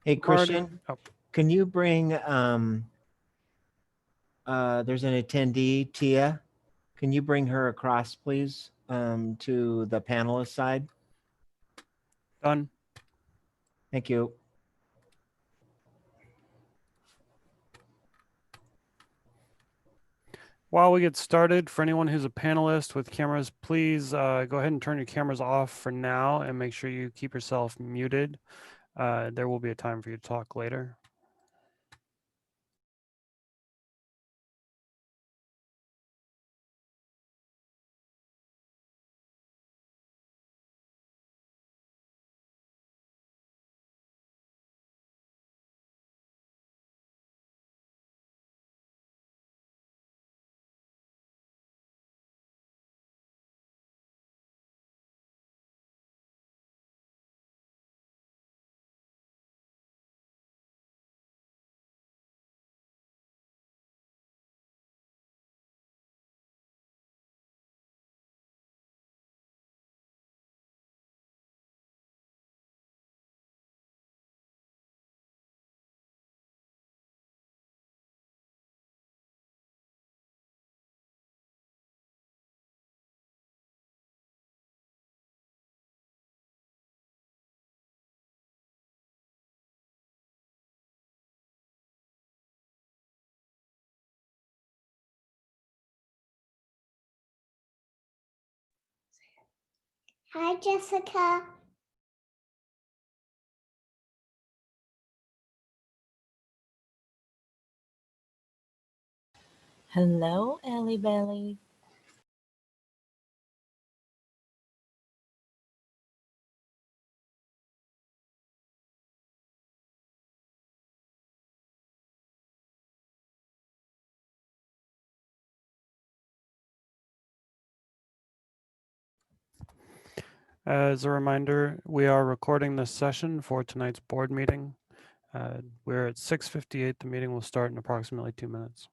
Hey, Marty. Christian, Oh, can you bring, there's an attendee, Tia. Can you bring her across, please, to the panelist side? done. Thank you. While we get started, for anyone who's a panelist with cameras, please go ahead and turn your cameras off for now and make sure you keep yourself muted. There will be a time for you to talk later. Hi, Jessica. Hello, Ellie Belly. As a reminder, we are recording this session for tonight's board meeting. We're at 6:58. The meeting will start in approximately 2 minutes.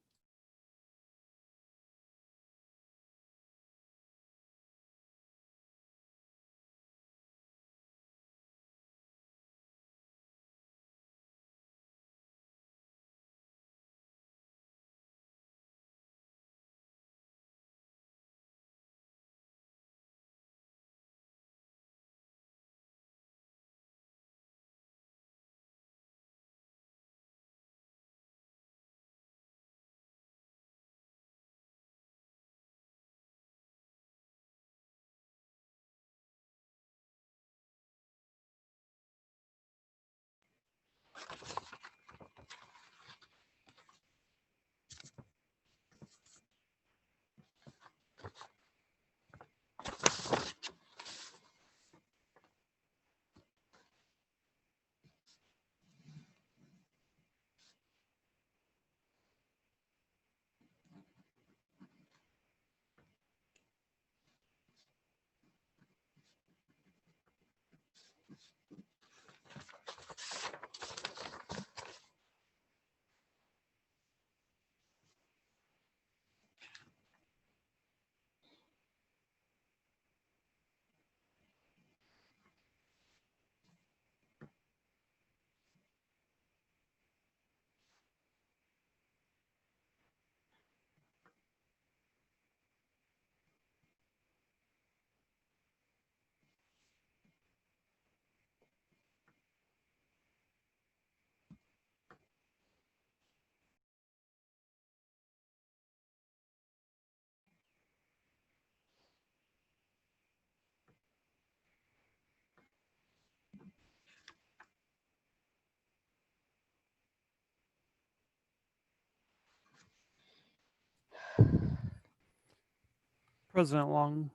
President Long,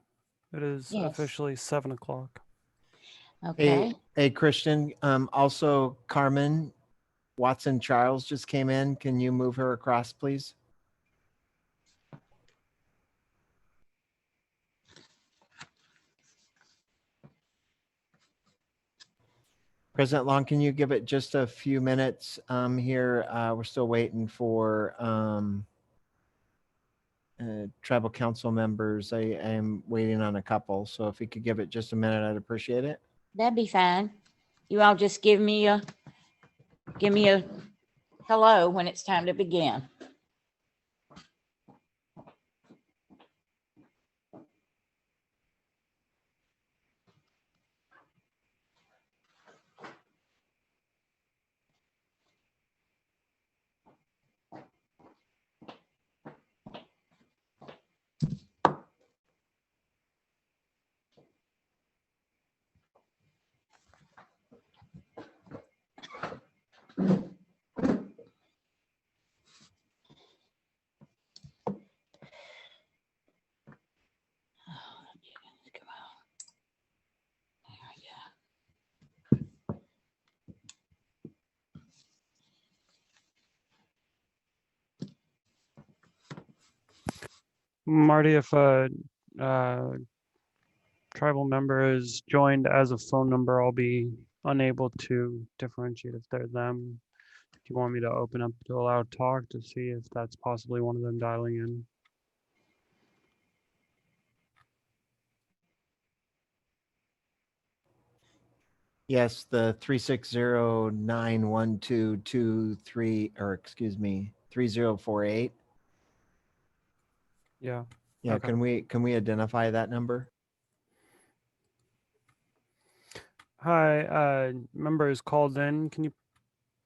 it is Yes. officially 7 o'clock. Okay. Hey, Christian, also Carmen Watson Charles just came in. Can you move her across, please? President Long, can you give it just a few minutes here? We're still waiting for tribal council members. I am waiting on a couple. So if you could give it just a minute, I'd appreciate it. That'd be fine. You all just give me a Give me a hello when it's time to begin. Come on. There we go. Marty, if a tribal member is joined as a phone number, I'll be unable to differentiate if they're them. Do you want me to open up to allow talk to see if that's possibly one of them dialing in? Yes, the 360-91223, or excuse me, 3048. Yeah. Yeah, Okay. can we identify that number? Hi, member is called in. Can you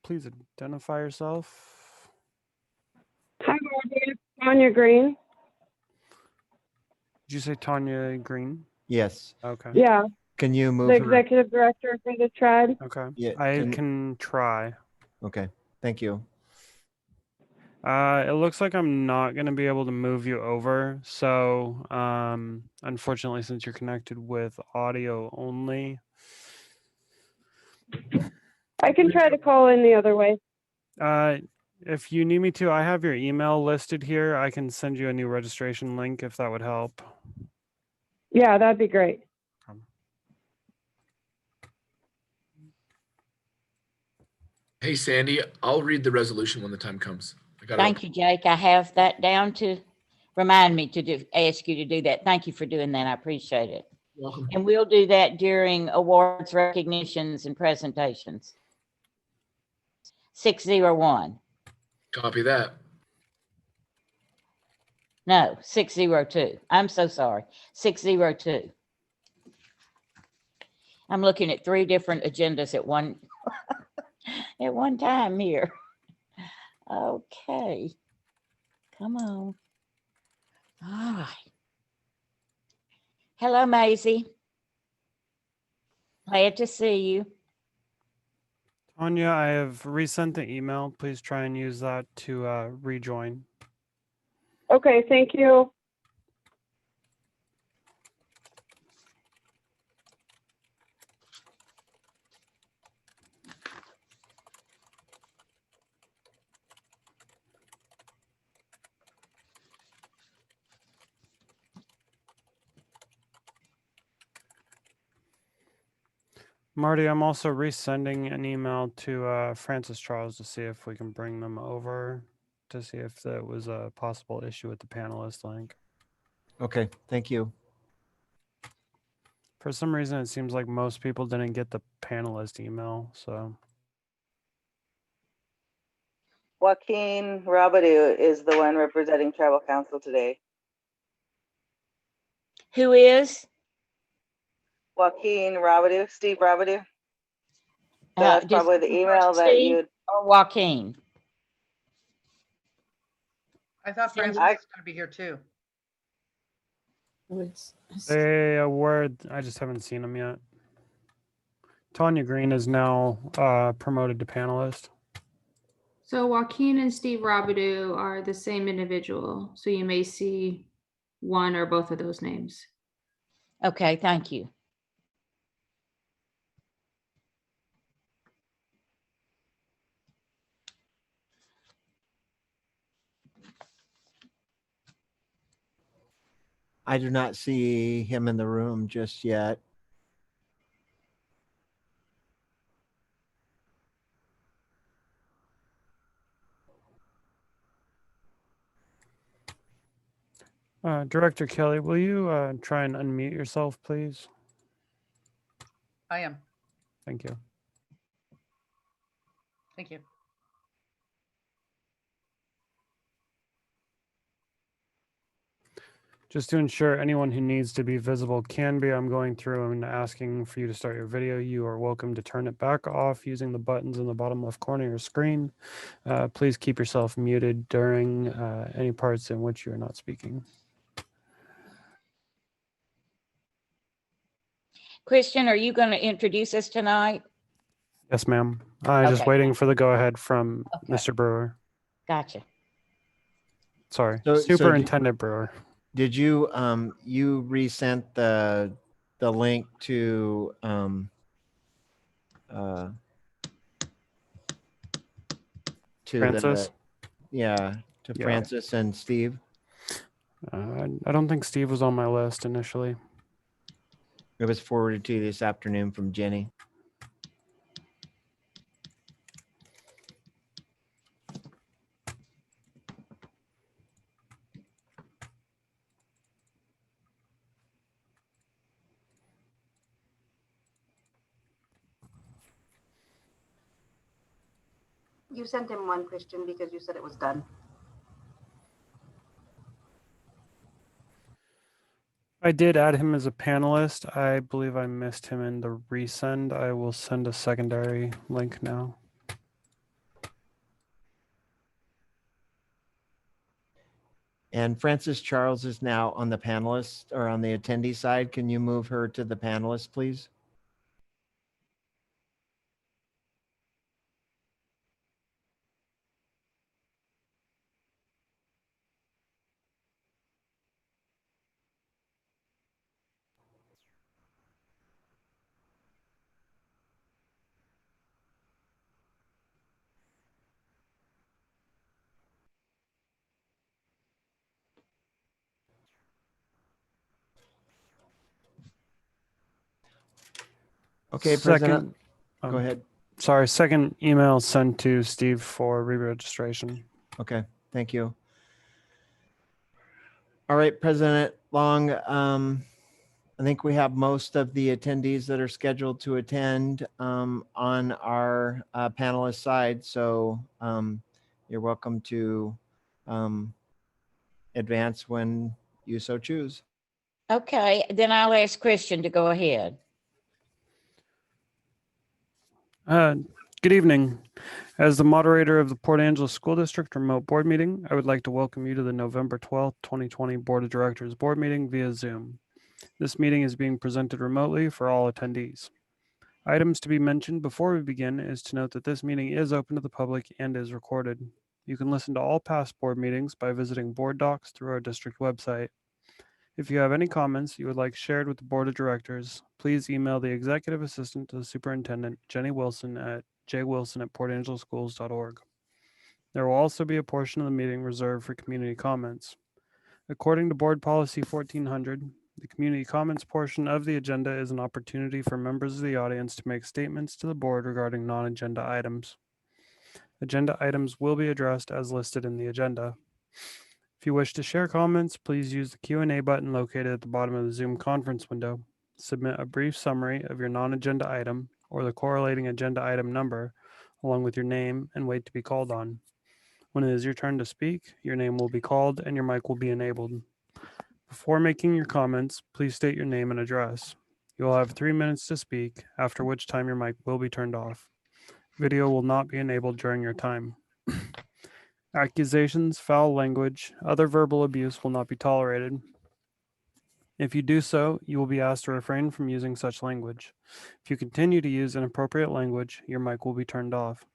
please identify yourself? Hi, Marty. It's Tanya Green. Did you say Tanya Green? Yes. Okay. Yeah, Can you the move her? executive director for the tribe. Okay. Yeah, I can try. Okay, thank you. It looks like I'm not going to be able to move you over. So, unfortunately, since you're connected with audio only, I can try to call in the other way. if you need me to, I have your email listed here. I can send you a new registration link if that would help. Yeah, that'd be great. Hey, Sandy, I'll read the resolution when the time comes. I got Thank you, Jake. I have that down to remind me to ask you to do that. Thank you for doing that. I appreciate it. Welcome. And we'll do that during awards, recognitions, and presentations. 601. Copy that. No, 602. I'm so sorry. 602. I'm looking at 3 different agendas at one at one time here. Okay. Come on. All right. Hello, Maisie. Glad to see you. Tanya, I have resent the email. Please try and use that to rejoin. Okay, thank you. Marty, I'm also resending an email to Francis Charles to see if we can bring them over to see if there was a possible issue with the panelist link. Okay, thank you. For some reason, it seems like most people didn't get the panelist email, so. Joaquin Rabadou is the one representing Tribal Council today. Who is? Joaquin Rabadou, Steve Rabadou. That's Just probably the email that Steve you'd. or Joaquin. I thought Cindy? Francis was going to be here too. Say a word. I just haven't seen them yet. Tanya Green is now promoted to panelist. So Joaquin and Steve Robidoux are the same individual. So you may see one or both of those names. Okay, thank you. I do not see him in the room just yet. Director Kelly, will you try and unmute yourself, please? I am. Thank you. Thank you. Just to ensure anyone who needs to be visible can be, I'm going through and asking for you to start your video. You are welcome to turn it back off using the buttons in the bottom left corner of your screen. Please keep yourself muted during any parts in which you are not speaking. Christian, are you going to introduce us tonight? Yes, ma'am. I'm just Okay. waiting for the go-ahead from Okay. Mr. Brewer. Gotcha. Sorry, So Superintendent Brewer. did you you resent the link to Francis? to Yeah. Francis and Steve? I don't think Steve was on my list initially. It was forwarded to you this afternoon from Jenny. You sent him one, Christian, because you said it was done. I did add him as a panelist. I believe I missed him in the resend. I will send a secondary link now. And Francis Charles is now on the panelist or on the attendee side. Can you move her to the panelist, please? Okay, President. Go ahead. Sorry, second email sent to Steve for re-registration. Okay, thank you. All right, President Long, I think we have most of the attendees that are scheduled to attend on our panelist side. So you're welcome to advance when you so choose. Okay, then I'll ask Christian to go ahead. Good evening. As the moderator of the Port Angeles School District remote board meeting, I would like to welcome you to the November 12th, 2020 Board of Directors board meeting via Zoom. This meeting is being presented remotely for all attendees. Items to be mentioned before we begin is to note that this meeting is open to the public and is recorded. You can listen to all past board meetings by visiting board docs through our district website. If you have any comments you would like shared with the Board of Directors, please email the Executive Assistant to the Superintendent, Jenny Wilson, at jwilson@portangelschools.org. There will also be a portion of the meeting reserved for community comments. According to Board Policy 1400, the community comments portion of the agenda is an opportunity for members of the audience to make statements to the board regarding non-agenda items. Agenda items will be addressed as listed in the agenda. If you wish to share comments, please use the Q&A button located at the bottom of the Zoom conference window. Submit a brief summary of your non-agenda item or the correlating agenda item number, along with your name, and wait to be called on. When it is your turn to speak, your name will be called and your mic will be enabled. Before making your comments, please state your name and address. You will have 3 minutes to speak, after which time your mic will be turned off. Video will not be enabled during your time. Accusations, foul language, other verbal abuse will not be tolerated. If you do so, you will be asked to refrain from using such language. If you continue to use inappropriate language, your mic will be turned off.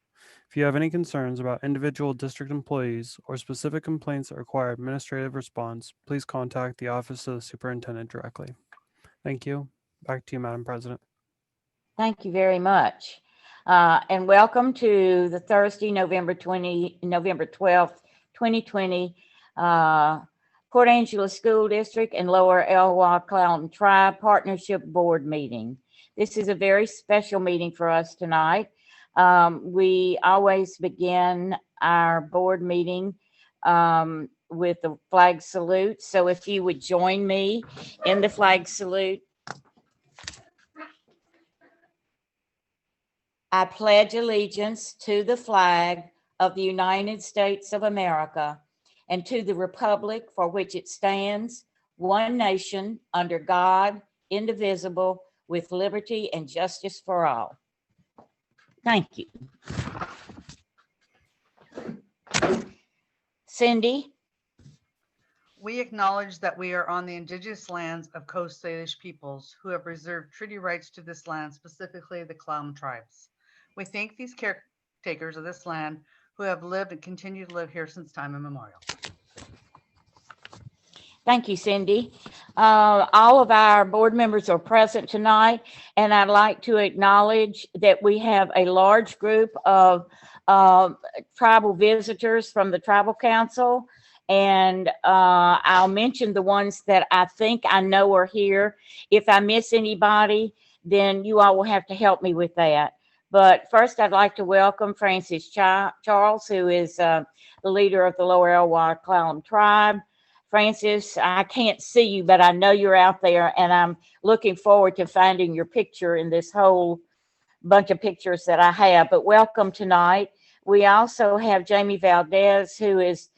If you have any concerns about individual district employees or specific complaints that require administrative response, please contact the Office of the Superintendent directly. Thank you. Back to you, Madam President. Thank you very much. And welcome to the Thursday, November 12th, 2020, Port Angeles School District and Lower Elwha Clown Tribe Partnership Board meeting. This is a very special meeting for us tonight. We always begin our board meeting with the flag salute. So if you would join me in the flag salute. I pledge allegiance to the flag of the United States of America and to the republic for which it stands, one nation, under God, indivisible, with liberty and justice for all. Thank you. Cindy? We acknowledge that we are on the indigenous lands of Coast Salish peoples who have reserved treaty rights to this land, specifically the Clown tribes. We thank these caretakers of this land who have lived and continue to live here since time immemorial. Thank you, Cindy. All of our board members are present tonight, and I'd like to acknowledge that we have a large group of tribal visitors from the Tribal Council. And I'll mention the ones that I think I know are here. If I miss anybody, then you all will have to help me with that. But first, I'd like to welcome Francis Charles, who is the leader of the Lower Elwha Clallam tribe. Francis, I can't see you, but I know you're out there, and I'm looking forward to finding your picture in this whole bunch of pictures that I have. But welcome tonight. We also have Jamie Valdez, who is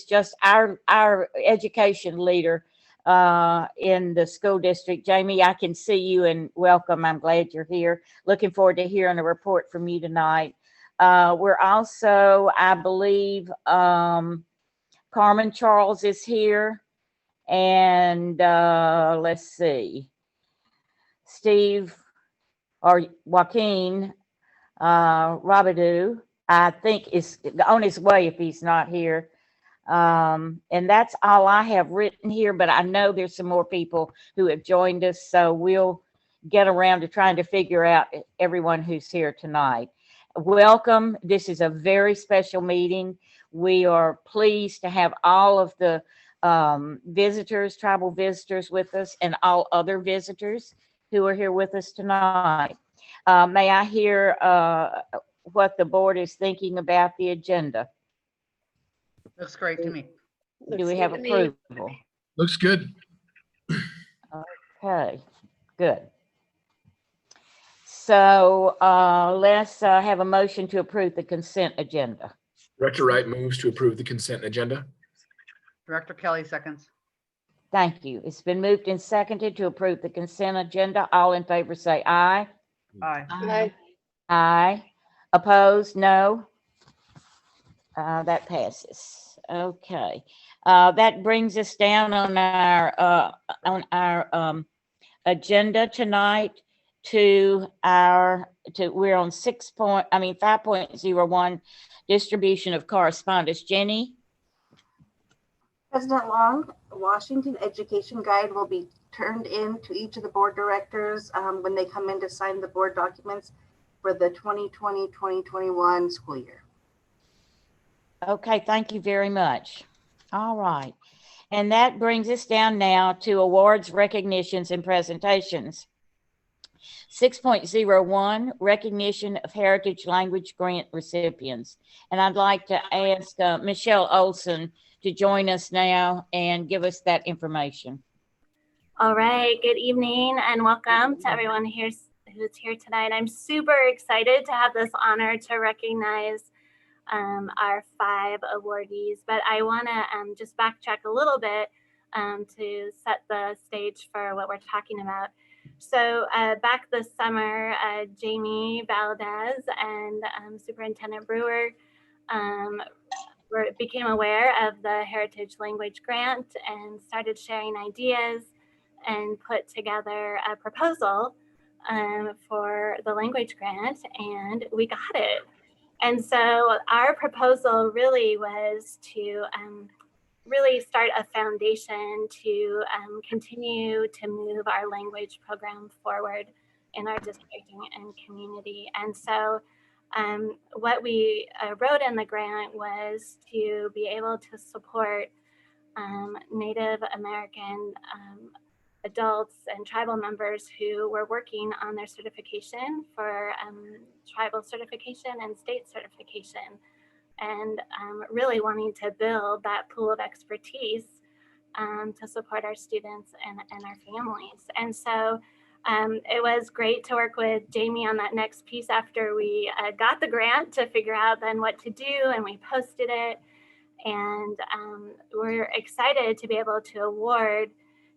just our education leader in the school district. Jamie, I can see you, and welcome. I'm glad you're here. Looking forward to hearing a report from you tonight. We're also, I believe, Carmen Charles is here, and let's see, Steve or Joaquin Rabadou, I think is on his way if he's not here. And that's all I have written here, but I know there's some more people who have joined us, so we'll get around to trying to figure out everyone who's here tonight. Welcome. This is a very special meeting. We are pleased to have all of the visitors, tribal visitors with us, and all other visitors who are here with us tonight. May I hear what the board is thinking about the agenda? Looks great to me. Do we have approval? Looks good. Okay, good. So let's have a motion to approve the consent agenda. Director Wright moves to approve the consent agenda. Director Kelly seconds. Thank you. It's been moved and seconded to approve the consent agenda. All in favor say aye. Aye. Aye. Opposed? No. That passes. Okay. That brings us down on our agenda tonight to we're on 5.01 distribution of correspondence. Jenny? President Long, the Washington Education Guide will be turned in to each of the board directors when they come in to sign the board documents for the 2020-2021 school year. Okay, thank you very much. All right. And that brings us down now to awards, recognitions, and presentations. 6.01, recognition of Heritage Language Grant recipients. And I'd like to ask Michelle Olson to join us now and give us that information. All right, good evening and welcome to everyone who's here tonight. I'm super excited to have this honor to recognize our 5 awardees, but I want to just backtrack a little bit to set the stage for what we're talking about. So back this summer, Jamie Valdez and Superintendent Brewer became aware of the Heritage Language Grant and started sharing ideas and put together a proposal for the language grant, and we got it. And so our proposal really was to really start a foundation to continue to move our language program forward in our district and community. And so what we wrote in the grant was to be able to support Native American adults and tribal members who were working on their certification for tribal certification and state certification, and really wanting to build that pool of expertise to support our students and our families. And so It was great to work with Jamie on that next piece after we got the grant to figure out then what to do, and we posted it. And we're excited to be able to award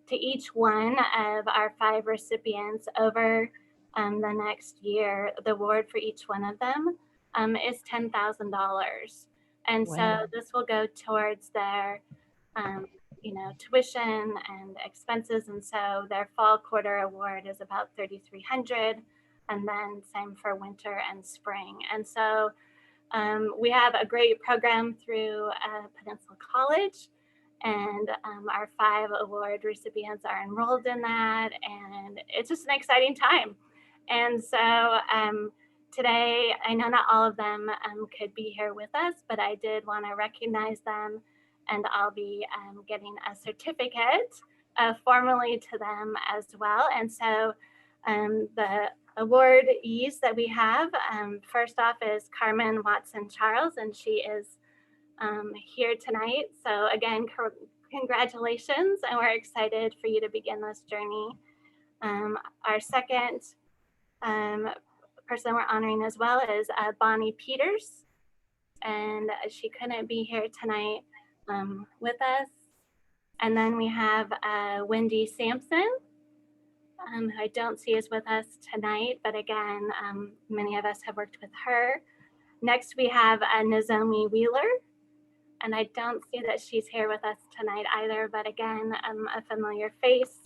to each one of our 5 recipients over the next year. The award for each one of them is $10,000. And so Wow. this will go towards their tuition and expenses. And so their fall quarter award is about $3,300, and then same for winter and spring. And so we have a great program through Peninsula College, and our 5 award recipients are enrolled in that, and it's just an exciting time. And so today, I know not all of them could be here with us, but I did want to recognize them, and I'll be getting a certificate formally to them as well. And so the awardees that we have, first off is Carmen Watson Charles, and she is here tonight. So again, congratulations, and we're excited for you to begin this journey. Our second person we're honoring as well is Bonnie Peters, and she couldn't be here tonight with us. And then we have Wendy Sampson, who I don't see is with us tonight, but again, many of us have worked with her. Next, we have Nozomi Wheeler, and I don't see that she's here with us tonight either, but again, a familiar face.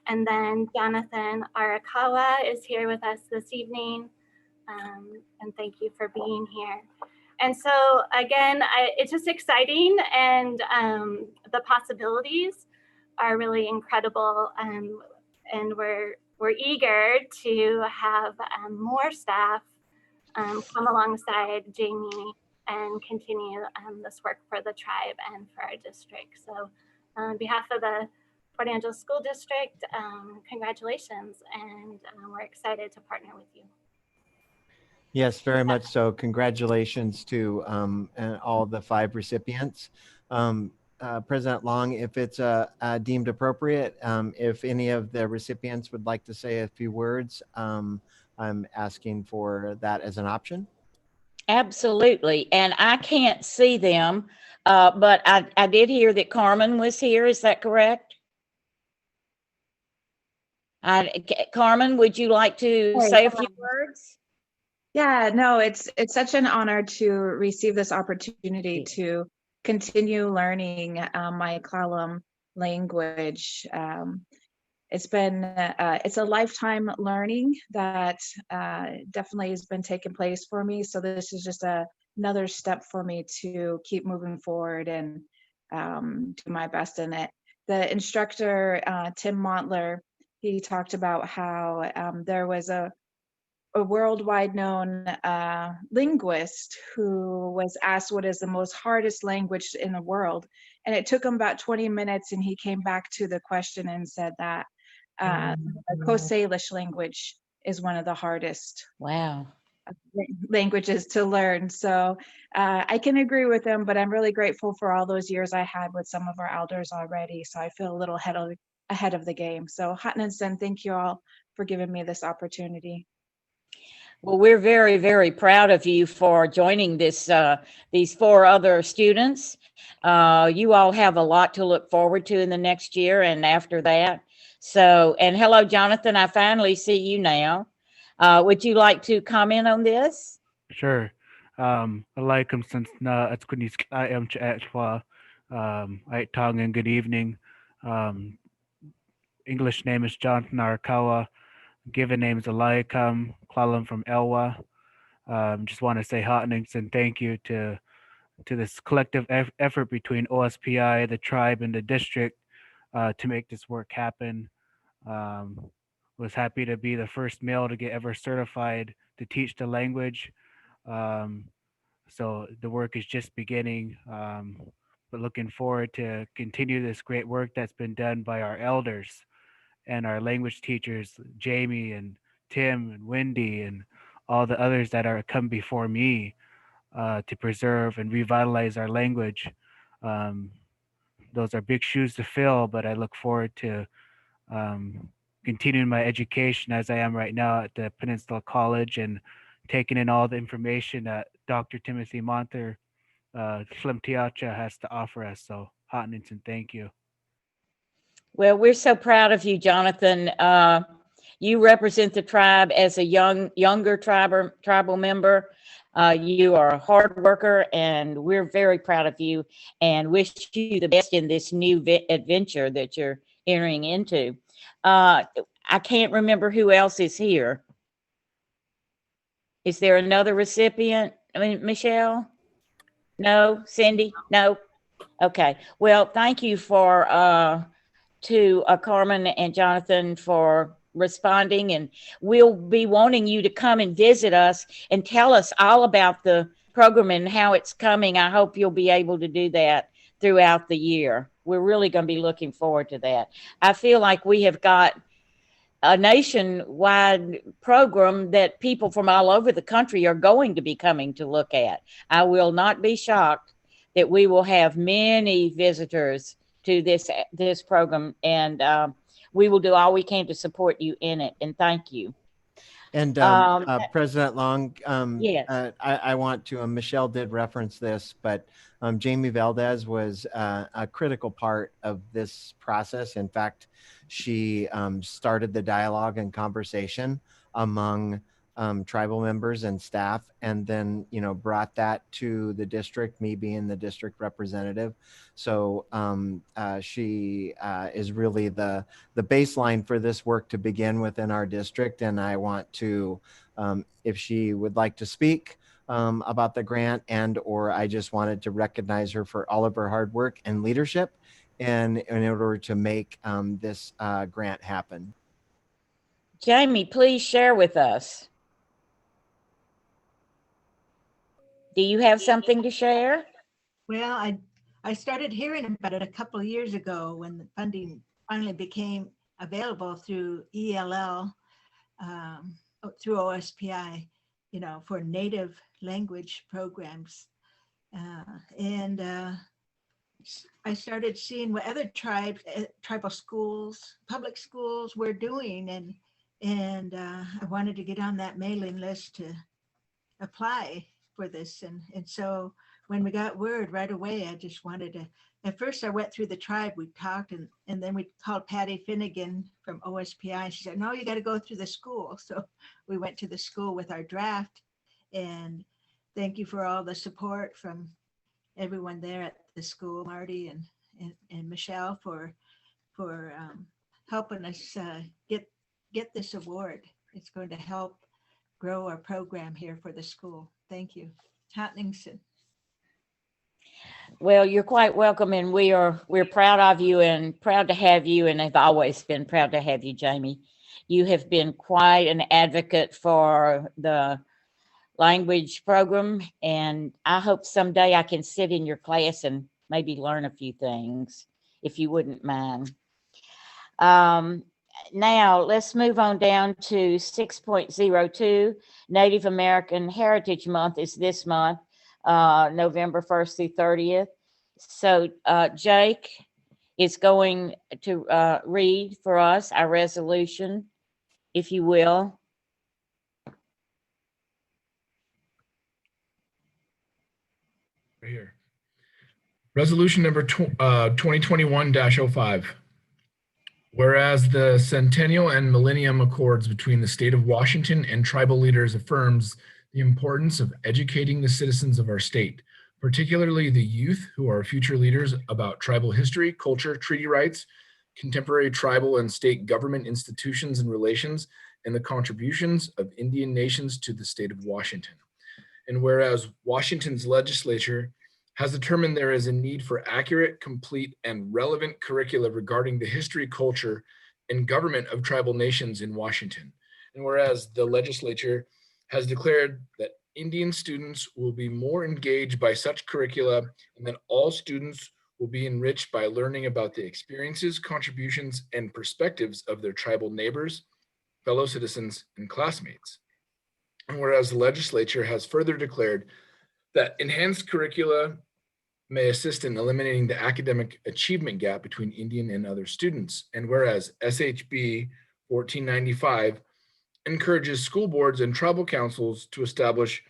And then Jonathan Arakawa is here with us this evening, and thank you for being here. And so again, it's just exciting, and the possibilities are really incredible. And we're eager to have more staff come alongside Jamie and continue this work for the tribe and for our district. So on behalf of the Port Angeles School District, congratulations, and we're excited to partner with you. Yes, very much so. Congratulations to all the 5 recipients. President Long, if it's deemed appropriate, if any of the recipients would like to say a few words, I'm asking for that as an option. Absolutely. And I can't see them, but I did hear that Carmen was here. Is that correct? Carmen, would you like to Hey, say a few words? Yeah, no, it's such an honor to receive this opportunity to continue learning my Klallam language. It's been it's a lifetime learning that definitely has been taking place for me. So this is just another step for me to keep moving forward and do my best in it. The instructor, Tim Montler, he talked about how there was a worldwide known linguist who was asked what is the most hardest language in the world. And it took him about 20 minutes, and he came back to the question and said that Coast Salish language is one of the hardest Wow. languages to learn. So I can agree with him, but I'm really grateful for all those years I had with some of our elders already. So I feel a little ahead of the game. So Hutchinson, thank you all for giving me this opportunity. Well, we're very, very proud of you for joining this these 4 other students. You all have a lot to look forward to in the next year and after that. So, and hello, Jonathan, I finally see you now. Would you like to comment on this? Sure. Alaikum since na at kunis I am Ch'atwa. I tongue and good evening. English name is Jonathan Arakawa. Given name is Alaikum Klallam from Elwa. Just want to say hotnings and thank you to this collective effort between OSPI, the tribe, and the district to make this work happen. Was happy to be the first male to get ever certified to teach the language. So the work is just beginning, but looking forward to continue this great work that's been done by our elders and our language teachers, Jamie and Tim and Wendy and all the others that are come before me to preserve and revitalize our language. Those are big shoes to fill, but I look forward to continuing my education as I am right now at the Peninsula College and taking in all the information that Dr. Timothy Monter Slimtiacha has to offer us. So, Hottington, thank you. Well, we're so proud of you, Jonathan. You represent the tribe as a younger tribal member. You are a hard worker, and we're very proud of you and wish you the best in this new adventure that you're entering into. I can't remember who else is here. Is there another recipient? I mean, Michelle? No? Cindy? No? Okay. Well, thank you to Carmen and Jonathan for responding, and we'll be wanting you to come and visit us and tell us all about the program and how it's coming. I hope you'll be able to do that throughout the year. We're really going to be looking forward to that. I feel like we have got a nationwide program that people from all over the country are going to be coming to look at. I will not be shocked that we will have many visitors to this program, and we will do all we can to support you in it. And thank you. And President Long, yes. I want to, Michelle did reference this, but Jamie Valdez was a critical part of this process. In fact, she started the dialogue and conversation among tribal members and staff, and then, brought that to the district, me being the district representative. So she is really the baseline for this work to begin within our district. And I want to, if she would like to speak about the grant, or I just wanted to recognize her for all of her hard work and leadership and in order to make this grant happen. Jamie, please share with us. Do you have something to share? Well, I started hearing about it a couple of years ago when the funding finally became available through ELL, through OSPI, for native language programs. And I started seeing what other tribal schools, public schools were doing. And I wanted to get on that mailing list to apply for this. And so when we got word right away, I just wanted to, at first I went through the tribe, we talked, and then we called Patty Finnegan from OSPI, and she said, no, you got to go through the school. So we went to the school with our draft, and thank you for all the support from everyone there at the school, Marty and Michelle for helping us get this award. It's going to help grow our program here for the school. Thank you. Hottington. Well, you're quite welcome, and we're proud of you and proud to have you, and I've always been proud to have you, Jamie. You have been quite an advocate for the language program, and I hope someday I can sit in your class and maybe learn a few things, if you wouldn't mind. Now, let's move on down to 6.02. Native American Heritage Month is this month, November 1st through 30th. So Jake is going to read for us our resolution, if you will. Right here. Resolution number 2021-05. Whereas the Centennial and Millennium Accords between the state of Washington and tribal leaders affirms the importance of educating the citizens of our state, particularly the youth who are future leaders, about tribal history, culture, treaty rights, contemporary tribal and state government institutions and relations, and the contributions of Indian nations to the state of Washington. And whereas Washington's legislature has determined there is a need for accurate, complete, and relevant curricula regarding the history, culture, and government of tribal nations in Washington. And whereas the legislature has declared that Indian students will be more engaged by such curricula, and that all students will be enriched by learning about the experiences, contributions, and perspectives of their tribal neighbors, fellow citizens, and classmates. And whereas the legislature has further declared that enhanced curricula may assist in eliminating the academic achievement gap between Indian and other students. And whereas SHB 1495, encourages school boards and tribal councils to establish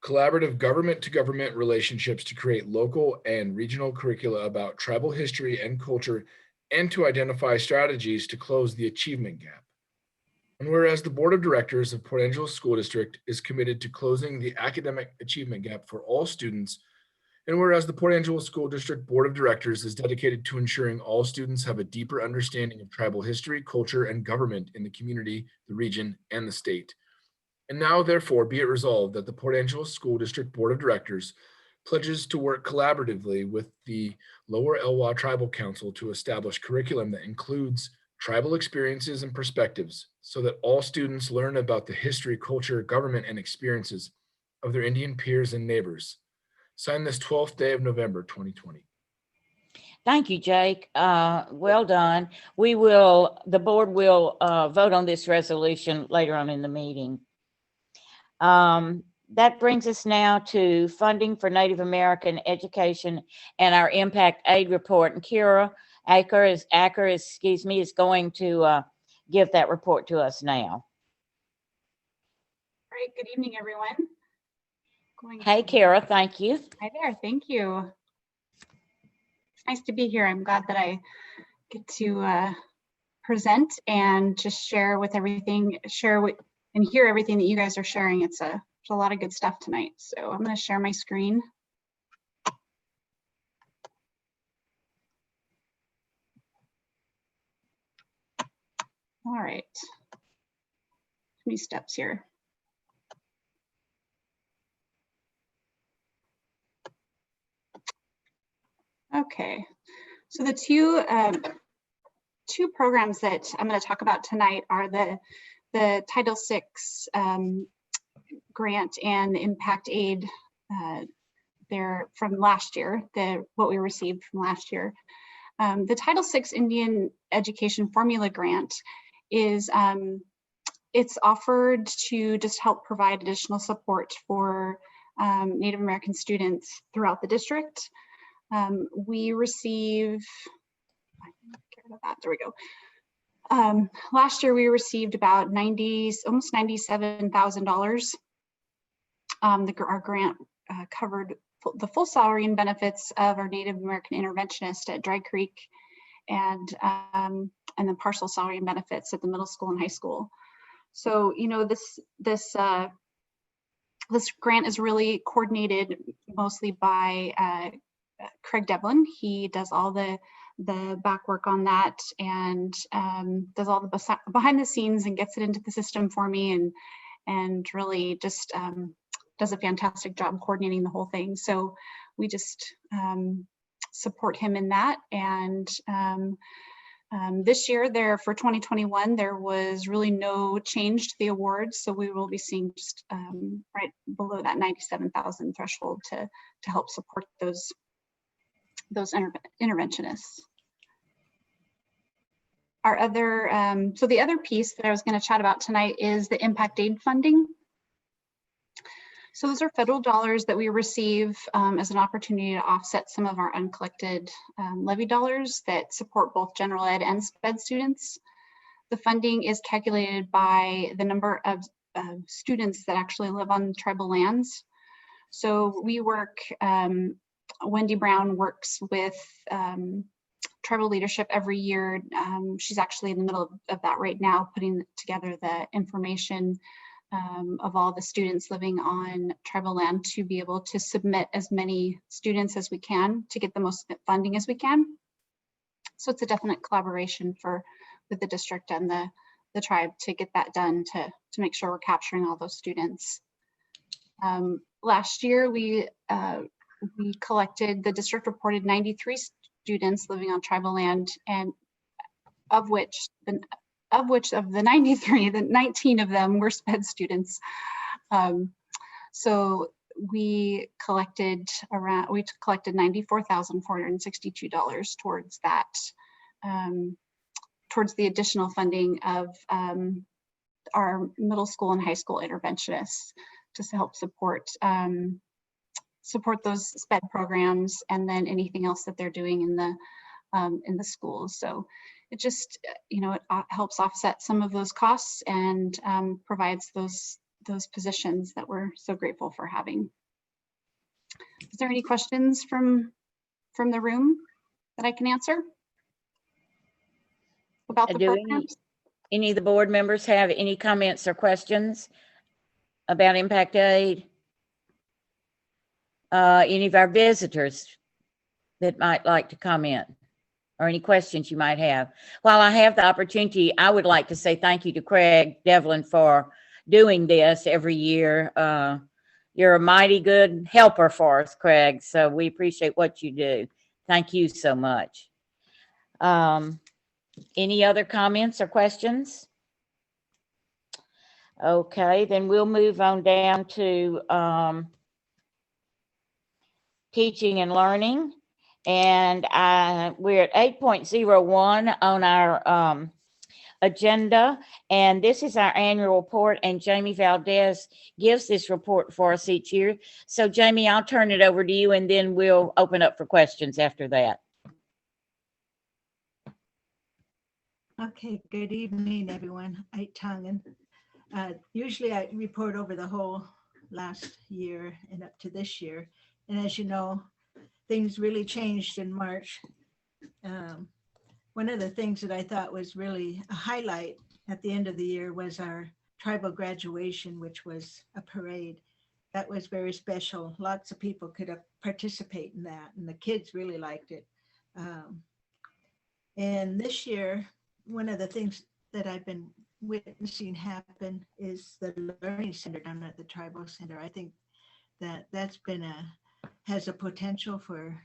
collaborative government-to-government relationships to create local and regional curricula about tribal history and culture, and to identify strategies to close the achievement gap. And whereas the Board of Directors of Port Angeles School District is committed to closing the academic achievement gap for all students, and whereas the Port Angeles School District Board of Directors is dedicated to ensuring all students have a deeper understanding of tribal history, culture, and government in the community, the region, and the state. And now, therefore, be it resolved that the Port Angeles School District Board of Directors pledges to work collaboratively with the Lower Elwha Tribal Council to establish curriculum that includes tribal experiences and perspectives so that all students learn about the history, culture, government, and experiences of their Indian peers and neighbors. Signed this 12th day of November, 2020. Thank you, Jake. Well done. The board will vote on this resolution later on in the meeting. That brings us now to funding for Native American education and our impact aid report. And Kira Acker is going to give that report to us now. All right, good evening, everyone. Hey, Kara, thank you. Hi there, thank you. It's nice to be here. I'm glad that I get to present and just share everything and hear everything that you guys are sharing. It's a lot of good stuff tonight. So I'm going to share my screen. All right. Too many steps here. Okay, so the two programs that I'm going to talk about tonight are the Title VI grant and the impact aid there from last year, what we received from last year. The Title VI Indian Education Formula Grant is it's offered to just help provide additional support for Native American students throughout the district. We receive, there we go. Last year we received about almost $97,000. Our grant covered the full salary and benefits of our Native American interventionist at Dry Creek, and then partial salary and benefits at the middle school and high school. So, you know, this grant is really coordinated mostly by Craig Devlin. He does all the back work on that and does all the behind the scenes and gets it into the system for me, and really just does a fantastic job coordinating the whole thing. So we just support him in that. And this year for 2021, there was really no change to the awards. So we will be seeing just right below that 97,000 threshold to help support those interventionists. Our other, so the other piece that I was going to chat about tonight is the impact aid funding. So those are federal dollars that we receive as an opportunity to offset some of our uncollected levy dollars that support both general ed and SPED students. The funding is calculated by the number of students that actually live on tribal lands. So we work, Wendy Brown works with tribal leadership every year. She's actually in the middle of that right now, putting together the information of all the students living on tribal land to be able to submit as many students as we can to get the most funding as we can. So it's a definite collaboration with the district and the tribe to get that done to make sure we're capturing all those students. Last year we collected, the district reported 93 students living on tribal land, and of which of the 93, 19 of them were SPED students. So we collected $94,462 towards that, towards the additional funding of our middle school and high school interventionists to help support those SPED programs, and then anything else that they're doing in the schools. So it just, you know, it helps offset some of those costs and provides those positions that we're so grateful for having. Is there any questions from the room that I can answer about the Do programs? any of the board members have any comments or questions about Impact Aid? Any of our visitors that might like to comment, or any questions you might have? While I have the opportunity, I would like to say thank you to Craig Devlin for doing this every year. You're a mighty good helper for us, Craig, so we appreciate what you do. Thank you so much. Any other comments or questions? Okay, then we'll move on down to teaching and learning. And we're at 8.01 on our agenda. And this is our annual report. And Jamie Valdez gives this report for us each year. So Jamie, I'll turn it over to you and then we'll open up for questions after that. Okay, good evening, everyone. Usually I report over the whole last year and up to this year. And as you know, things really changed in March. One of the things that I thought was really a highlight at the end of the year was our tribal graduation, which was a parade. That was very special. Lots of people could participate in that, and the kids really liked it. And this year, one of the things that I've been witnessing happen is the Learning Center down at the Tribal Center. I think that that's been has a potential for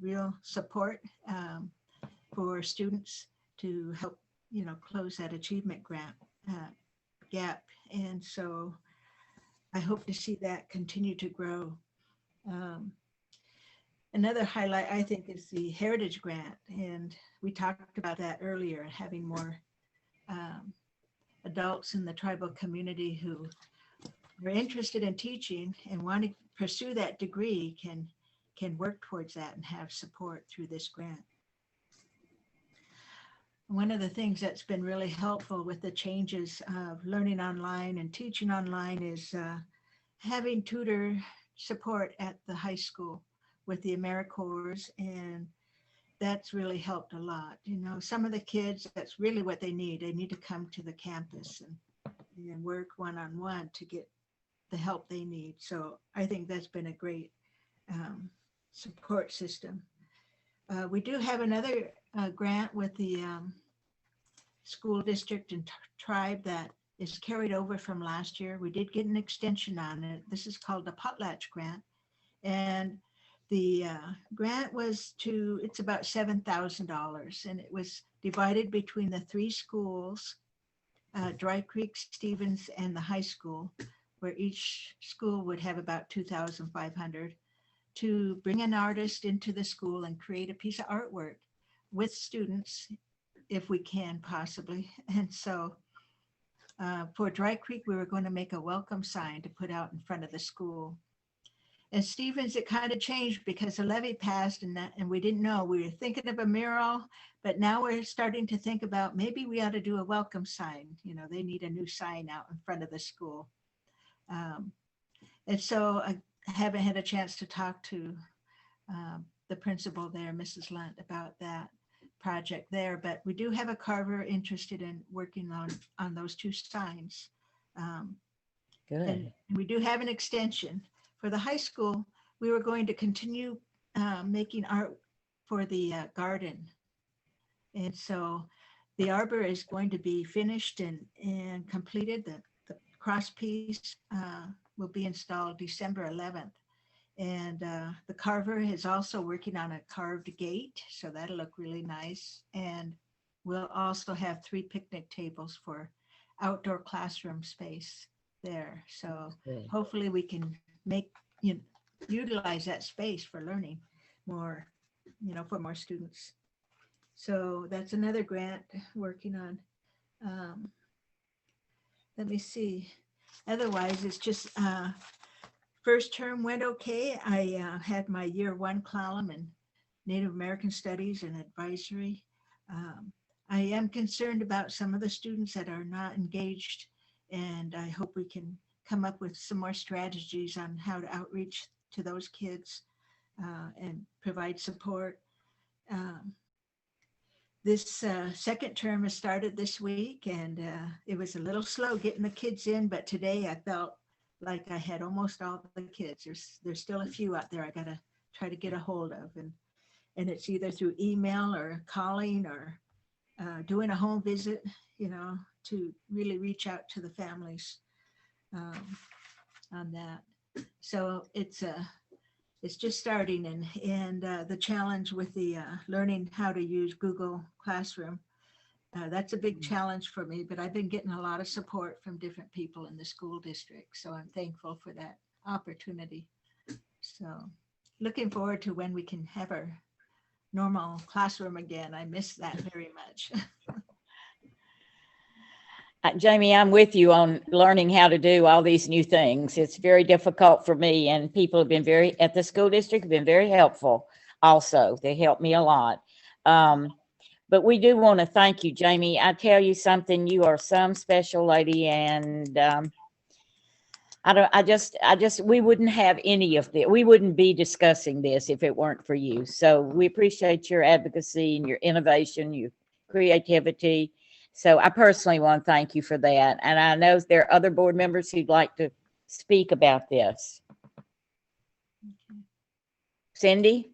real support for students to help, you know, close that achievement gap. And so I hope to see that continue to grow. Another highlight, I think, is the Heritage Grant. And we talked about that earlier, having more adults in the tribal community who are interested in teaching and want to pursue that degree can work towards that and have support through this grant. One of the things that's been really helpful with the changes of learning online and teaching online is having tutor support at the high school with the AmeriCorps, and that's really helped a lot. You know, some of the kids, that's really what they need. They need to come to the campus and work one-on-one to get the help they need. So I think that's been a great support system. We do have another grant with the school district and tribe that is carried over from last year. We did get an extension on it. This is called the Potlatch Grant. And the grant was it's about $7,000, and it was divided between the three schools, Dry Creek, Stevens, and the high school, where each school would have about $2,500 to bring an artist into the school and create a piece of artwork with students, if we can possibly. And so for Dry Creek, we were going to make a welcome sign to put out in front of the school. And Stevens, it kind of changed because the levy passed and we didn't know. We were thinking of a mural, but now we're starting to think about maybe we ought to do a welcome sign. You know, they need a new sign out in front of the school. And so I haven't had a chance to talk to the principal there, Mrs. Lunt, about that project there, but we do have a carver interested in working on those two signs. Good. And we do have an extension. For the high school, we were going to continue making art for the garden. And so the arbor is going to be finished and completed. The cross piece will be installed December 11th. And the carver is also working on a carved gate, so that'll look really nice. And we'll also have 3 picnic tables for outdoor classroom space there. So hopefully we can utilize that space for learning more, for more students. So that's another grant working on. Let me see. Otherwise, it's just first term went okay. I had my year 1 column in Native American Studies and Advisory. I am concerned about some of the students that are not engaged, and I hope we can come up with some more strategies on how to outreach to those kids and provide support. This second term has started this week, and it was a little slow getting the kids in, but today I felt like I had almost all the kids. There's still a few out there I gotta try to get a hold of, and it's either through email or calling or doing a home visit, you know, to really reach out to the families on that. So it's just starting, and the challenge with the learning how to use Google Classroom. That's a big challenge for me, but I've been getting a lot of support from different people in the school district. So I'm thankful for that opportunity. So looking forward to when we can have our normal classroom again. I miss that very much. Jamie, I'm with you on learning how to do all these new things. It's very difficult for me, and people have been at the school district have been very helpful also. They helped me a lot. But we do want to thank you, Jamie. I tell you something, you are some special lady, and we wouldn't have any of this. We wouldn't be discussing this if it weren't for you. So we appreciate your advocacy and your innovation, your creativity. So I personally want to thank you for that. And I know there are other board members who'd like to speak about this. Cindy?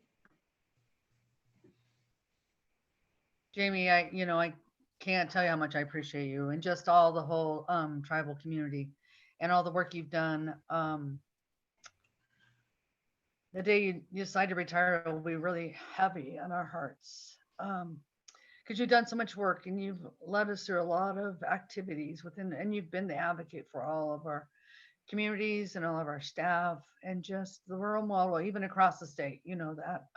Jamie, I can't tell you how much I appreciate you and just all the whole tribal community and all the work you've done. The day you decide to retire will be really heavy on our hearts because you've done so much work and you've led us through a lot of activities within, and you've been the advocate for all of our communities and all of our staff and just the rural model, even across the state. You know that.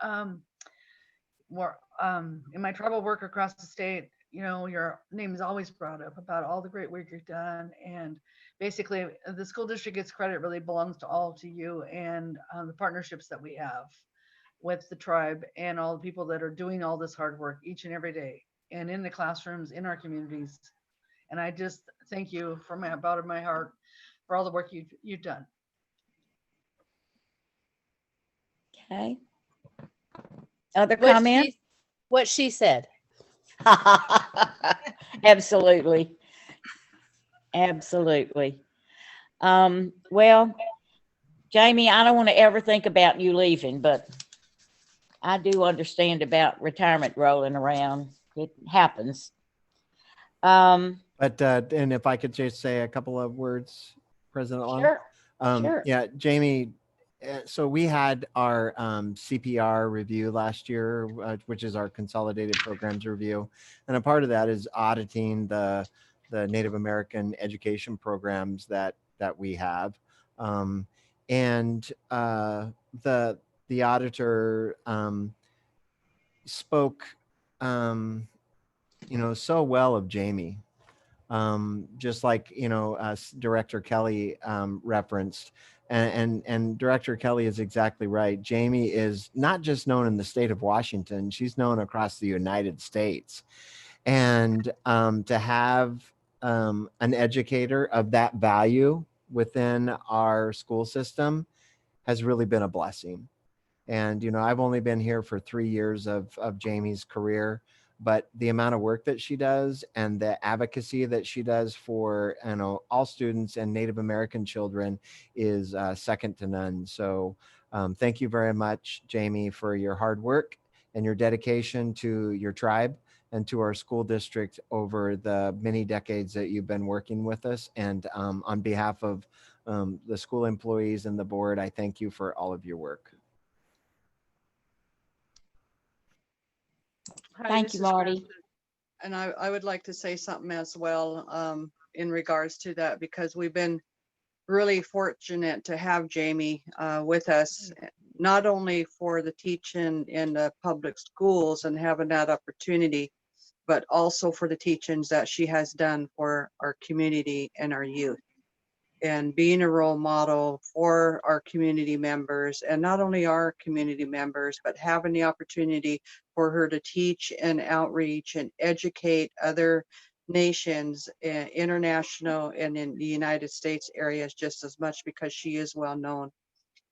In my tribal work across the state, your name is always brought up about all the great work you've done. And basically, the school district gets credit really belongs to you and the partnerships that we have with the tribe and all the people that are doing all this hard work each and every day and in the classrooms, in our communities. And I just thank you from my bottom of my heart for all the work you've done. Okay. Other comments? What she said. Absolutely. Absolutely. Well, Jamie, I don't want to ever think about you leaving, but I do understand about retirement rolling around. It happens. But and if I could just say a couple of words, President Long. Sure. Sure. Yeah, Jamie. So we had our CPR review last year, which is our Consolidated Programs Review, and a part of that is auditing the Native American education programs that we have, and the auditor spoke, so well of Jamie. Just like Director Kelly referenced, and Director Kelly is exactly right. Jamie is not just known in the state of Washington; she's known across the United States. And to have an educator of that value within our school system has really been a blessing. And I've only been here for 3 years of Jamie's career, but the amount of work that she does and the advocacy that she does for all students and Native American children is second to none. So thank you very much, Jamie, for your hard work and your dedication to your tribe and to our school district over the many decades that you've been working with us. And on behalf of the school employees and the board, I thank you for all of your work. Hi, Thank this you, is Marty. Kristen, and I would like to say something as well in regards to that, because we've been really fortunate to have Jamie with us, not only for the teaching in the public schools and having that opportunity, but also for the teachings that she has done for our community and our youth, and being a role model for our community members, and not only our community members, but having the opportunity for for her to teach and outreach and educate other nations, international and in the United States areas just as much, because she is well known.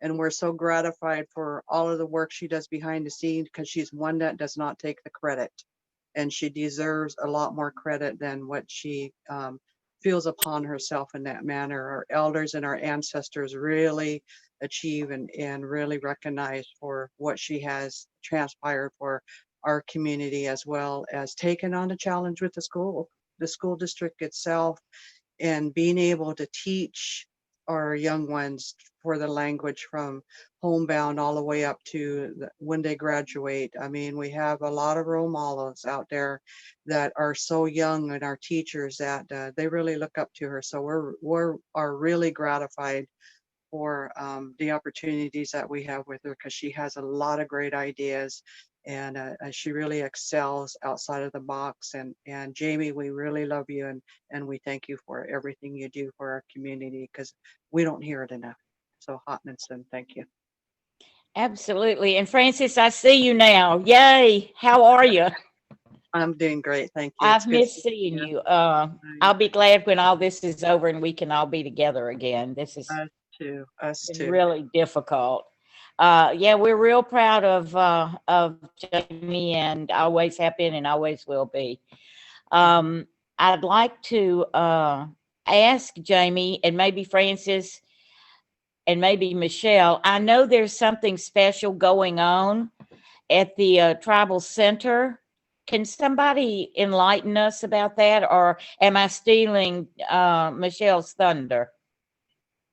And we're so gratified for all of the work she does behind the scenes, because she's one that does not take the credit. And she deserves a lot more credit than what she feels upon herself in that manner. Our elders and our ancestors really achieve and really recognize for what she has transpired for our community, as well as taking on the challenge with the school district itself, and being able to teach our young ones for the language from homebound all the way up to when they graduate. I mean, we have a lot of role models out there that are so young, and our teachers that they really look up to her. So we're really gratified for the opportunities that we have with her, because she has a lot of great ideas, and she really excels outside of the box. And Jamie, we really love you, and we thank you for everything you do for our community, because we don't hear it enough. So Hotmanson, thank you. Absolutely. And Francis, I see you now. Yay. How are you? I'm doing great, thank you. I've missed seeing you. I'll be glad when all this is over and we can all be together again. This is us too. really difficult. Yeah, we're real proud of Jamie, and always have been and always will be. I'd like to ask Jamie and maybe Francis and maybe Michelle. I know there's something special going on at the tribal center. Can somebody enlighten us about that, or am I stealing Michelle's thunder?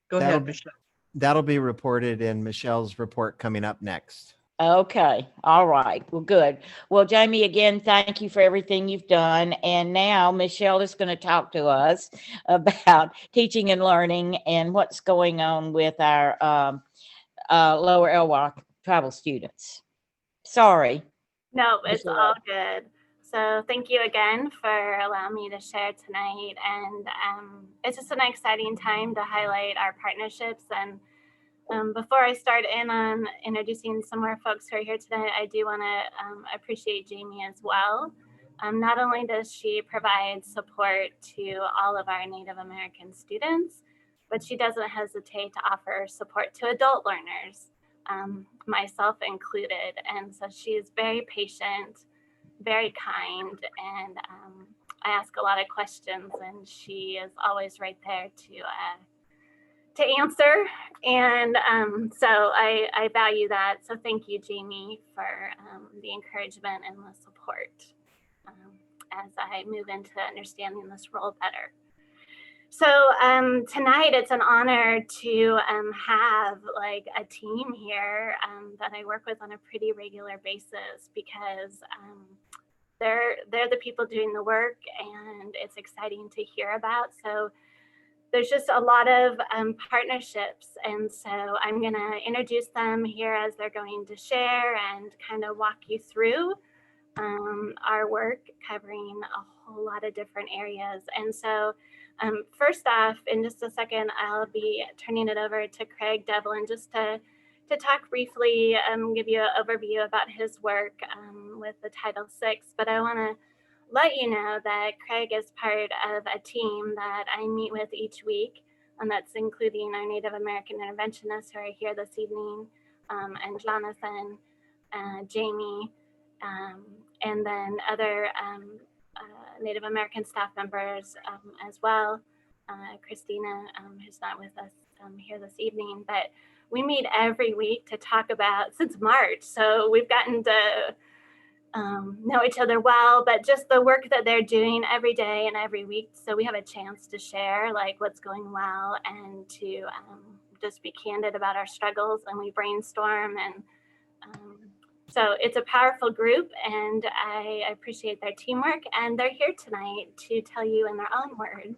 Go That'll ahead, be- Michelle. That'll be reported in Michelle's report coming up next. Okay. All right. Well, good. Well, Jamie, again, thank you for everything you've done. And now Michelle is going to talk to us about teaching and learning and what's going on with our Lower Elwha tribal students. Sorry. No, it's Michelle. all good. So thank you again for allowing me to share tonight. And it's just an exciting time to highlight our partnerships. And before I start in on introducing some more folks who are here tonight, I do want to appreciate Jamie as well. Not only does she provide support to all of our Native American students, but she doesn't hesitate to offer support to adult learners, myself included. And so she is very patient, very kind, and I ask a lot of questions, and she is always right there to answer. And so I value that. So thank you, Jamie, for the encouragement and the support as I move into understanding this role better. So tonight it's an honor to have like a team here that I work with on a pretty regular basis, because they're the people doing the work, and it's exciting to hear about. So there's just a lot of partnerships, and so I'm going to introduce them here as they're going to share and kind of walk you through our work, covering a whole lot of different areas. And so first off, in just a second, I'll be turning it over to Craig Devlin just to talk briefly, give you an overview about his work with the Title VI. But I want to let you know that Craig is part of a team that I meet with each week, and that's including our Native American interventionists who are here this evening, and Jonathan, Jamie, and then other Native American staff members as well. Christina, who's not with us here this evening, but we meet every week to talk about, since March, so we've gotten to know each other well, but just the work that they're doing every day and every week. So we have a chance to share like what's going well, and to just be candid about our struggles, and we brainstorm. And so it's a powerful group, and I appreciate their teamwork, and they're here tonight to tell you in their own words,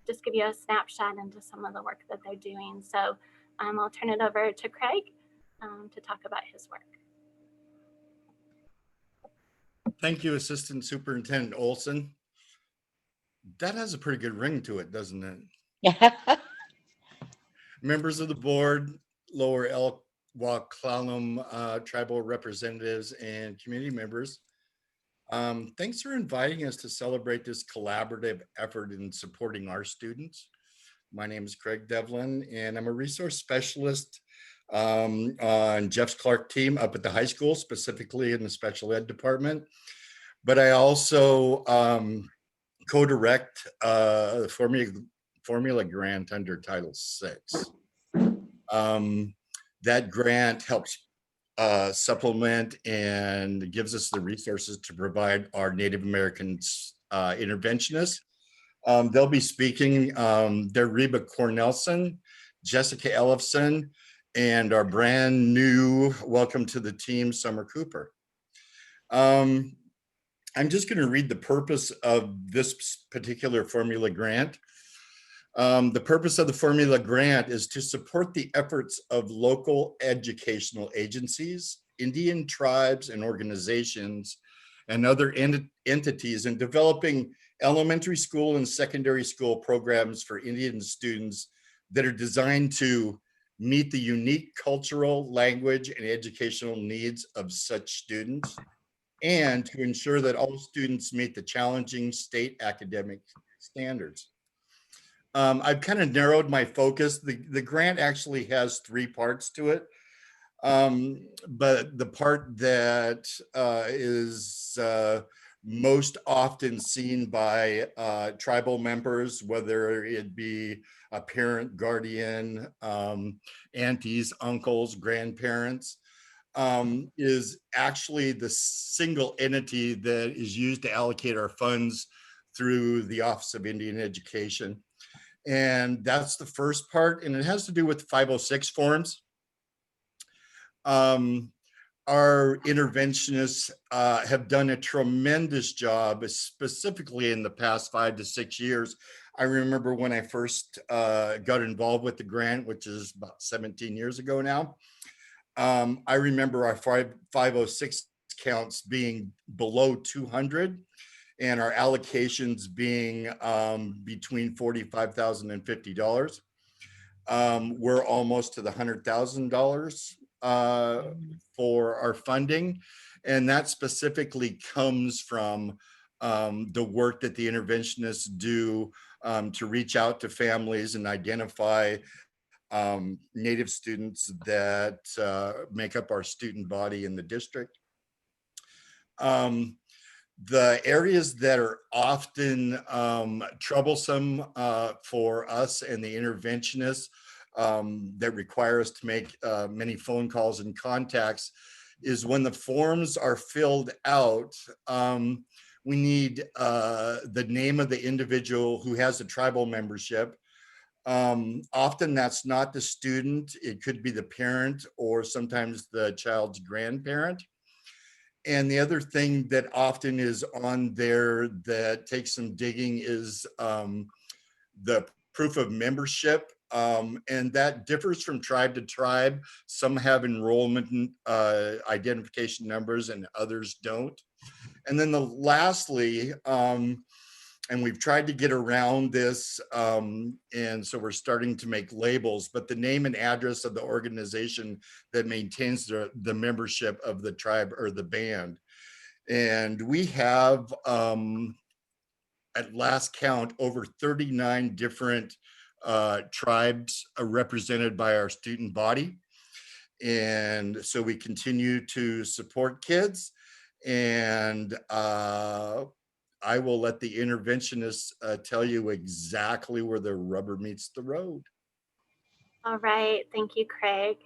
just give you a snapshot into some of the work that they're doing. So I'll turn it over to Craig to talk about his work. Thank you, Assistant Superintendent Olson. That has a pretty good ring to it, doesn't it? Members of the board, Lower Elk Waclallam tribal representatives and community members. Thanks for inviting us to celebrate this collaborative effort in supporting our students. My name is Craig Devlin, and I'm a resource specialist on Jeff's Clark team up at the high school, specifically in the special ed department. But I also co-direct the formula grant under Title VI. That grant helps supplement and gives us the resources to provide our Native Americans interventionists. They'll be speaking, they're Reba Cornelson, Jessica Ellefson, and our brand new welcome to the team, Summer Cooper. I'm just going to read the purpose of this particular formula grant. The purpose of the formula grant is to support the efforts of local educational agencies, Indian tribes and organizations, and other entities in developing elementary school and secondary school programs for Indian students that are designed to meet the unique cultural, language, and educational needs of such students, and to ensure that all students meet the challenging state academic standards. I've kind of narrowed my focus. The grant actually has 3 parts to it. But the part that is most often seen by tribal members, whether it be a parent, guardian, aunties, uncles, grandparents, is actually the single entity that is used to allocate our funds through the Office of Indian Education. And that's the first part, and it has to do with 506 forms. Our interventionists have done a tremendous job, specifically in the past 5 to 6 years. I remember when I first got involved with the grant, which is about 17 years ago now. I remember our 506 counts being below 200 and our allocations being between $45,000 and $50. We're almost to the $100,000 for our funding. And that specifically comes from the work that the interventionists do to reach out to families and identify Native students that make up our student body in the district. The areas that are often troublesome for us and the interventionists that require us to make many phone calls and contacts is when the forms are filled out, we need the name of the individual who has a tribal membership. Often that's not the student, it could be the parent or sometimes the child's grandparent. And the other thing that often is on there that takes some digging is the proof of membership. And that differs from tribe to tribe. Some have enrollment identification numbers and others don't. And then lastly, and we've tried to get around this, and so we're starting to make labels, but the name and address of the organization that maintains the membership of the tribe or the band. And we have, at last count, over 39 different tribes are represented by our student body. And so we continue to support kids, and I will let the interventionists tell you exactly where the rubber meets the road. All right, thank you, Craig.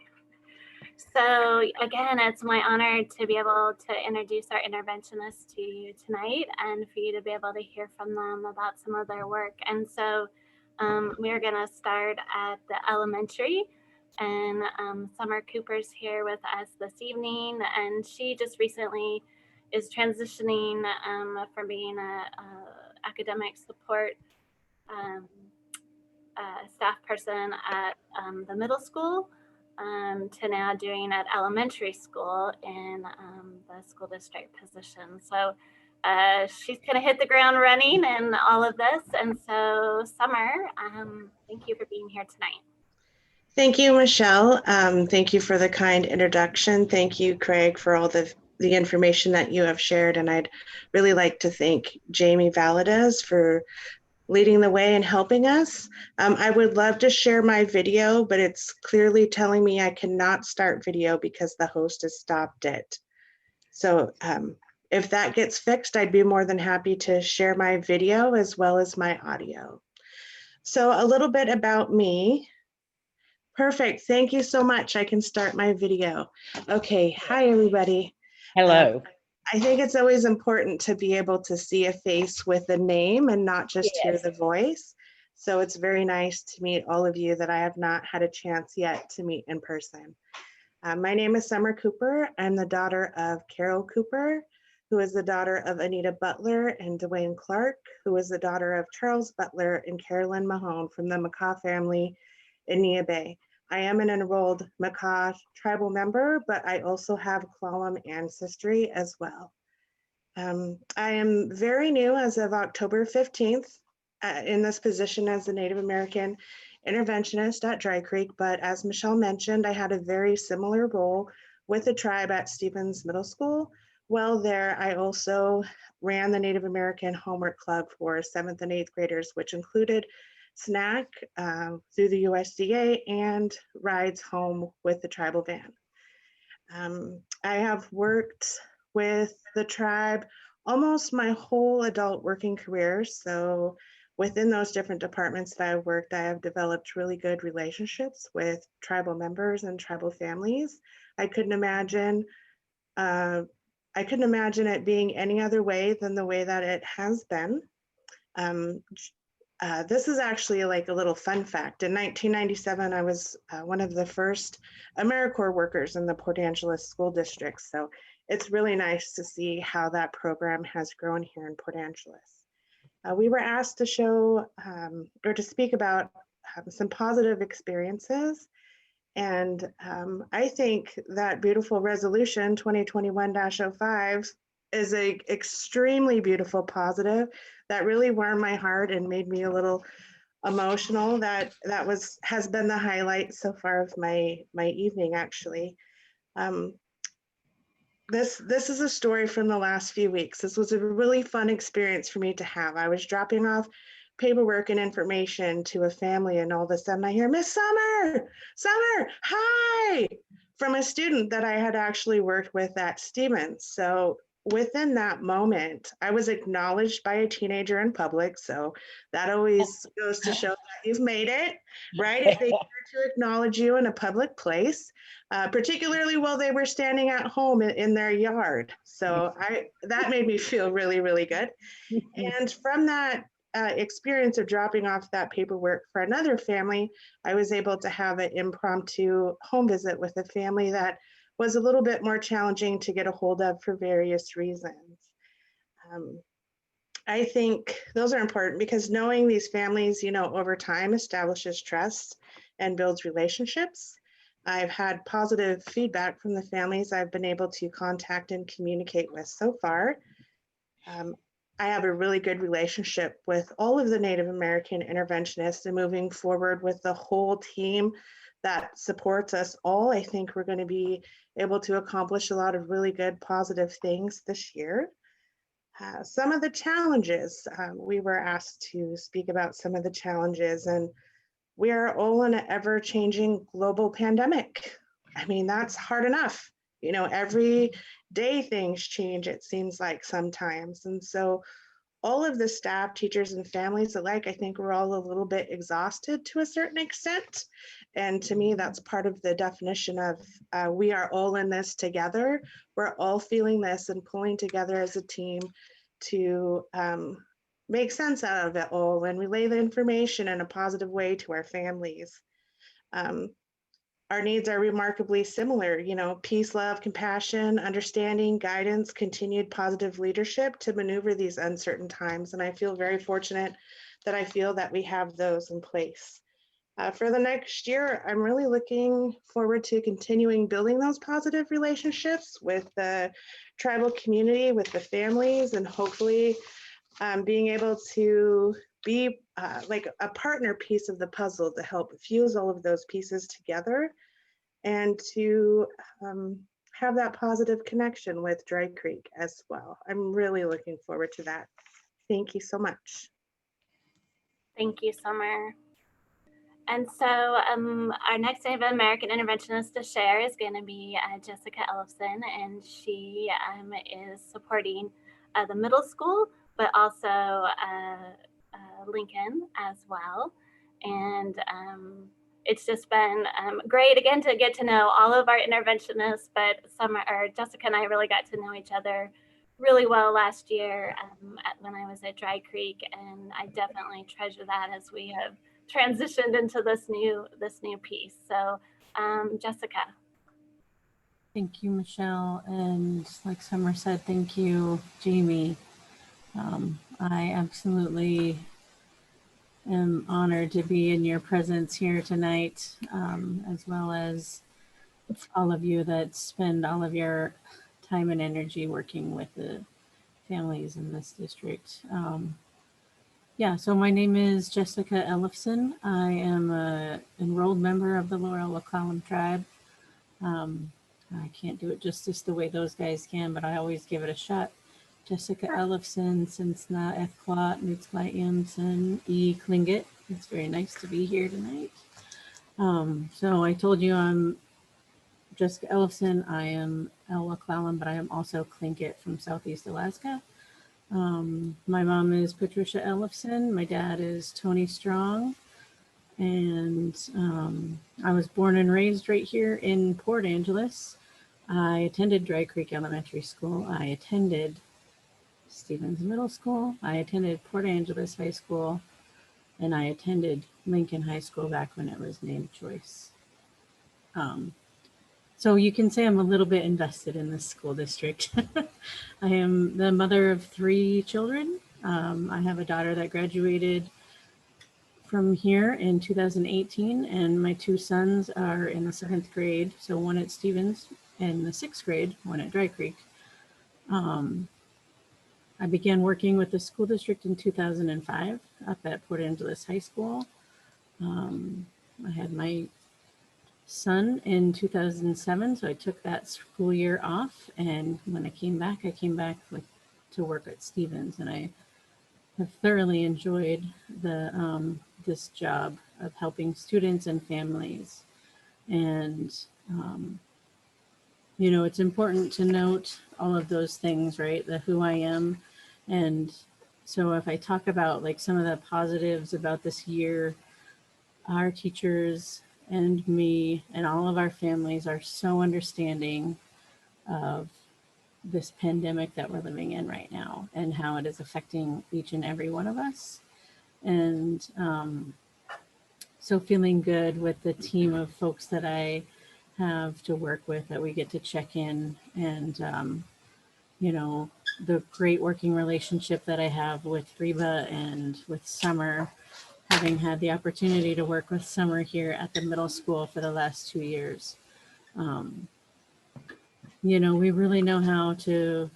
So again, it's my honor to be able to introduce our interventionists to you tonight and for you to be able to hear from them about some of their work. And so we're gonna start at the elementary, and Summer Cooper's here with us this evening, and she just recently is transitioning from being a academic support staff person at the middle school to now doing at elementary school in the school district position. So she's gonna hit the ground running and all of this. And so Summer, thank you for being here tonight. Thank you, Michelle. Thank you for the kind introduction. Thank you, Craig, for all the information that you have shared. And I'd really like to thank Jamie Valadez for leading the way and helping us. I would love to share my video, but it's clearly telling me I cannot start video because the host has stopped it. So if that gets fixed, I'd be more than happy to share my video as well as my audio. So a little bit about me. Perfect. Thank you so much. I can start my video. Okay. Hi, everybody. Hello. I think it's always important to be able to see a face with a name and not just hear Yes. the voice. So it's very nice to meet all of you that I have not had a chance yet to meet in person. My name is Summer Cooper. I'm the daughter of Carol Cooper, who is the daughter of Anita Butler and Dwayne Clark, who is the daughter of Charles Butler and Carolyn Mahone from the Makah family in Nia Bay. I am an enrolled Makah tribal member, but I also have Klallam ancestry as well. I am very new as of October 15th in this position as a Native American interventionist at Dry Creek, but as Michelle mentioned, I had a very similar role with the tribe at Stevens Middle School. While there, I also ran the Native American Homework Club for 7th and 8th graders, which included snack through the USDA and rides home with the tribal van. I have worked with the tribe almost my whole adult working career. So within those different departments that I've worked, I have developed really good relationships with tribal members and tribal families. I couldn't imagine it being any other way than the way that it has been. This is actually like a little fun fact. In 1997, I was one of the first AmeriCorps workers in the Port Angeles School District. So it's really nice to see how that program has grown here in Port Angeles. We were asked to show or to speak about some positive experiences. And I think that beautiful resolution 2021-05 is a extremely beautiful positive that really warmed my heart and made me a little emotional. That has been the highlight so far of my evening, actually. This is a story from the last few weeks. This was a really fun experience for me to have. I was dropping off paperwork and information to a family, and all of a sudden I hear, Miss Summer, hi, from a student that I had actually worked with at Stevens. So within that moment, I was acknowledged by a teenager in public. So that always goes to show that you've made it, right? If they to acknowledge you in a public place, particularly while they were standing at home in their yard. So that made me feel really, really good. And from that experience of dropping off that paperwork for another family, I was able to have an impromptu home visit with a family that was a little bit more challenging to get a hold of for various reasons. I think those are important because knowing these families, over time establishes trust and builds relationships. I've had positive feedback from the families I've been able to contact and communicate with so far. I have a really good relationship with all of the Native American interventionists, and moving forward with the whole team that supports us all, I think we're going to be able to accomplish a lot of really good positive things this year. Some of the challenges, we were asked to speak about some of the challenges, and we are all in an ever-changing global pandemic. I mean, that's hard enough. Every day things change, it seems like sometimes. And so all of the staff, teachers, and families alike, I think we're all a little bit exhausted to a certain extent. And to me, that's part of the definition of we are all in this together. We're all feeling this and pulling together as a team to make sense out of it all and relay the information in a positive way to our families. Our needs are remarkably similar, peace, love, compassion, understanding, guidance, continued positive leadership to maneuver these uncertain times. And I feel very fortunate that I feel that we have those in place. For the next year, I'm really looking forward to continuing building those positive relationships with the tribal community, with the families, and hopefully being able to be like a partner piece of the puzzle to help fuse all of those pieces together and to have that positive connection with Dry Creek as well. I'm really looking forward to that. Thank you so much. Thank you, Summer. And so our next Native American interventionist to share is going to be Jessica Ellison, and she is supporting the middle school, but also Lincoln as well. And it's just been great again to get to know all of our interventionists, but Jessica and I really got to know each other really well last year when I was at Dry Creek, and I definitely treasure that as we have transitioned into this new piece. So Jessica. Thank you, Michelle. And like Summer said, thank you, Jamie. I absolutely am honored to be in your presence here tonight, as well as all of you that spend all of your time and energy working with the families in this district. Yeah, so my name is Jessica Ellison. I am an enrolled member of the Lower Clallam tribe. I can't do it justice the way those guys can, but I always give it a shot. Jessica Ellison, Sinsna, Ethquat, Nutzgleiamson, E. Klingit. It's very nice to be here tonight. So I told you I'm Jessica Ellison. I am Elwa Clallam, but I am also Tlingit from Southeast Alaska. My mom is Patricia Ellison. My dad is Tony Strong. And I was born and raised right here in Port Angeles. I attended Dry Creek Elementary School. I attended Stevens Middle School. I attended Port Angeles High School. And I attended Lincoln High School back when it was named Choice. So you can say I'm a little bit invested in this school district. I am the mother of 3 children. I have a daughter that graduated from here in 2018, and my 2 sons are in the 7th grade. So one at Stevens in the 6th grade, one at Dry Creek. I began working with the school district in 2005 up at Port Angeles High School. I had my son in 2007, so I took that school year off, and when I came back to work at Stevens, and I have thoroughly enjoyed this job of helping students and families. And you know, it's important to note all of those things, right? The who I am. And so if I talk about like some of the positives about this year, our teachers and me and all of our families are so understanding of this pandemic that we're living in right now and how it is affecting each and every one of us. And so feeling good with the team of folks that I have to work with, that we get to check in, and you know, the great working relationship that I have with Reba and with Summer, having had the opportunity to work with Summer here at the middle school for the last 2 years. You know, we really know how to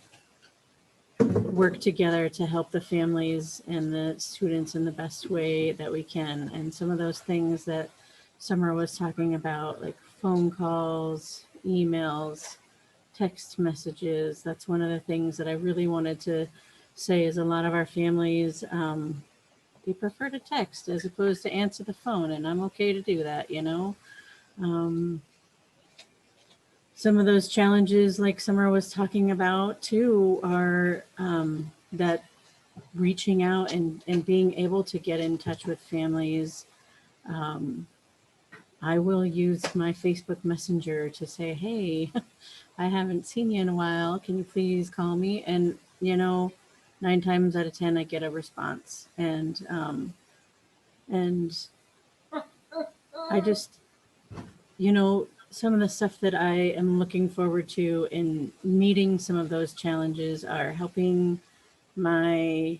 work together to help the families and the students in the best way that we can. And some of those things that Summer was talking about, like phone calls, emails, text messages, that's one of the things that I really wanted to say is a lot of our families, they prefer to text as opposed to answer the phone, and I'm okay to do that, you know. Some of those challenges, like Summer was talking about too, are that reaching out and being able to get in touch with families. I will use my Facebook Messenger to say, hey, I haven't seen you in a while. Can you please call me? And, you know, 9 times out of 10, I get a response. And I just, you know, some of the stuff that I am looking forward to in meeting some of those challenges are helping my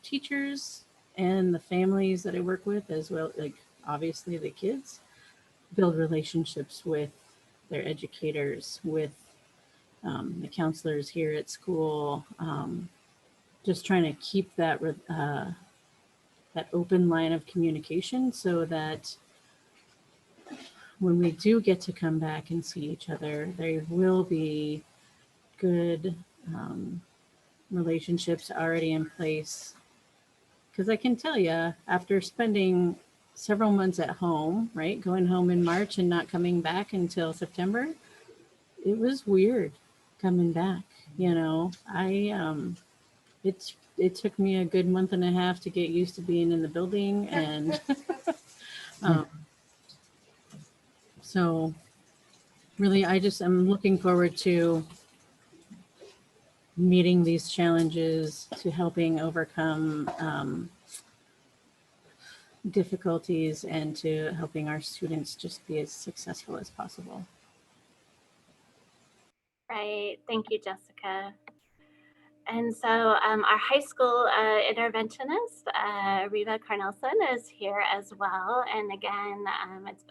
teachers and the families that I work with, as well, like obviously the kids, build relationships with their educators, with the counselors here at school, just trying to keep that that open line of communication so that when we do get to come back and see each other, there will be good relationships already in place. Because I can tell you, after spending several months at home, right, going home in March and not coming back until September, it was weird coming back. You know, it took me a good month and a half to get used to being in the building, and so really, I'm looking forward to meeting these challenges, to helping overcome difficulties, and to helping our students just be as successful as possible. Right. Thank you, Jessica. And so our high school interventionist, Riva Carnelson, is here as well. And again,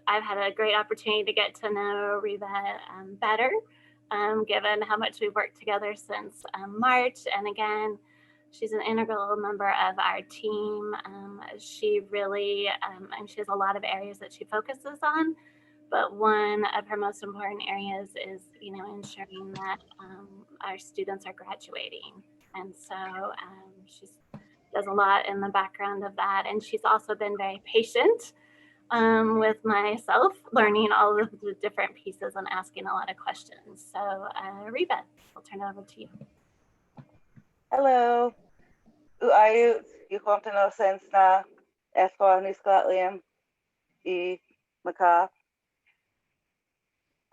I've had a great opportunity to get to know Riva better, given how much we've worked together since March. And again, she's an integral member of our team. She really, she has a lot of areas that she focuses on. But one of her most important areas is, ensuring that our students are graduating. And so she does a lot in the background of that. And she's also been very patient with myself, learning all of the different pieces and asking a lot of questions. So Riva, I'll turn it over to you. Hello. Ayut, yukomtano sensna, eswa niskatliam, e maka.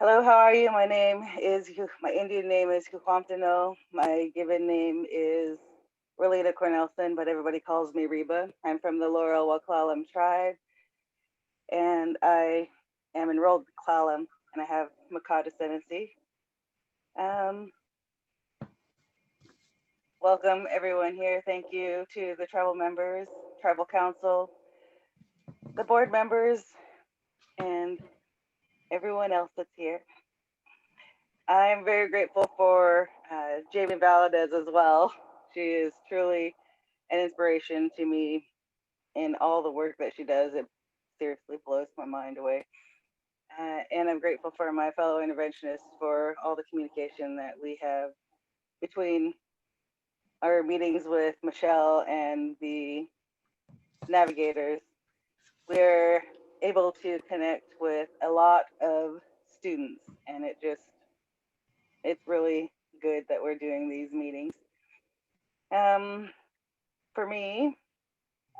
Hello, how are you? My Indian name is Hukwamtano. My given name is Relita Cornelson, but everybody calls me Reba. I'm from the Laurel Waklallam tribe, and I am enrolled in Klallam, and I have Makah descendancy. Welcome everyone here. Thank you to the tribal members, tribal council, the board members, and everyone else that's here. I'm very grateful for Jamie Valadez as well. She is truly an inspiration to me in all the work that she does. It seriously blows my mind away. And I'm grateful for my fellow interventionists for all the communication that we have between our meetings with Michelle and the navigators. We're able to connect with a lot of students, and it's really good that we're doing these meetings. For me,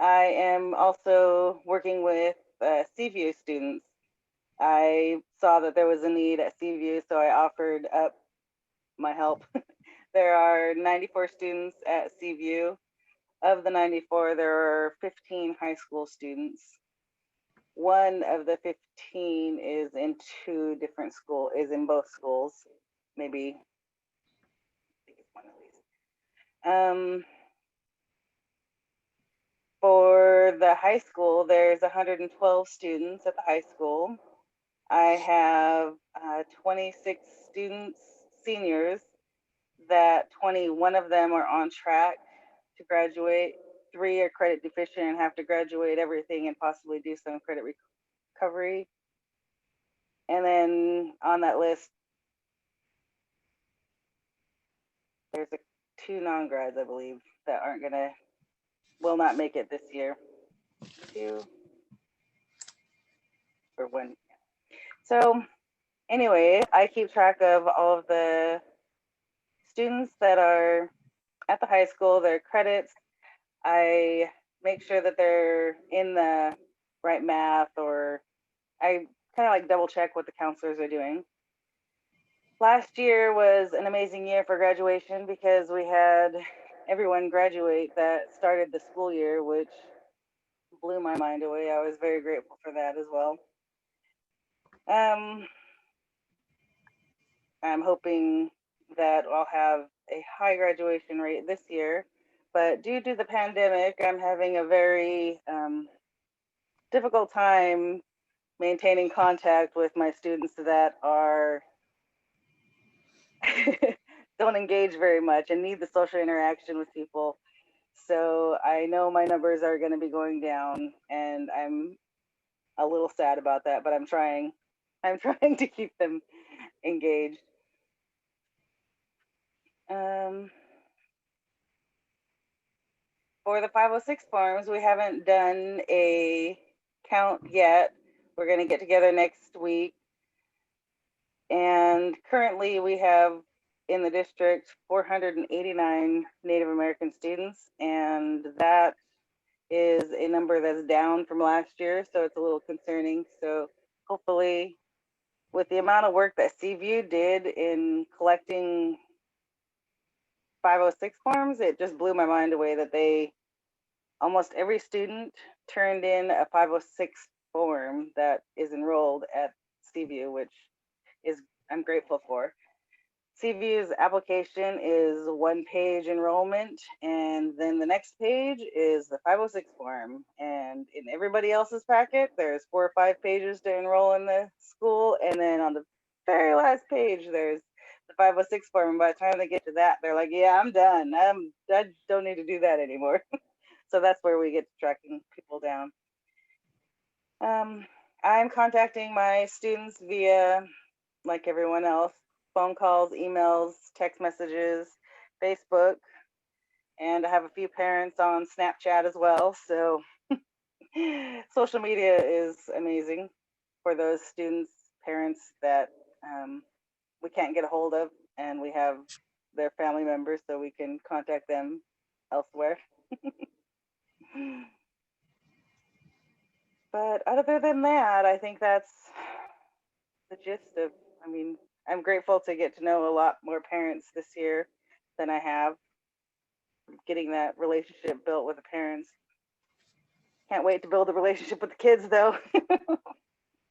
I am also working with Seaview students. I saw that there was a need at Seaview, so I offered up my help. There are 94 students at Seaview. Of the 94, there are 15 high school students. One of the 15 is in both schools, maybe. For the high school, there's 112 students at the high school. I have 26 students, seniors, that 21 of them are on track to graduate. 3 are credit deficient and have to graduate everything and possibly do some credit recovery. And then on that list, there's 2 non-grads, I believe, that will not make it this year. 2 or 1. So anyway, I keep track of all of the students that are at the high school, their credits. I make sure that they're in the right math, or I kind of like double check what the counselors are doing. Last year was an amazing year for graduation because we had everyone graduate that started the school year, which blew my mind away. I was very grateful for that as well. I'm hoping that I'll have a high graduation rate this year, but due to the pandemic, I'm having a very difficult time maintaining contact with my students that are don't engage very much and need the social interaction with people. So I know my numbers are going to be going down, and I'm a little sad about that, but I'm trying. I'm trying to keep them engaged. For the 506 forms, we haven't done a count yet. We're going to get together next week. And currently we have in the district 489 Native American students, and that is a number that's down from last year, so it's a little concerning. So hopefully, with the amount of work that CVU did in collecting 506 forms, it just blew my mind away that almost every student turned in a 506 form that is enrolled at CVU, which I'm grateful for. CVU's application is 1-page enrollment, and then the next page is the 506 form. And in everybody else's packet, there's 4 or 5 pages to enroll in the school, and then on the very last page, there's the 506 form. And by the time they get to that, they're like, "Yeah, I'm done. I don't need to do that anymore." So that's where we get to tracking people down. I'm contacting my students via, like everyone else, phone calls, emails, text messages, Facebook, and I have a few parents on Snapchat as well. So social media is amazing for those students, parents that we can't get a hold of, and we have their family members so we can contact them elsewhere. But other than that, I think that's the gist of, I'm grateful to get to know a lot more parents this year than I have. Getting that relationship built with the parents. Can't wait to build a relationship with the kids though.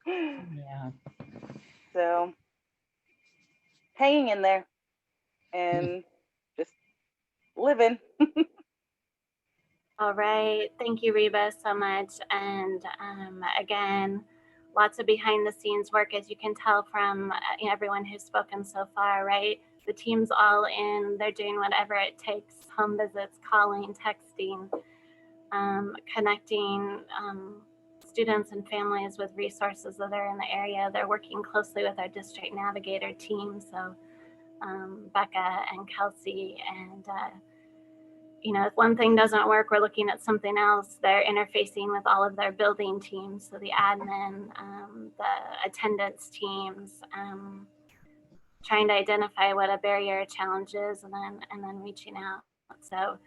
Yeah. So hanging in there and just living. All right. Thank you, Reba, so much. And again, lots of behind the scenes work, as you can tell from everyone who's spoken so far, right? The team's all in, they're doing whatever it takes, home visits, calling, texting, connecting students and families with resources that are in the area. They're working closely with our district navigator team. So Becca and Kelsey, and if one thing doesn't work, we're looking at something else. They're interfacing with all of their building teams, so the admin, the attendance teams, trying to identify what a barrier challenge is, and then reaching out. So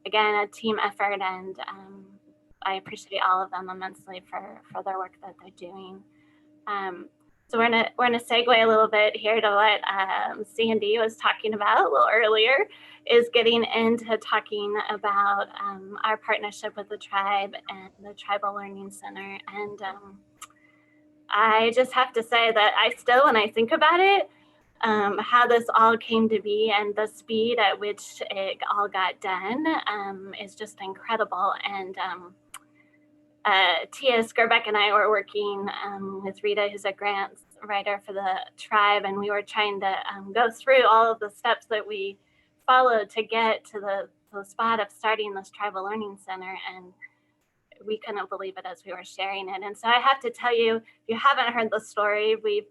again, a team effort, and I appreciate all of them immensely for their work that they're doing. So we're gonna segue a little bit here to what Sandy was talking about a little earlier, is getting into talking about our partnership with the tribe and the Tribal Learning Center. And I just have to say that I still, when I think about it, how this all came to be and the speed at which it all got done is just incredible. And Tia Skirbeck and I were working with Rita, who's a grants writer for the tribe, and we were trying to go through all of the steps that we followed to get to the spot of starting this Tribal Learning Center, and we couldn't believe it as we were sharing it. And so I have to tell you, if you haven't heard the story, we've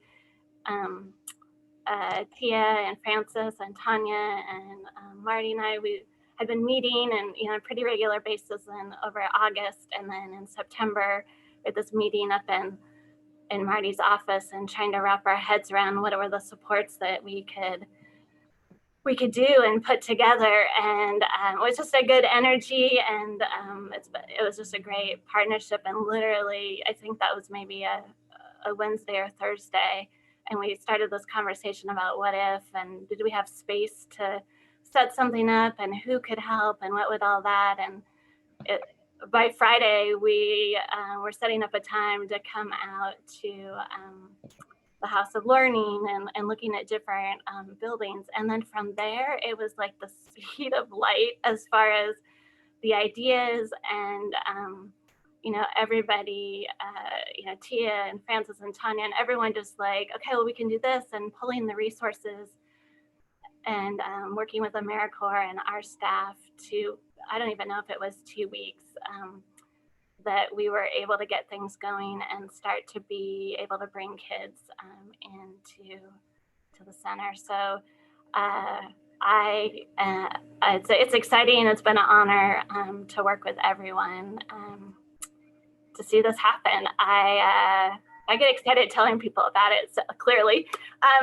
Tia and Francis and Tanya and Marty and I, we had been meeting and on a pretty regular basis over August, and then in September with this meeting up in Marty's office and trying to wrap our heads around what were the supports that we could do and put together. And it was just a good energy, and it was just a great partnership. And literally, I think that was maybe a Wednesday or Thursday, and we started this conversation about what if, and did we have space to set something up, and who could help, and what would all that. And by Friday, we were setting up a time to come out to the House of Learning and looking at different buildings. And then from there, it was like the speed of light as far as the ideas, and everybody, Tia and Francis and Tanya and everyone just like, okay, well, we can do this, and pulling the resources and working with AmeriCorps and our staff to I don't even know if it was 2 weeks, that we were able to get things going and start to be able to bring kids into the center. So it's exciting. It's been an honor to work with everyone to see this happen. I get excited telling people about it, so clearly,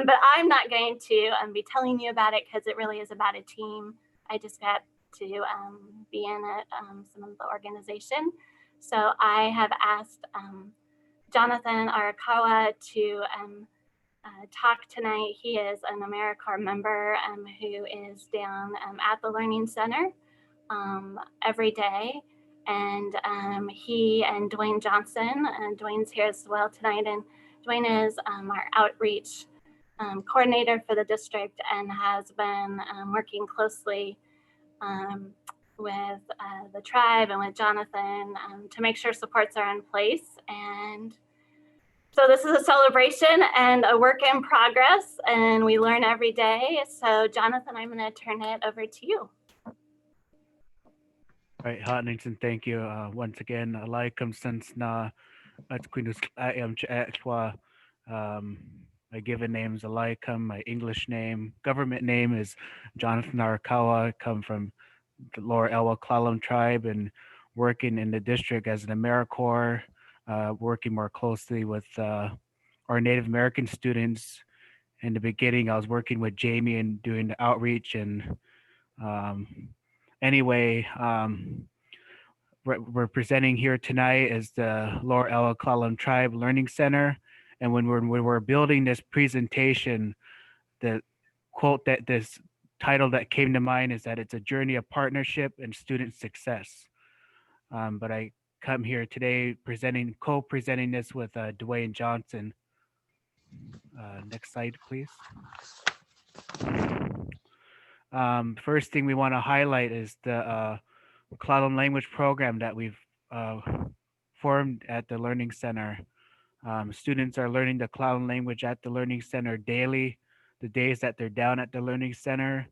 but I'm not going to be telling you about it because it really is about a team. I just got to be in some of the organization. So I have asked Jonathan Arakawa to talk tonight. He is an AmeriCorps member who is down at the Learning Center every day. And he and Dwayne Johnson, and Dwayne's here as well tonight, and Dwayne is our outreach coordinator for the district and has been working closely with the tribe and with Jonathan to make sure supports are in place. And so this is a celebration and a work in progress, and we learn every day. So Jonathan, I'm going to turn it over to you. Right, Huntington, thank you once again. Alaikum since na at Queen's I am Chwa. My given name is Alaikum. My English name, government name is Jonathan Arakawa. I come from the Lower Elwha Klallam tribe and working in the district as an AmeriCorps, working more closely with our Native American students. In the beginning, I was working with Jamie and doing the outreach. And anyway, we're presenting here tonight is the Lower Elwha Klallam Tribe Learning Center. And when we're building this presentation, the quote that this title that came to mind is that it's a journey of partnership and student success. But I come here today co-presenting this with Dwayne Johnson. Next slide, please. First thing we want to highlight is the Klallam language program that we've formed at the Learning Center. Students are learning the Klallam language at the Learning Center daily, the days that they're down at the Learning Center.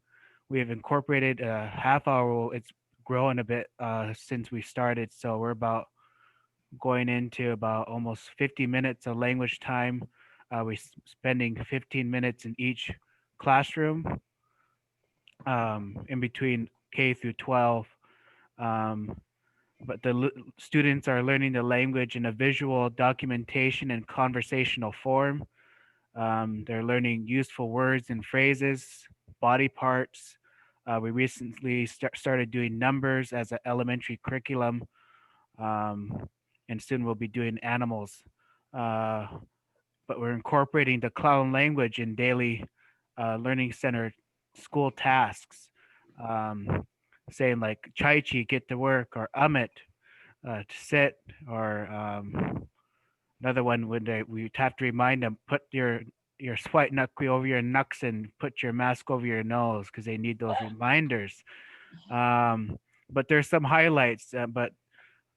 We have incorporated a half hour. It's grown a bit since we started. So we're about going into about almost 50 minutes of language time. We're spending 15 minutes in each classroom in between K through 12. But the students are learning the language in a visual documentation and conversational form. They're learning useful words and phrases, body parts. We recently started doing numbers as an elementary curriculum, and soon we'll be doing animals. But we're incorporating the Klallam language in daily Learning Center school tasks, saying like Chaichi, get to work, or Amit, to sit, or another one when we have to remind them, put your swipe knuckle over your knucks and put your mask over your nose because they need those reminders. But there's some highlights. But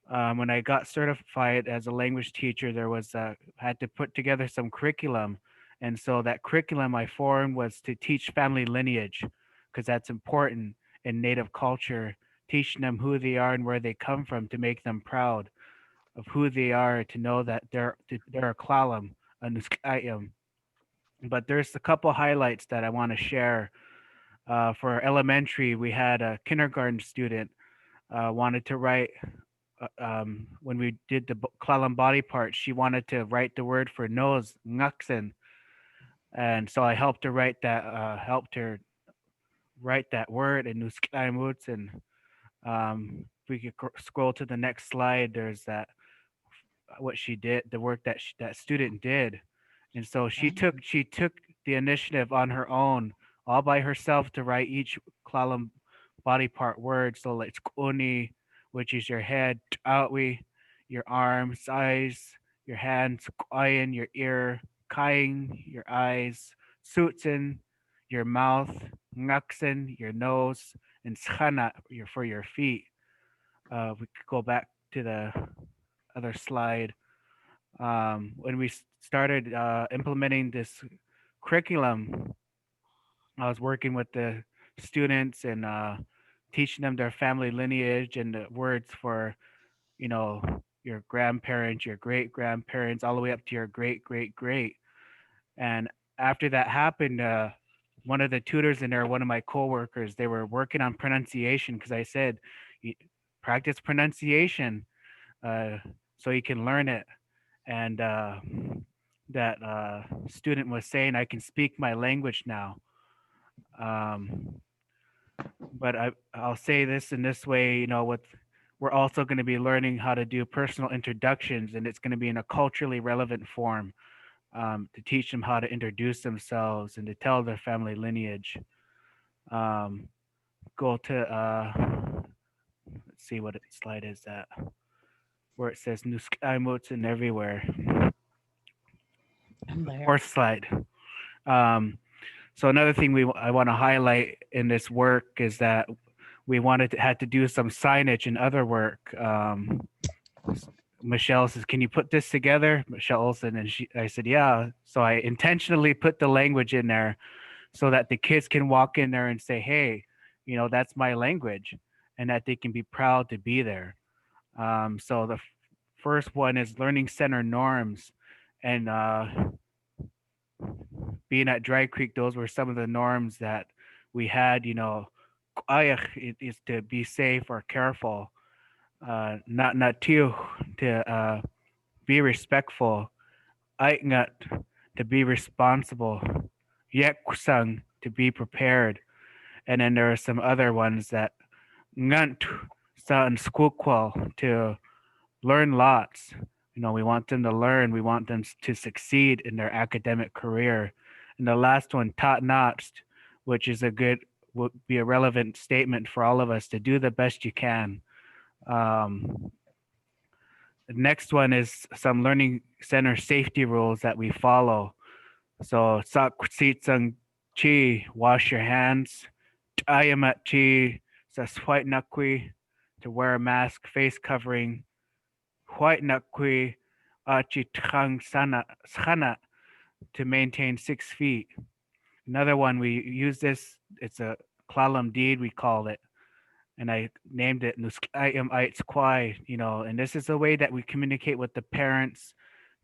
when I got certified as a language teacher, there was had to put together some curriculum, and so that curriculum I formed was to teach family lineage because that's important in Native culture, teaching them who they are and where they come from to make them proud of who they are, to know that they're a Klallam, a Nuskayam. But there's a couple highlights that I want to share. For elementary, we had a kindergarten student wanted to write, when we did the Klallam body part, she wanted to write the word for nose, ngaksen. And so I helped her write that word in Nuskayam. And if we could scroll to the next slide, there's that what she did, the work that that student did. And so she took the initiative on her own, all by herself, to write each Klallam body part word. So like kuni, which is your head, outwi, your arms, eyes, your hands, ayin, your ear, kaing, your eyes, sutsin, your mouth, ngaksen, your nose, and schana, for your feet. We could go back to the other slide. When we started implementing this curriculum, I was working with the students and teaching them their family lineage and the words for, you know, your grandparents, your great grandparents, all the way up to your great great great. And after that happened, one of the tutors in there, one of my coworkers, they were working on pronunciation because I said, practice pronunciation so you can learn it. And that student was saying, I can speak my language now. But I'll say this in this way, you know, we're also going to be learning how to do personal introductions, and it's going to be in a culturally relevant form to teach them how to introduce themselves and to tell their family lineage. Go to, let's see what slide is that, where it says Nuskaimutzen everywhere. I'm there. Fourth slide. So another thing I want to highlight in this work is that we had to do some signage and other work. Michelle says, "Can you put this together?" Michelle Olson, and I said, "Yeah." So I intentionally put the language in there so that the kids can walk in there and say, "Hey, you know, that's my language," and that they can be proud to be there. So the first one is learning center norms, and being at Dry Creek, those were some of the norms that we had. You know, it is to be safe or careful. Not to be respectful. Aingat to be responsible. Yekusang to be prepared. And then there are some other ones that ngant sa and squukwal to learn lots. You know, we want them to learn. We want them to succeed in their academic career. And the last one, top notched, which is would be a relevant statement for all of us to do the best you can. The next one is some learning center safety rules that we follow. So, sakwitsitsang chi, wash your hands. Ayamat chi, saswait nakwi, to wear a mask, face covering. White nakwi, achi trang sana, to maintain 6 feet. Another one, we use this, it's a Klalam deed, we call it. And I named it Nuskayam Aits Kwai, you know, and this is a way that we communicate with the parents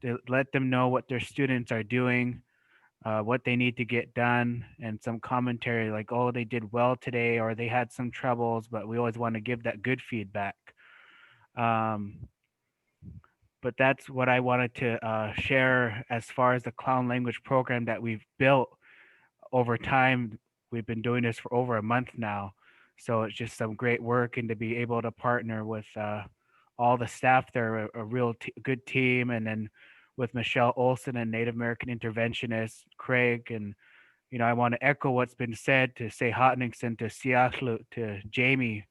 to let them know what their students are doing, what they need to get done, and some commentary like, oh, they did well today, or they had some troubles, but we always want to give that good feedback. But that's what I wanted to share as far as the clown language program that we've built over time. We've been doing this for over a month now. So it's just some great work, and to be able to partner with all the staff there, a real good team. And then with Michelle Olson and Native American interventionist Craig. And, you know, I want to echo what's been said, to say Hotningson, to Siatlu, to Jamie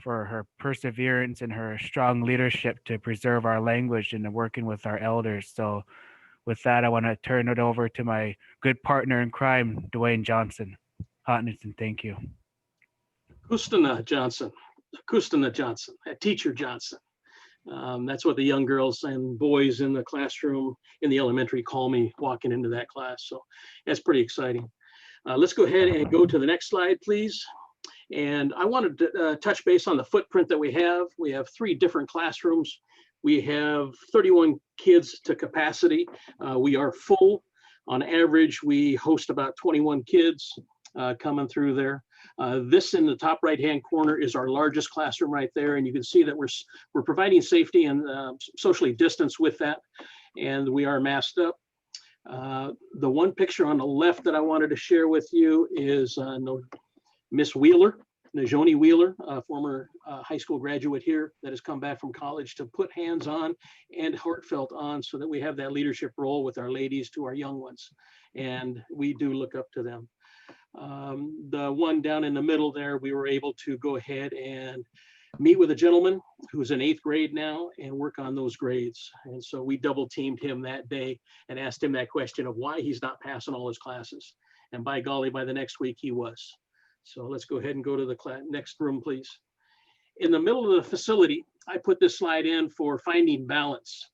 for her perseverance and her strong leadership to preserve our language and working with our elders. So with that, I want to turn it over to my good partner in crime, Dwayne Johnson. Hotningson, thank you. Kustana Johnson, Teacher Johnson. That's what the young girls and boys in the classroom in the elementary call me walking into that class. So that's pretty exciting. Let's go ahead and go to the next slide, please. And I wanted to touch base on the footprint that we have. We have 3 different classrooms. We have 31 kids to capacity. We are full. On average, we host about 21 kids coming through there. This in the top right-hand corner is our largest classroom right there. And you can see that we're providing safety and socially distanced with that. And we are masked up. The one picture on the left that I wanted to share with you is Miss Wheeler, Najoni Wheeler, a former high school graduate here that has come back from college to put hands on and heartfelt on, so that we have that leadership role with our ladies to our young ones. And we do look up to them. The one down in the middle there, we were able to go ahead and meet with a gentleman who's in 8th grade now and work on those grades. And so we double teamed him that day and asked him that question of why he's not passing all his classes. And by golly, by the next week he was. So let's go ahead and go to the next room, please. In the middle of the facility, I put this slide in for finding balance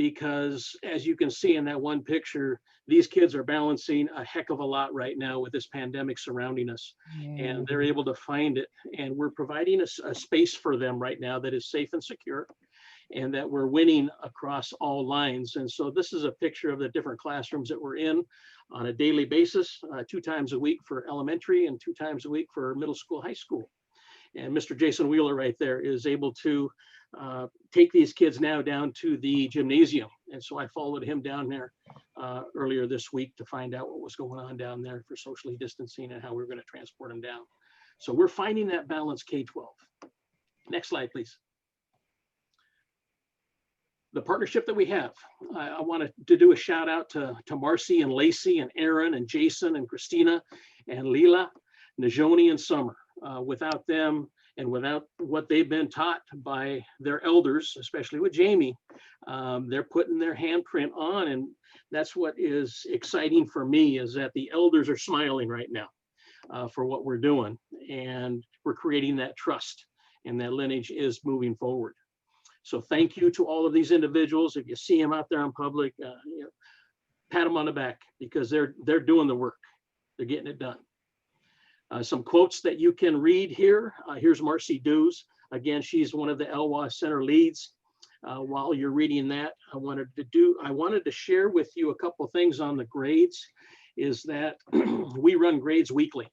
because as you can see in that one picture, these kids are balancing a heck of a lot right now with this pandemic surrounding us, and they're able to find it. And we're providing a space for them right now that is safe and secure, and that we're winning across all lines. And so this is a picture of the different classrooms that we're in on a daily basis, 2 times a week for elementary and 2 times a week for middle school, high school. And Mr. Jason Wheeler right there is able to take these kids now down to the gymnasium. And so I followed him down there earlier this week to find out what was going on down there for socially distancing and how we we're going to transport them down. So we're finding that balance K-12. Next slide, please. The partnership that we have, I wanted to do a shout out to Marcy and Lacey and Aaron and Jason and Christina and Leela, Najoni and Summer. Without them and without what they've been taught by their elders, especially with Jamie, they're putting their handprint on. And that's what is exciting for me, is that the elders are smiling right now for what we're doing. And we're creating that trust, and that lineage is moving forward. So thank you to all of these individuals. If you see them out there in public, you know, pat them on the back, because they're doing the work. They're getting it done. Some quotes that you can read here. Here's Marcy Dews. Again, she's one of the Elwha Center leads. While you're reading that, I wanted to share with you a couple of things on the grades. Is that we run grades weekly.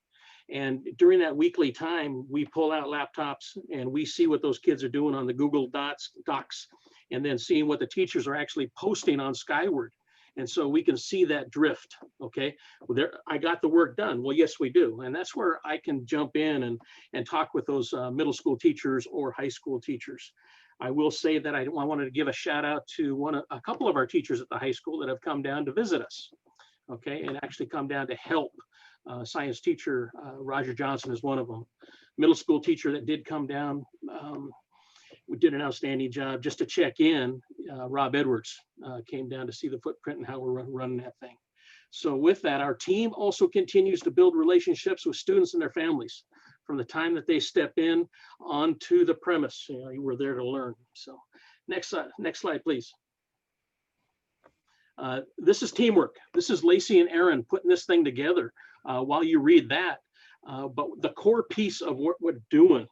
And during that weekly time, we pull out laptops and we see what those kids are doing on the Google Docs, and then seeing what the teachers are actually posting on Skyward. And so we can see that drift. Okay, well, there, I got the work done. Well, yes, we do. And that's where I can jump in and talk with those middle school teachers or high school teachers. I will say that I wanted to give a shout out to a couple of our teachers at the high school that have come down to visit us. Okay, and actually come down to help. Science teacher Roger Johnson is one of them. Middle school teacher that did come down. We did an outstanding job just to check in. Rob Edwards came down to see the footprint and how we're running that thing. So with that, our team also continues to build relationships with students and their families from the time that they step in onto the premise. You know, we're there to learn. So next slide, please. This is teamwork. This is Lacey and Aaron putting this thing together while you read that. But the core piece of what we're doing,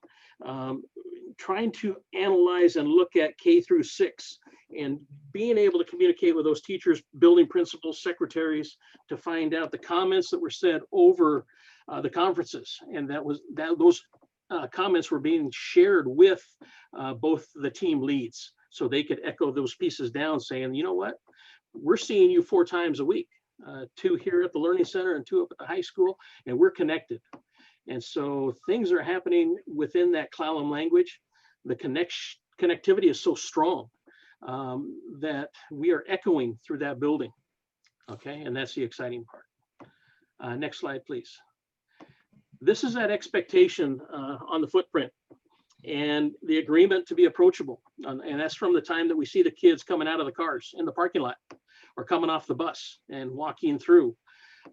trying to analyze and look at K through 6 and being able to communicate with those teachers, building principals, secretaries, to find out the comments that were said over the conferences. And those comments were being shared with both the team leads, so they could echo those pieces down, saying, you know what, we're seeing you 4 times a week, 2 here at the Learning Center and 2 up at the high school, and we're connected. And so things are happening within that Clallam language. The connectivity is so strong that we are echoing through that building. Okay, and that's the exciting part. Next slide, please. This is that expectation on the footprint and the agreement to be approachable. And that's from the time that we see the kids coming out of the cars in the parking lot or coming off the bus and walking through.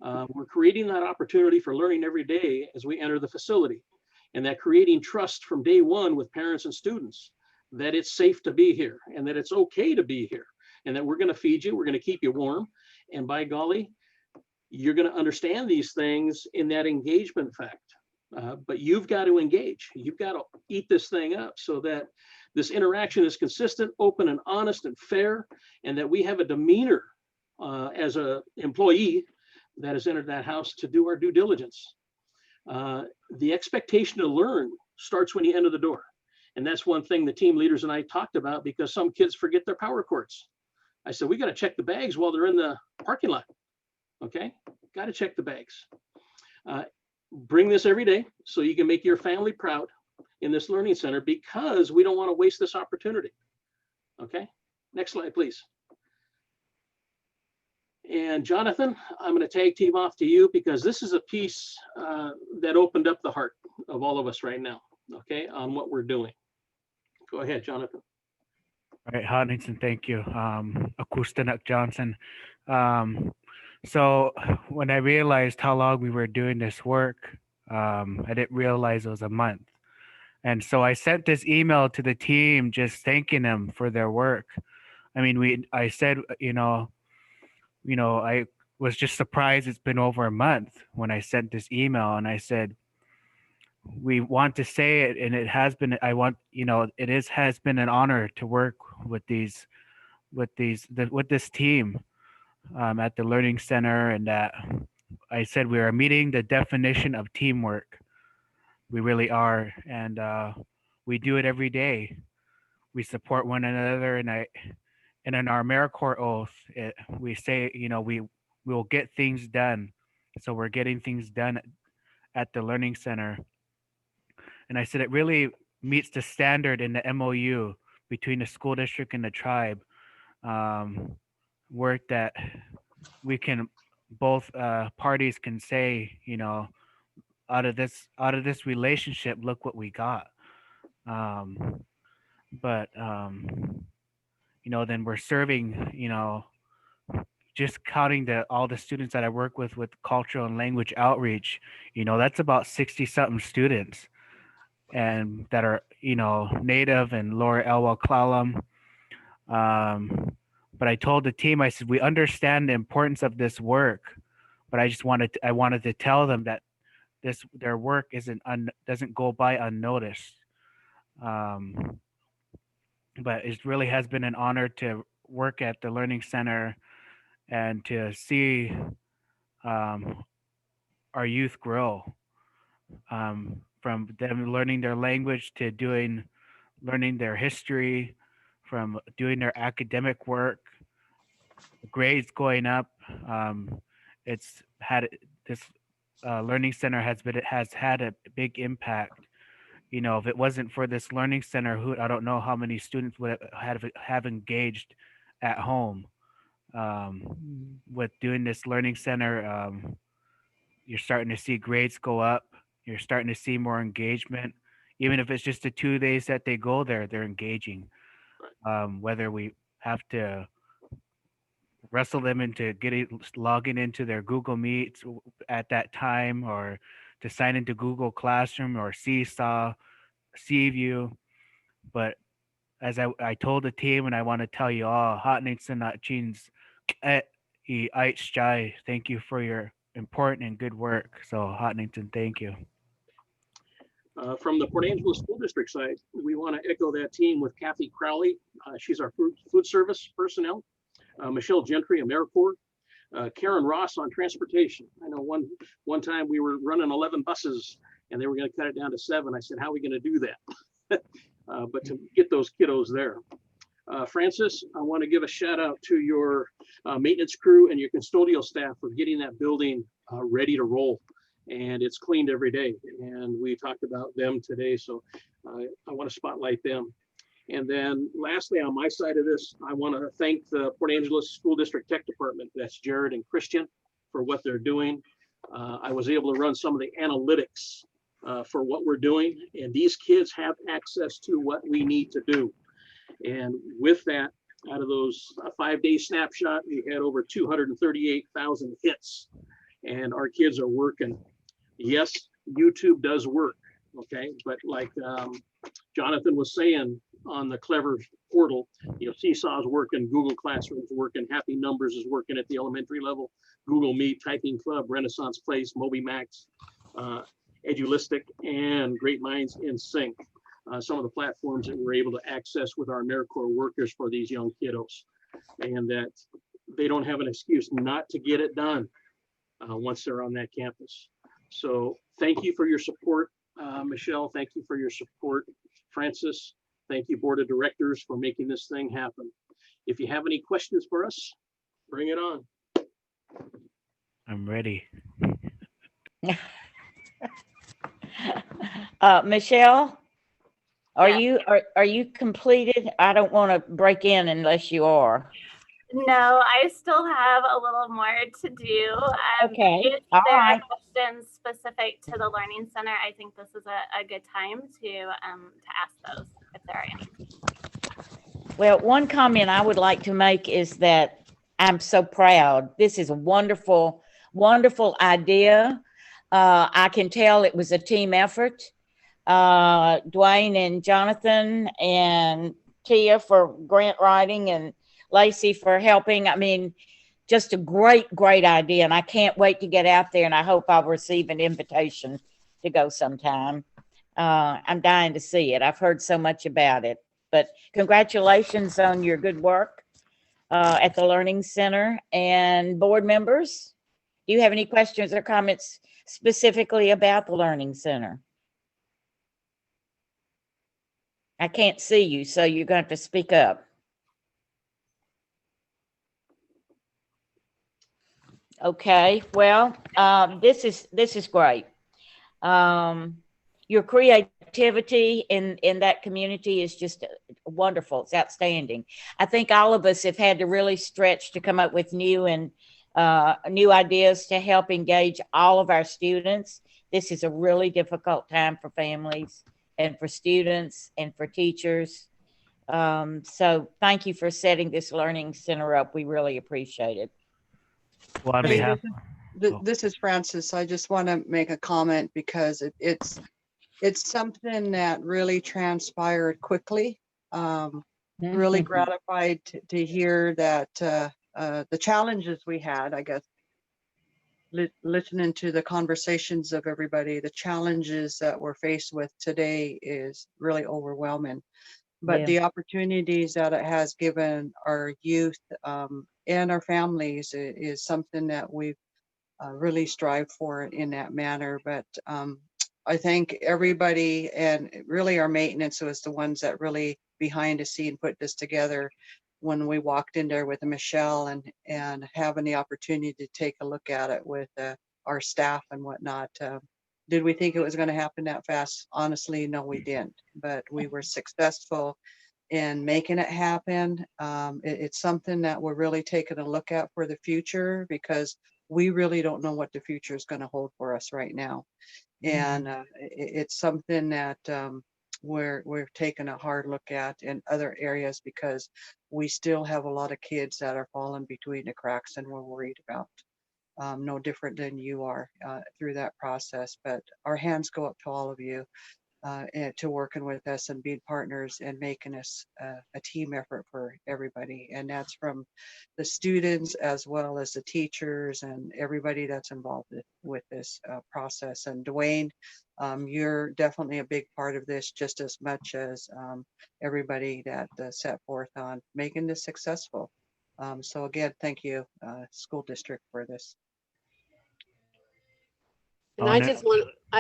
We're creating that opportunity for learning every day as we enter the facility, and that creating trust from day one with parents and students, that it's safe to be here and that it's okay to be here, and that we're going to feed you, we're going to keep you warm, and by golly, you're going to understand these things in that engagement fact. But you've got to engage. You've got to eat this thing up so that this interaction is consistent, open, and honest and fair, and that we have a demeanor as an employee that has entered that house to do our due diligence. The expectation to learn starts when you enter the door. And that's one thing the team leaders and I talked about, because some kids forget their power cords. I said, we got to check the bags while they're in the parking lot. Okay, got to check the bags. Bring this every day so you can make your family proud in this learning center, because we don't want to waste this opportunity. Okay, next slide, please. And Jonathan, I'm going to tag team off to you, because this is a piece that opened up the heart of all of us right now, okay, on what we're doing. Go ahead, Jonathan. All right, Hodgson, thank you. Akustanak Johnson. So when I realized how long we were doing this work, I didn't realize it was a month. And so I sent this email to the team just thanking them for their work. I mean, I said, I was just surprised it's been over a month when I sent this email, and I said, we want to say it, and it has been, has been an honor to work with with this team at the Learning Center, and that I said we are meeting the definition of teamwork. We really are, and we do it every day. We support one another, and in our AmeriCorps oath, we say, we will get things done. So we're getting things done at the Learning Center. And I said it really meets the standard in the MOU between the school district and the tribe. Work that we can, both parties can say, out of this relationship, look what we got. Then we're serving, just counting all the students that I work with cultural and language outreach, that's about 60 something students, and that are, Native and Lower Elwha Clallam. But I told the team, I said, we understand the importance of this work, but I wanted to tell them that their work doesn't go by unnoticed. But it really has been an honor to work at the Learning Center and to see our youth grow, from them learning their language to learning their history, from doing their academic work, grades going up. It's had this Learning Center has had a big impact. If it wasn't for this Learning Center, I don't know how many students would have engaged at home. With doing this Learning Center, you're starting to see grades go up. You're starting to see more engagement. Even if it's just the 2 days that they go there, they're engaging. Whether we have to wrestle them into logging into their Google Meets at that time, or to sign into Google Classroom or Seesaw, Seaview. But as I told the team, and I want to tell you all, thank you for your important and good work. So Hotnington, thank you. From the Port Angeles School District side, we want to echo that team with Kathy Crowley. She's our food service personnel. Michelle Gentry, AmeriCorps. Karen Ross on transportation. I know one time we were running 11 buses and they were going to cut it down to 7. I said, how are we going to do that? But to get those kiddos there. Francis, I want to give a shout out to your maintenance crew and your custodial staff for getting that building ready to roll. And it's cleaned every day. And we talked about them today. So I want to spotlight them. And then lastly, on my side of this, I want to thank the Port Angeles School District Tech Department. That's Jared and Christian for what they're doing. I was able to run some of the analytics for what we're doing. And these kids have access to what we need to do. And with that, out of those 5-day snapshot, we had over 238,000 hits. And our kids are working. Yes, YouTube does work, okay? But like Jonathan was saying on the Clever portal, Seesaw's working, Google Classroom's working, Happy Numbers is working at the elementary level, Google Meet, Typing Club, Renaissance Place, MobiMax, Edulistic, and Great Minds in Sync. Some of the platforms that we're able to access with our AmeriCorps workers for these young kiddos, and that they don't have an excuse not to get it done once they're on that campus. So thank you for your support, Michelle. Thank you for your support, Francis. Thank you, Board of Directors, for making this thing happen. If you have any questions for us, bring it on. I'm ready. Michelle, are you completed? I don't want to break in unless you are. No, I still have a little more to do. Okay. If All there right. are questions specific to the Learning Center, I think this is a good time to ask those if there are any. Well, one comment I would like to make is that I'm so proud. This is a wonderful, wonderful idea. I can tell it was a team effort. Dwayne and Jonathan and Tia for grant writing, and Lacey, for helping. I mean, just a great idea. And I can't wait to get out there, and I hope I'll receive an invitation to go sometime. I'm dying to see it. I've heard so much about it. But congratulations on your good work at the Learning Center. And board members, do you have any questions or comments specifically about the Learning Center? I can't see you, so you're going to have to speak up. Okay, well, this is great. Your creativity in that community is just wonderful. It's outstanding. I think all of us have had to really stretch to come up with new ideas to help engage all of our students. This is a really difficult time for families and for students and for teachers. So thank you for setting this Learning Center up. We really appreciate it. Well, on Hey, behalf, this is Francis. I just want to make a comment because it's something that really transpired quickly. Really gratified to hear that the challenges we had, I guess, listening to the conversations of everybody, the challenges that we're faced with today is really overwhelming. But the opportunities that it has given our youth and our families is something that we've really strive for in that manner. But I think everybody, and really our maintenance was the ones that really behind the scene put this together. When we walked in there with Michelle and having the opportunity to take a look at it with our staff and whatnot, did we think it was going to happen that fast? Honestly, no, we didn't. But we were successful in making it happen. It's something that we're really taking a look at for the future because we really don't know what the future is going to hold for us right now. And it's something that we're taking a hard look at in other areas because we still have a lot of kids that are falling between the cracks and we're worried about. No different than you are through that process, but our hands go up to all of you and to working with us and being partners and making us a team effort for everybody. And that's from the students as well as the teachers and everybody that's involved with this process. And Dwayne, you're definitely a big part of this just as much as everybody that set forth on making this successful. So again, thank you, school district, for this. And I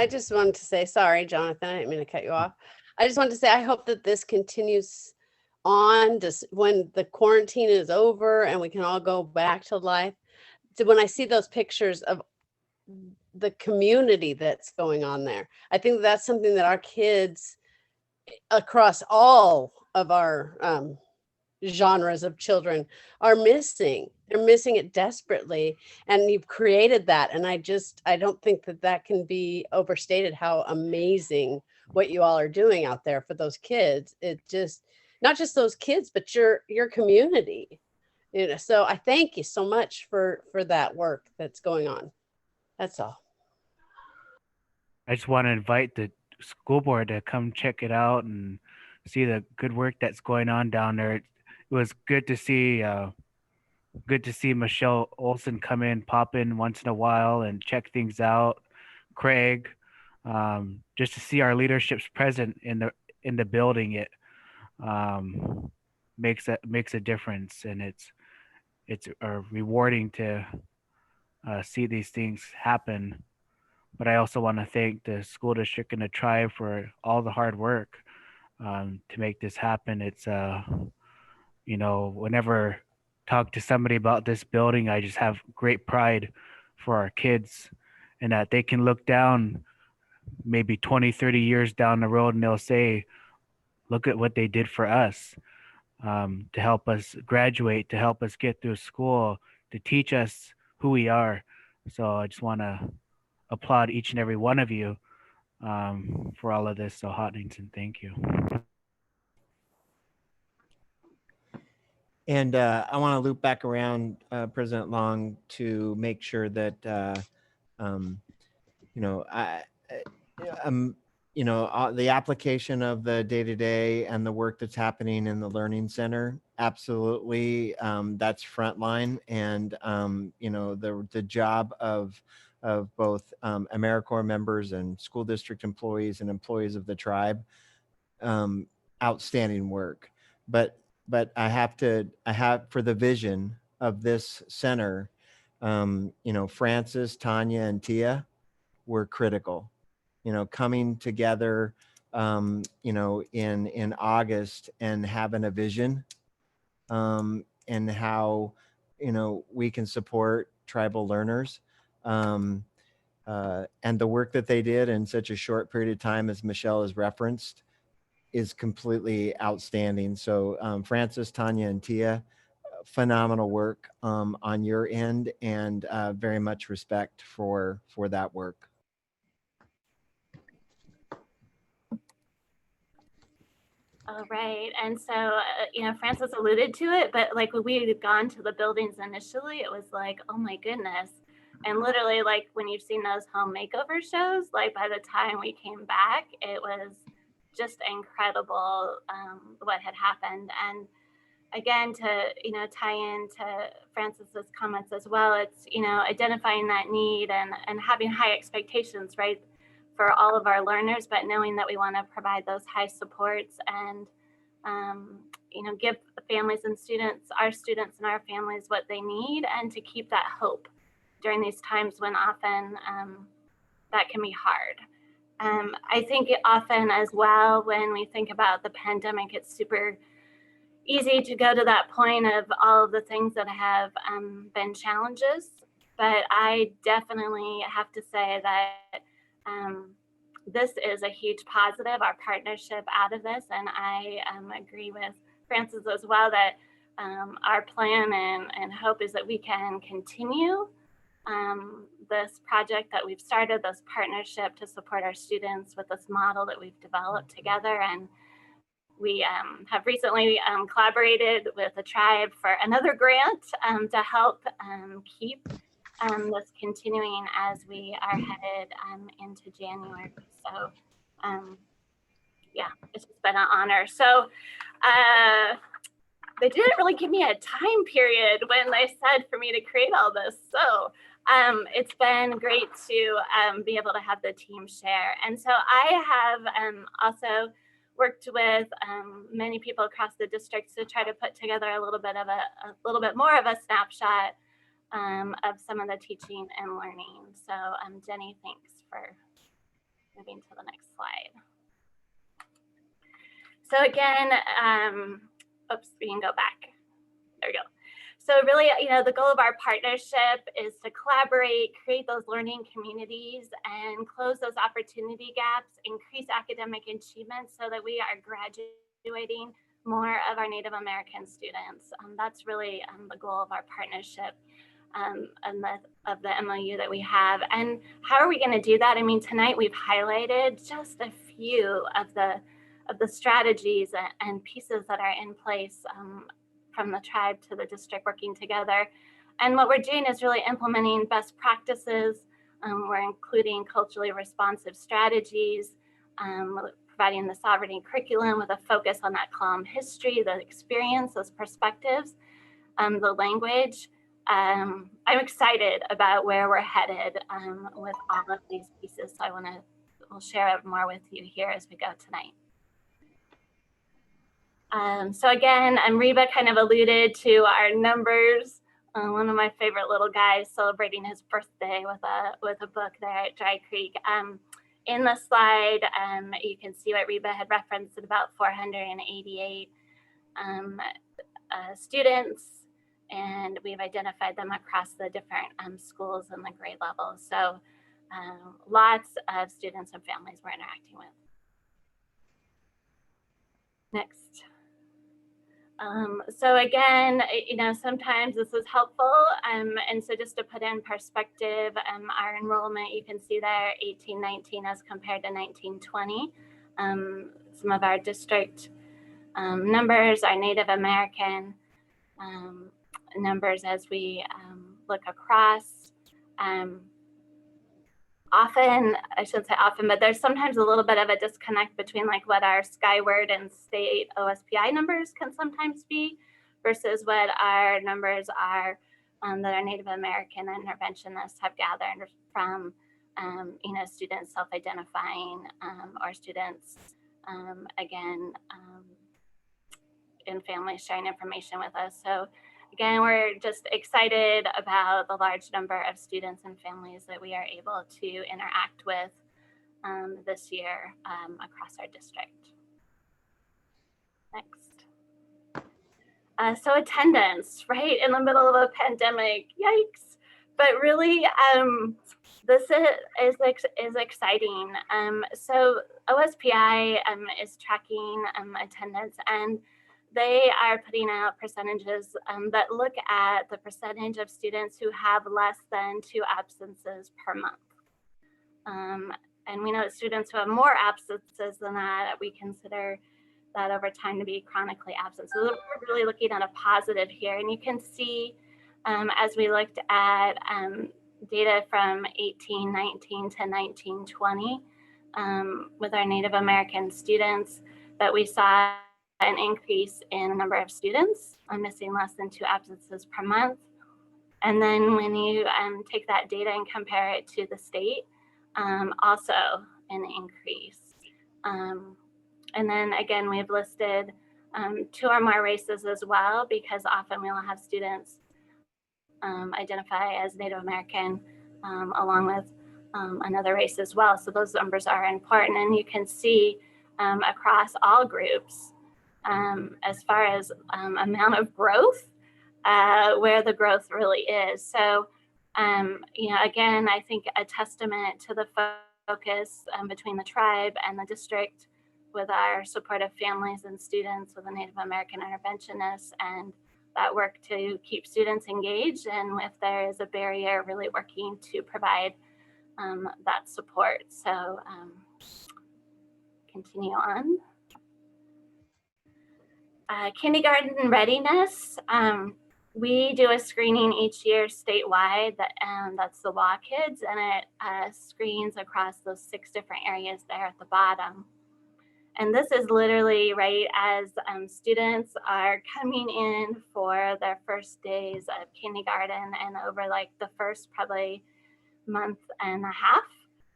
just wanted to say, sorry, Jonathan, I didn't mean to cut you off. I just wanted to say, I hope that this continues on just when the quarantine is over and we can all go back to life. So when I see those pictures of the community that's going on there, I think that's something that our kids across all of our genres of children are missing. They're missing it desperately, and you've created that. And I don't think that can be overstated how amazing what you all are doing out there for those kids. It just, not just those kids, but your community. You know, so I thank you so much for that work that's going on. That's all. I just want to invite the school board to come check it out and see the good work that's going on down there. It was good to see Michelle Olson come in, pop in once in a while and check things out. Craig, just to see our leaderships present in the building, it makes a difference, and it's rewarding to see these things happen. But I also want to thank the school district and the tribe for all the hard work to make this happen. It's whenever talk to somebody about this building, I just have great pride for our kids, and that they can look down maybe 20, 30 years down the road and they'll say, look at what they did for us, to help us graduate, to help us get through school, to teach us who we are. So I just want to applaud each and every one of you for all of this. So Hodgson, thank you. And I want to loop back around, President Long, to make sure that, you know, the application of the day-to-day and the work that's happening in the Learning Center, absolutely, that's frontline. And, you know, the job of both AmeriCorps members and school district employees and employees of the tribe, outstanding work. But I have for the vision of this center, you know, Francis, Tanya, and Tia were critical. You know, coming together, you know, in August and having a vision, and how, you know, we can support tribal learners, and the work that they did in such a short period of time, as Michelle has referenced, is completely outstanding. So, Francis, Tanya, and Tia, phenomenal work on your end, and very much respect for that work. All right. And so, you know, Francis alluded to it, but like when we had gone to the buildings initially, it was like, oh my goodness. And literally, like when you've seen those home makeover shows, like by the time we came back, it was just incredible what had happened. And again, to, you know, tie into Francis's comments as well, it's, you know, identifying that need and having high expectations, right, for all of our learners, but knowing that we want to provide those high supports and, you know, give families and students, our students and our families what they need, and to keep that hope during these times when often that can be hard. I think often as well, when we think about the pandemic, it's super easy to go to that point of all of the things that have been challenges. But I definitely have to say that this is a huge positive, our partnership out of this. And I agree with Francis as well that our plan and hope is that we can continue this project that we've started, this partnership to support our students with this model that we've developed together. And we have recently collaborated with the tribe for another grant to help keep this continuing as we are headed into January. So yeah, it's just been an honor. So they didn't really give me a time period when they said for me to create all this. So it's been great to be able to have the team share. And so I have also worked with many people across the district to try to put together a little bit more of a snapshot of some of the teaching and learning. So Jenny, thanks for moving to the next slide. So again, oops, we can go back. There we go. So really, you know, the goal of our partnership is to collaborate, create those learning communities, and close those opportunity gaps, increase academic achievement so that we are graduating more of our Native American students. That's really the goal of our partnership and of the MOU that we have. And how are we going to do that? I mean, tonight we've highlighted just a few of the strategies and pieces that are in place from the tribe to the district working together. And what we're doing is really implementing best practices. We're including culturally responsive strategies, providing the sovereignty curriculum with a focus on that Klallam history, the experience, those perspectives, the language. I'm excited about where we're headed with all of these pieces. So we'll share more with you here as we go tonight. So again, Reba kind of alluded to our numbers. One of my favorite little guys celebrating his birthday with a book there at Dry Creek. In the slide, you can see what Reba had referenced at about 488 students, and we've identified them across the different schools and the grade levels. So lots of students and families we're interacting with. Next. So again, you know, sometimes this is helpful. And so just to put in perspective, our enrollment, you can see there 1819 as compared to 1920. Some of our district numbers are Native American numbers as we look across. often, I shouldn't say often, but there's sometimes a little bit of a disconnect between like what our Skyward and state OSPI numbers can sometimes be versus what our numbers are that our Native American interventionists have gathered from students self-identifying or students, again, in families sharing information with us. So again, we're just excited about the large number of students and families that we are able to interact with this year across our district. Next. So attendance, right in the middle of a pandemic, yikes. But really, this is exciting. So OSPI is tracking attendance, and they are putting out percentages that look at the percentage of students who have less than 2 absences per month. And we know that students who have more absences than that, we consider that over time to be chronically absent. So we're really looking at a positive here. And you can see as we looked at data from 1819 to 1920 with our Native American students that we saw an increase in the number of students missing less than 2 absences per month. And then when you take that data and compare it to the state, also an increase. And then again, we've listed 2 or more races as well, because often we'll have students identify as Native American along with another race as well. So those numbers are important. And you can see across all groups, as far as amount of growth, where the growth really is. So, again, I think a testament to the focus between the tribe and the district with our supportive families and students with the Native American interventionists, and that work to keep students engaged, and if there is a barrier, really working to provide that support. So continue on. Kindergarten readiness. We do a screening each year statewide, that's the WA Kids, and it screens across those 6 different areas there at the bottom. And this is literally right as students are coming in for their first days of kindergarten, and over like the first probably month and a half.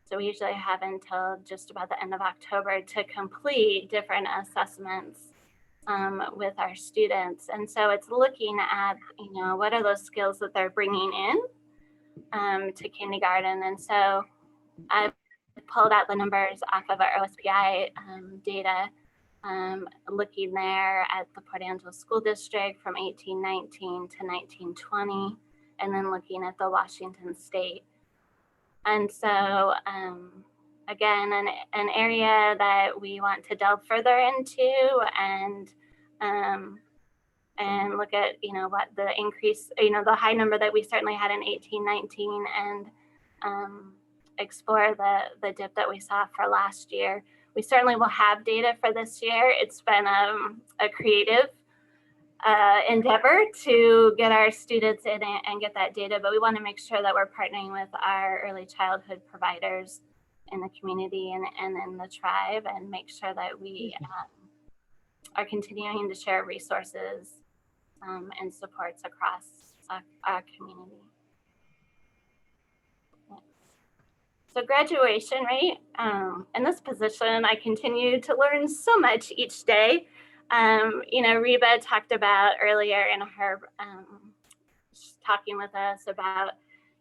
So we usually have until just about the end of October to complete different assessments with our students. And so it's looking at, what are those skills that they're bringing in to kindergarten. And so I've pulled out the numbers off of our OSPI data, looking there at the Port Angeles School District from 1819 to 1920, and then looking at the Washington State. And so, again, an area that we want to delve further into and look at, what the increase, the high number that we certainly had in 1819, and explore the dip that we saw for last year. We certainly will have data for this year. It's been a creative endeavor to get our students in and get that data, but we want to make sure that we're partnering with our early childhood providers in the community and in the tribe, and make sure that we are continuing to share resources and supports across our community. So graduation, right? In this position, I continue to learn so much each day. Reba talked about earlier in her talking with us about,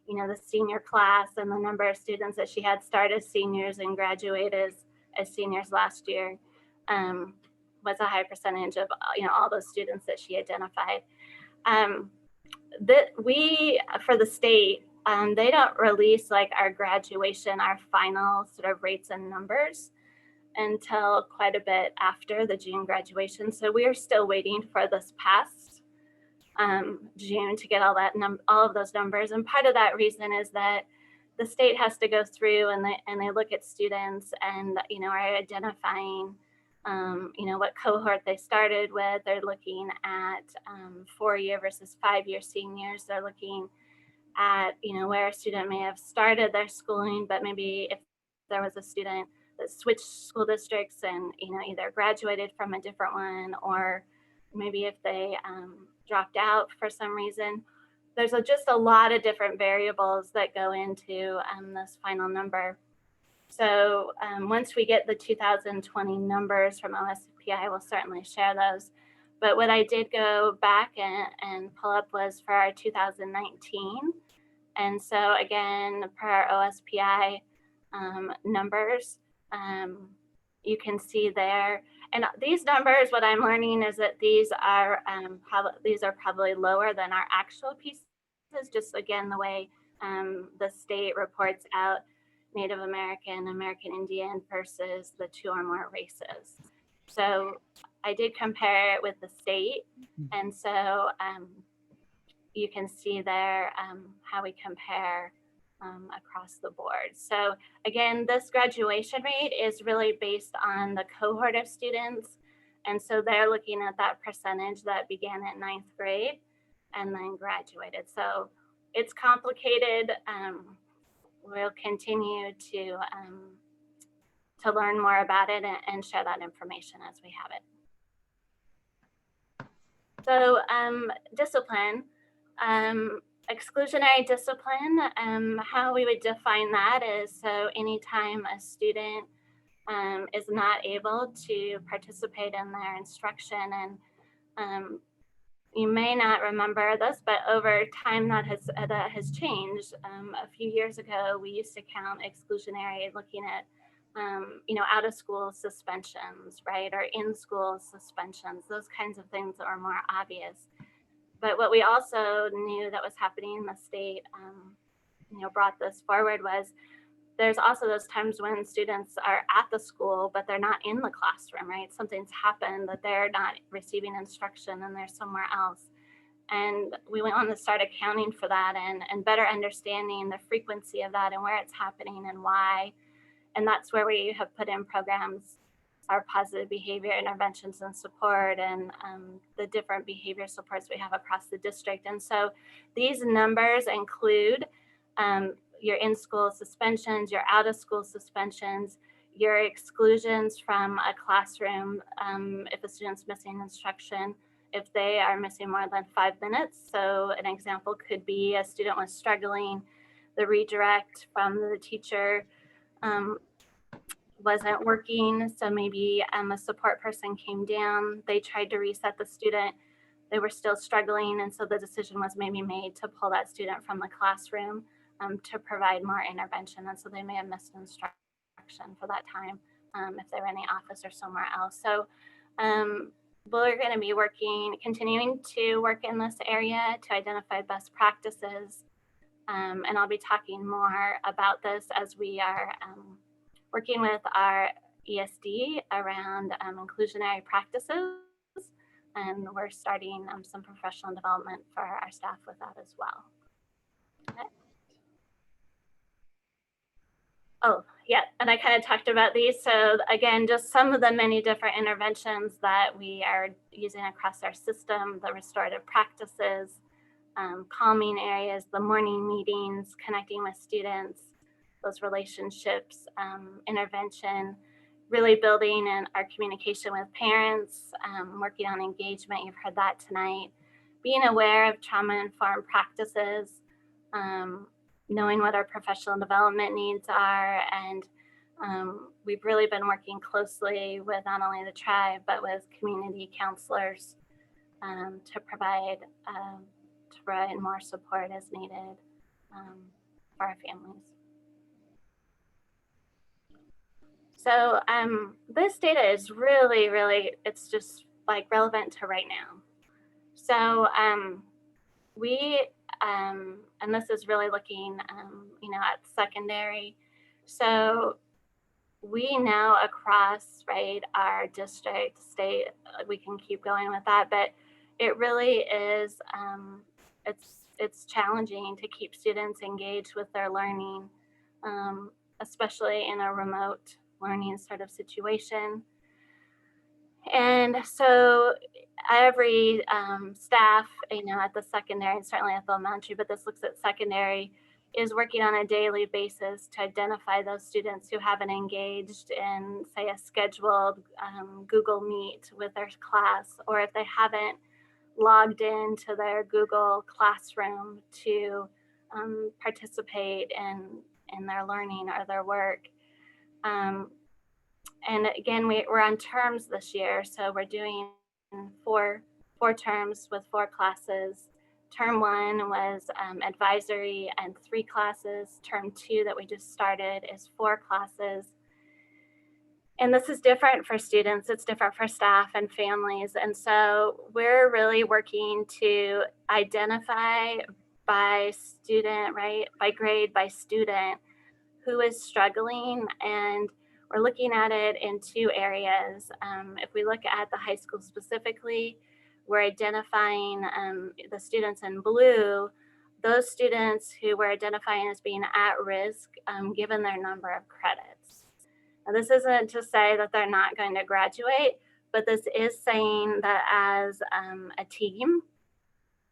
the senior class and the number of students that she had start as seniors and graduate as seniors last year was a high percentage of, all those students that she identified. That we, for the state, they don't release like our graduation, our final sort of rates and numbers until quite a bit after the June graduation. So we are still waiting for this past June to get all of those numbers. And part of that reason is that the state has to go through and they look at students and, are identifying, what cohort they started with. They're looking at 4-year versus 5-year seniors. They're looking at, where a student may have started their schooling, but maybe if there was a student that switched school districts and, either graduated from a different one, or maybe if they dropped out for some reason. There's just a lot of different variables that go into this final number. So once we get the 2020 numbers from OSPI, we'll certainly share those. But what I did go back and pull up was for our 2019. And so again, per our OSPI numbers, you can see there. And these numbers, what I'm learning is that these are probably lower than our actual pieces, just again, the way the state reports out Native American, American Indian versus the 2 or more races. So I did compare it with the state. And so you can see there how we compare across the board. So again, this graduation rate is really based on the cohort of students. And so they're looking at that percentage that began at 9th grade and then graduated. So it's complicated. We'll continue to learn more about it and share that information as we have it. So discipline. Exclusionary discipline, how we would define that is, so anytime a student is not able to participate in their instruction, and you may not remember this, but over time that has changed. A few years ago, we used to count exclusionary looking at out of school suspensions, right, or in school suspensions, those kinds of things that are more obvious. But what we also knew that was happening in the state, brought this forward, was there's also those times when students are at the school, but they're not in the classroom, right? Something's happened that they're not receiving instruction and they're somewhere else. And we want to start accounting for that and better understanding the frequency of that and where it's happening and why. And that's where we have put in programs, our positive behavior interventions and support, and the different behavior supports we have across the district. And so these numbers include your in-school suspensions, your out-of-school suspensions, your exclusions from a classroom if a student's missing instruction, if they are missing more than 5 minutes. So an example could be a student was struggling, the redirect from the teacher wasn't working, so maybe a support person came down, they tried to reset the student, they were still struggling, and so the decision was maybe made to pull that student from the classroom to provide more intervention, and so they may have missed instruction for that time if they were in the office or somewhere else. So we're going to be continuing to work in this area to identify best practices, and I'll be talking more about this as we are working with our ESD around inclusionary practices, and we're starting some professional development for our staff with that as well. Okay. Oh, yeah, and I kind of talked about these. So again, just some of the many different interventions that we are using across our system, the restorative practices, calming areas, the morning meetings, connecting with students, those relationships, intervention, really building in our communication with parents, working on engagement, you've heard that tonight, being aware of trauma-informed practices, knowing what our professional development needs are, and we've really been working closely with not only the tribe, but with community counselors to provide more support as needed for our families. So this data is really, it's just like relevant to right now. So we, and this is really looking, at secondary. So we know across, right, our district, state, we can keep going with that, but it really is, it's challenging to keep students engaged with their learning, especially in a remote learning sort of situation. And so every staff, at the secondary, and certainly at the elementary, but this looks at secondary, is working on a daily basis to identify those students who haven't engaged in, say, a scheduled Google Meet with their class, or if they haven't logged into their Google Classroom to participate in their learning or their work. And again, we're on terms this year, so we're doing four terms with 4 classes. Term 1 was advisory and 3 classes. Term 2 that we just started is 4 classes. And this is different for students, it's different for staff and families. And so we're really working to identify by student, right, by grade, by student, who is struggling. And we're looking at it in 2 areas. If we look at the high school specifically, we're identifying the students in blue, those students who we're identifying as being at risk given their number of credits. Now, this isn't to say that they're not going to graduate, but this is saying that as a team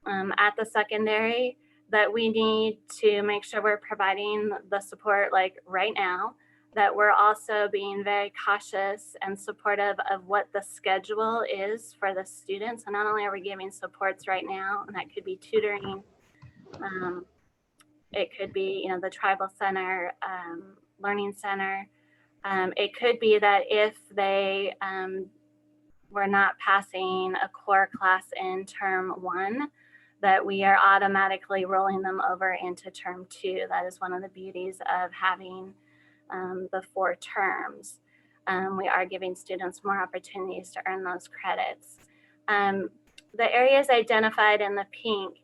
at the secondary, that we need to make sure we're providing the support like right now, that we're also being very cautious and supportive of what the schedule is for the students. And not only are we giving supports right now, and that could be tutoring, it could be, the tribal center, learning center. It could be that if they were not passing a core class in term 1, that we are automatically rolling them over into term 2. That is one of the beauties of having the 4 terms. We are giving students more opportunities to earn those credits. The areas identified in the pink,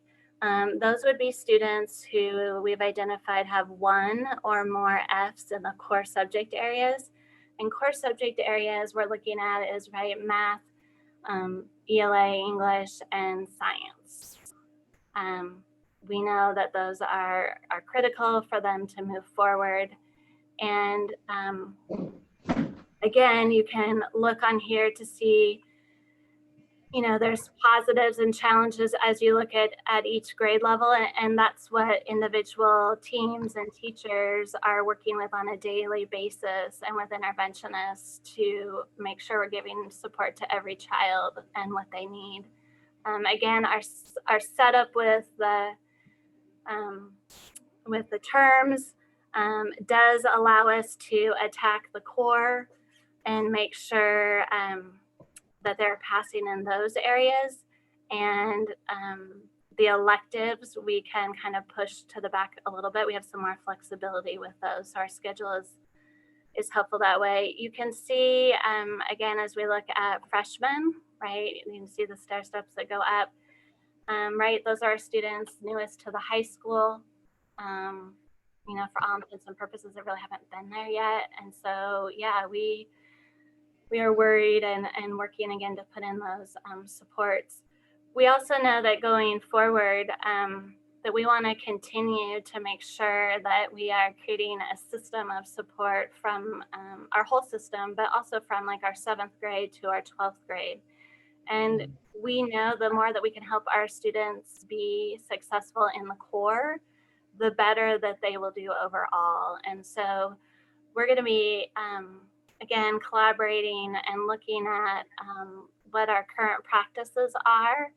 those would be students who we've identified have 1 or more Fs in the core subject areas. And core subject areas we're looking at is math, ELA, English, and science. We know that those are critical for them to move forward. And again, you can look on here to see, there's positives and challenges as you look at each grade level. And that's what individual teams and teachers are working with on a daily basis and with interventionists to make sure we're giving support to every child and what they need. Again, our setup with the terms does allow us to attack the core and make sure that they're passing in those areas. And the electives, we can kind of push to the back a little bit. We have some more flexibility with those. So our schedule is helpful that way. You can see, again, as we look at freshmen, right, you can see the stair steps that go up, right? Those are our students newest to the high school. For all intents and purposes, they really haven't been there yet. And so, yeah, we are worried and working again to put in those supports. We also know that going forward, that we want to continue to make sure that we are creating a system of support from our whole system, but also from like our 7th grade to our 12th grade. And we know the more that we can help our students be successful in the core, the better that they will do overall. And so we're going to be, again, collaborating and looking at what our current practices are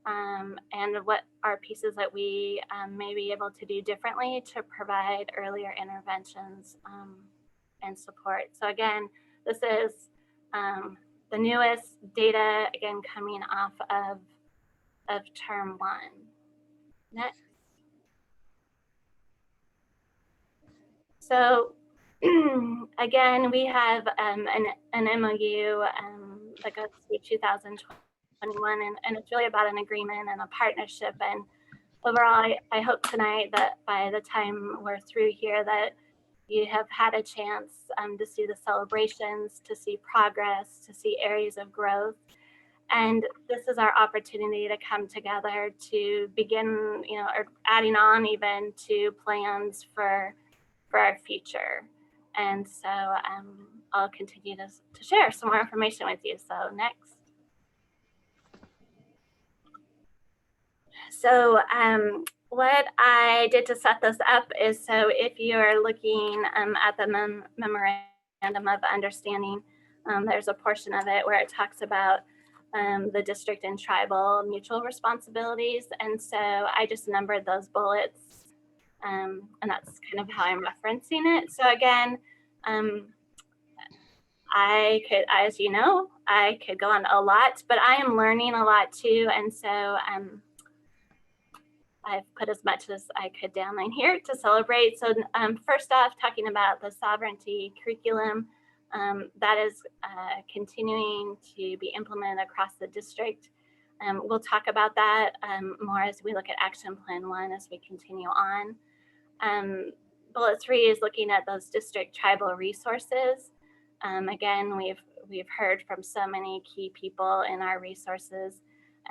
and what are pieces that we may be able to do differently to provide earlier interventions and support. So again, this is the newest data, again, coming off of term 1. Next. So again, we have an MOU that goes through 2021, and it's really about an agreement and a partnership. And overall, I hope tonight that by the time we're through here that you have had a chance to see the celebrations, to see progress, to see areas of growth. And this is our opportunity to come together to begin, or adding on even to plans for our future. And so I'll continue to share some more information with you. So next. So what I did to set this up is, so if you're looking at the memorandum of understanding, there's a portion of it where it talks about the district and tribal mutual responsibilities. And so I just numbered those bullets, and that's kind of how I'm referencing it. So again, I could, as you know, I could go on a lot, but I am learning a lot too. And so I've put as much as I could down in here to celebrate. So first off, talking about the sovereignty curriculum, that is continuing to be implemented across the district. We'll talk about that more as we look at Action Plan 1 as we continue on. Bullet 3 is looking at those district tribal resources. Again, we've heard from so many key people in our resources.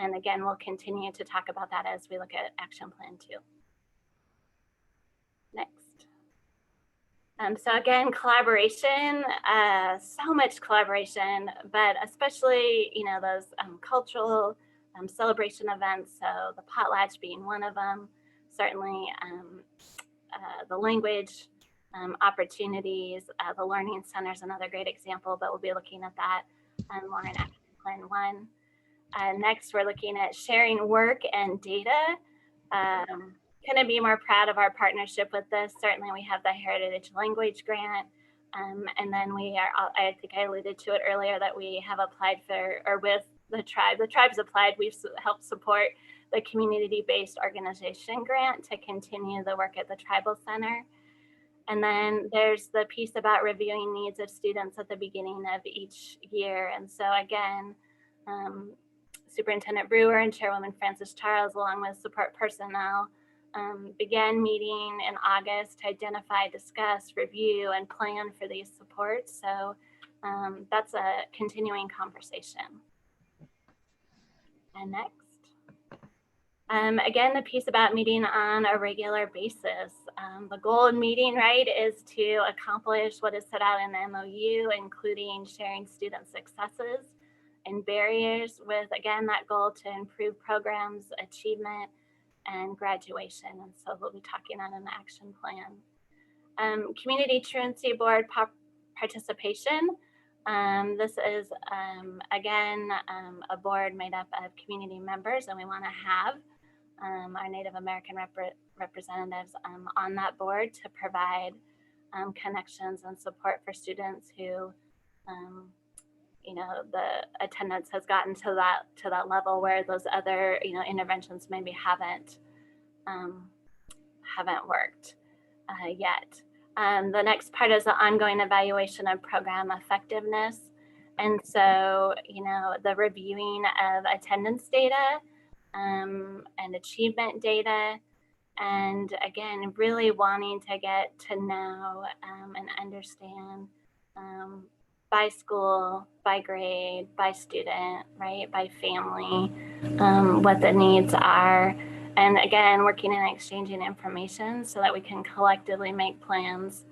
And again, we'll continue to talk about that as we look at Action Plan 2. Next. So again, collaboration, so much collaboration, but especially, you know, those cultural celebration events. So the potlatch being one of them, certainly the language opportunities, the learning center is another great example, but we'll be looking at that more in Action Plan 1. Next, we're looking at sharing work and data. Couldn't be more proud of our partnership with this. Certainly, we have the Heritage Language Grant. And then we are, I think I alluded to it earlier, that we have applied for, or with the tribe. The tribe's applied, we've helped support the community-based organization grant to continue the work at the Tribal Center. And then there's the piece about reviewing needs of students at the beginning of each year. And so again, Superintendent Brewer and Chairwoman Francis Charles, along with support personnel, began meeting in August to identify, discuss, review, and plan for these supports. So that's a continuing conversation. And next. Again, the piece about meeting on a regular basis. The goal of meeting, right, is to accomplish what is set out in the MOU, including sharing student successes and barriers with, again, that goal to improve programs, achievement, and graduation. And so we'll be talking on an action plan. Community Truancy Board participation. This is, again, a board made up of community members, and we want to have our Native American representatives on that board to provide connections and support for students who you know, the attendance has gotten to that level where those other, you know, interventions maybe haven't worked yet. The next part is the ongoing evaluation of program effectiveness. And so, you know, the reviewing of attendance data and achievement data. And again, really wanting to get to know and understand by school, by grade, by student, right, by family, what the needs are. And again, working and exchanging information so that we can collectively make plans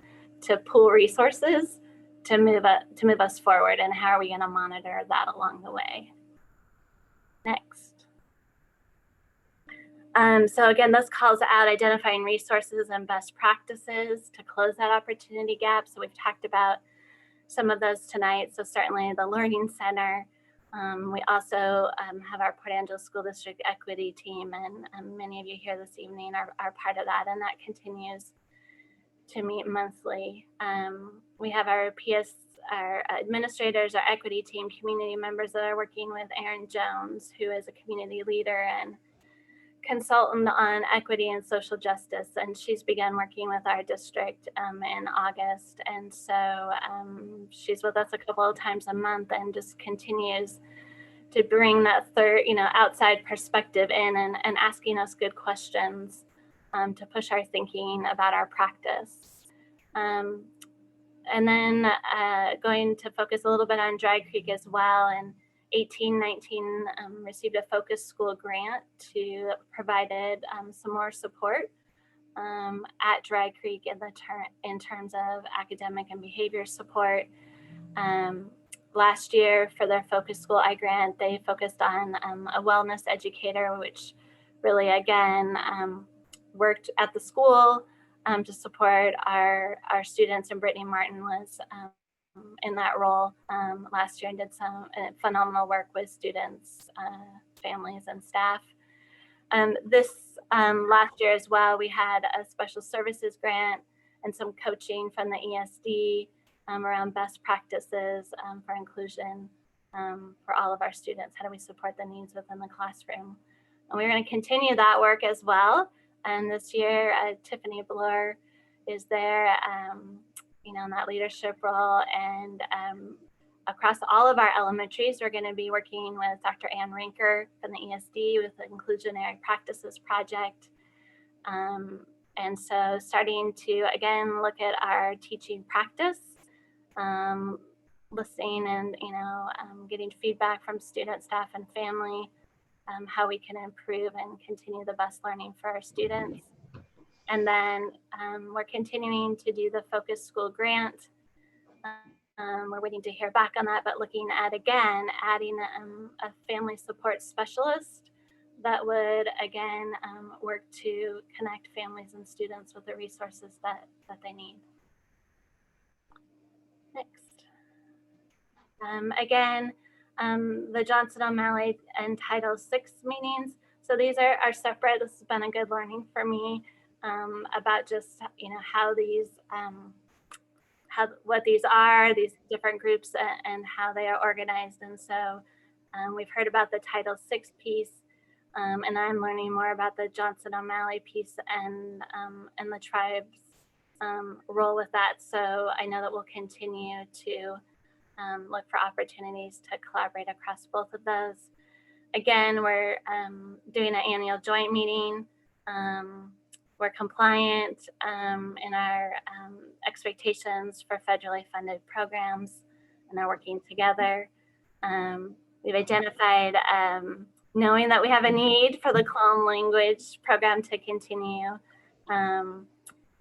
to pool resources to move us forward. And how are we going to monitor that along the way? Next. So again, this calls out identifying resources and best practices to close that opportunity gap. So we've talked about some of those tonight. So certainly the Learning Center. We also have our Port Angeles School District Equity Team, and many of you here this evening are part of that, and that continues to meet monthly. We have our administrators, our equity team, community members that are working with Erin Jones, who is a community leader and consultant on equity and social justice, and she's begun working with our district in August. And so she's with us a couple of times a month and just continues to bring that third, you know, outside perspective in and asking us good questions to push our thinking about our practice. And then going to focus a little bit on Dry Creek as well. And 1819 received a focus school grant to provided some more support at Dry Creek in terms of academic and behavior support. Last year for their Focus School iGrant, they focused on a wellness educator, which really, again, worked at the school to support our students, and Brittany Martin was in that role last year and did some phenomenal work with students, families, and staff. This last year as well, we had a special services grant and some coaching from the ESD around best practices for inclusion for all of our students. How do we support the needs within the classroom? And we're going to continue that work as well. And this year, Tiffany Bloor is there, you know, in that leadership role. And across all of our elementaries, we're going to be working with Dr. Ann Rinker from the ESD with the Inclusionary Practices Project. And so starting to, again, look at our teaching practice, listening and, you know, getting feedback from student, staff, and family, how we can improve and continue the best learning for our students. And then we're continuing to do the Focus School grant. We're waiting to hear back on that, but looking at, again, adding a family support specialist that would, again, work to connect families and students with the resources that they need. Next. Again, the Johnson O'Malley and Title VI meetings. So these are separate. This has been a good learning for me about just, you know, how these, what these are, these different groups, and how they are organized. And so we've heard about the Title VI piece, and I'm learning more about the Johnson O'Malley piece and the tribe's role with that. So I know that we'll continue to look for opportunities to collaborate across both of those. Again, we're doing an annual joint meeting. We're compliant in our expectations for federally funded programs and are working together. We've identified, knowing that we have a need for the Clone language program to continue.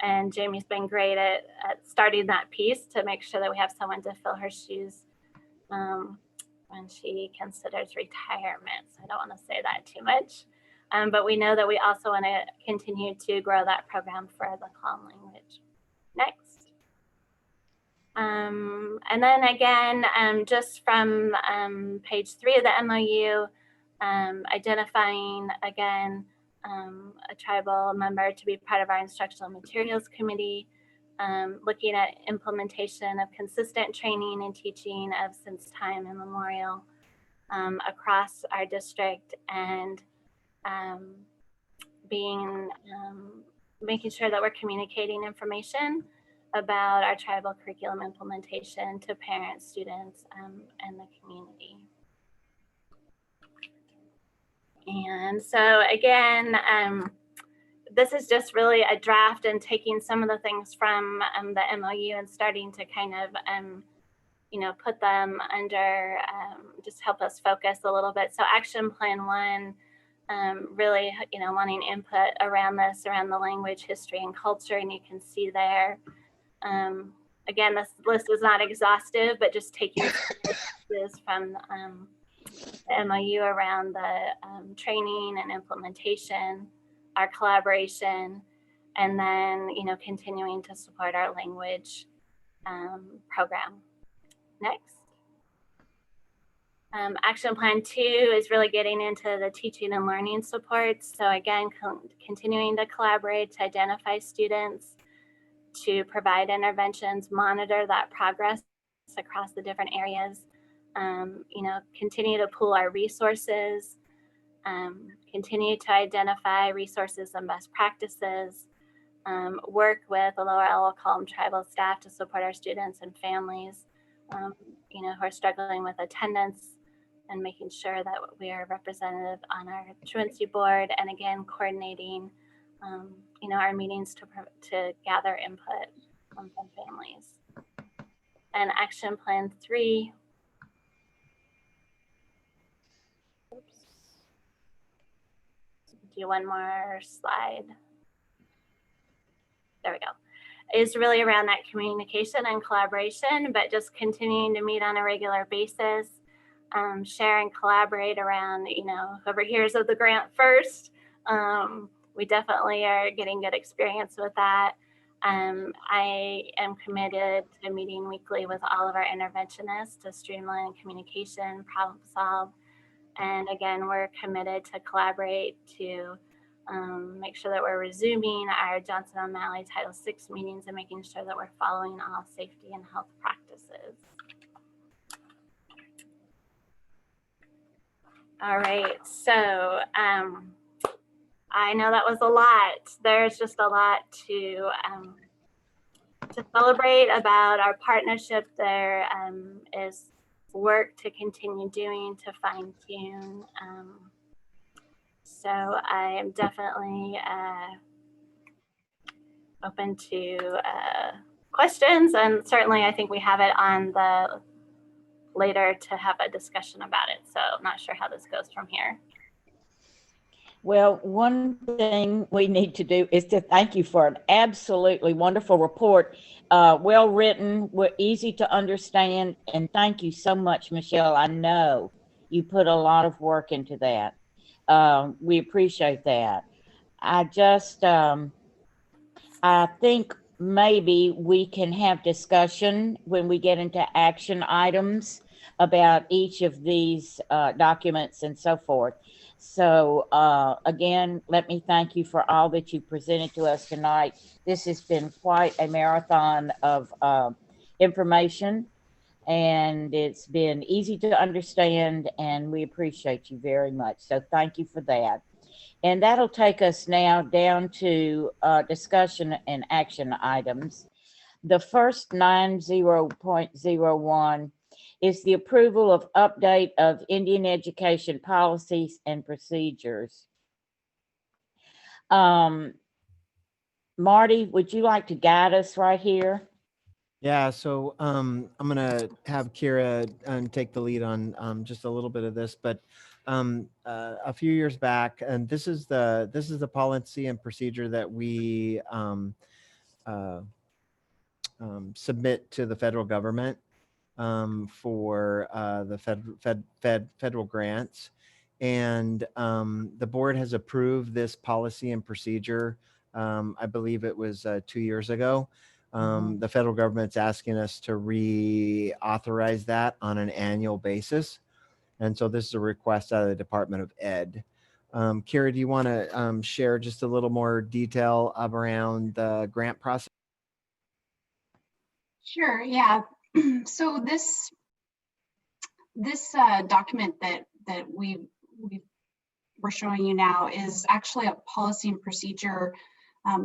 And Jamie's been great at starting that piece to make sure that we have someone to fill her shoes when she considers retirement. So I don't want to say that too much. But we know that we also want to continue to grow that program for the Clone language. Next. And then again, just from page 3 of the MOU, identifying again a tribal member to be part of our instructional materials committee, looking at implementation of consistent training and teaching of since time immemorial across our district, and making sure that we're communicating information about our tribal curriculum implementation to parents, students, and the community. And so again, this is just really a draft and taking some of the things from the MOU and starting to kind of, you know, put them under, just help us focus a little bit. So Action Plan 1, really, you know, wanting input around this, around the language, history, and culture, and you can see there. Again, this list was not exhaustive, but just taking this from the MOU around the training and implementation, our collaboration, and then, you know, continuing to support our language program. Next. Action Plan 2 is really getting into the teaching and learning supports. So again, continuing to collaborate to identify students, to provide interventions, monitor that progress across the different areas, you know, continue to pool our resources, continue to identify resources and best practices, work with the Lower Elwha Column tribal staff to support our students and families, you know, who are struggling with attendance, and making sure that we are representative on our truancy board, and again, coordinating, you know, our meetings to gather input from families. And Action Plan 3. Oops. Do one more slide. there we go, is really around that communication and collaboration, but just continuing to meet on a regular basis, share and collaborate around, whoever hears of the grant first. We definitely are getting good experience with that. I am committed to meeting weekly with all of our interventionists to streamline communication, problem solve. And again, we're committed to collaborate to make sure that we're resuming our Johnson O'Malley Title VI meetings and making sure that we're following all safety and health practices. All right, so I know that was a lot. There's just a lot to celebrate about our partnership. There is work to continue doing to fine tune. So I am definitely open to questions, and certainly I think we have it on the later to have a discussion about it. So I'm not sure how this goes from here. Well, one thing we need to do is to thank you for an absolutely wonderful report. Well written, easy to understand, and thank you so much, Michelle. I know you put a lot of work into that. We appreciate that. I just, I think maybe we can have discussion when we get into action items about each of these documents and so forth. So again, let me thank you for all that you presented to us tonight. This has been quite a marathon of information, and it's been easy to understand, and we appreciate you very much. So thank you for that. And that'll take us now down to discussion and action items. The first 90.01 is the approval of update of Indian education policies and procedures. Marty, would you like to guide us right here? Yeah, so I'm gonna have Kira take the lead on just a little bit of this, but a few years back, and this is the policy and procedure that we submit to the federal government for the federal grants, and the board has approved this policy and procedure. I believe it was 2 years ago. The federal government's asking us to reauthorize that on an annual basis. And so this is a request out of the Department of Ed. Kira, do you want to share just a little more detail around the grant process? Sure, yeah. So this document that we're showing you now is actually a policy and procedure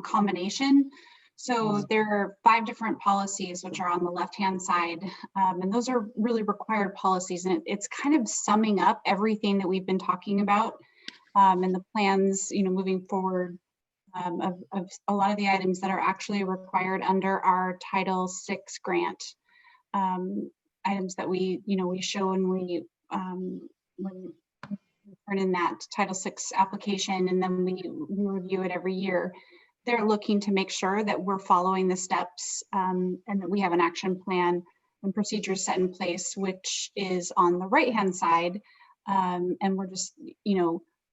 combination. So there are 5 different policies which are on the left-hand side, and those are really required policies, and it's kind of summing up everything that we've been talking about and the plans, moving forward of a lot of the items that are actually required under our Title VI grant. Items that we show when we turn in that Title VI application, and then we review it every year. They're looking to make sure that we're following the steps and that we have an action plan and procedures set in place, which is on the right-hand side. And we're just,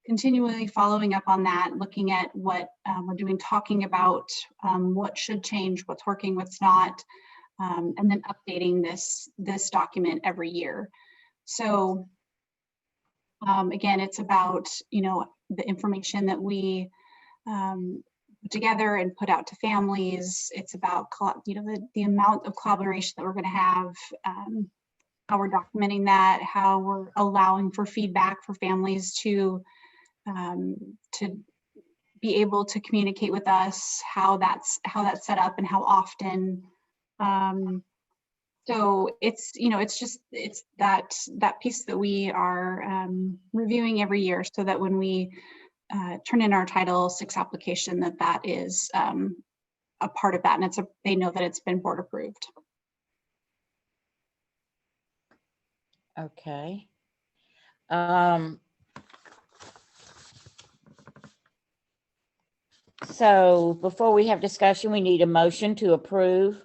continually following up on that, looking at what we're doing, talking about what should change, what's working, what's not, and then updating this document every year. So again, it's about, the information that we put together and put out to families. It's about, the amount of collaboration that we're going to have, how we're documenting that, how we're allowing for feedback for families to be able to communicate with us, how that's set up and how often. So it's, it's that piece that we are reviewing every year, so that when we turn in our Title VI application, that is a part of that, and they know that it's been board approved. Okay. So before we have discussion, we need a motion to approve.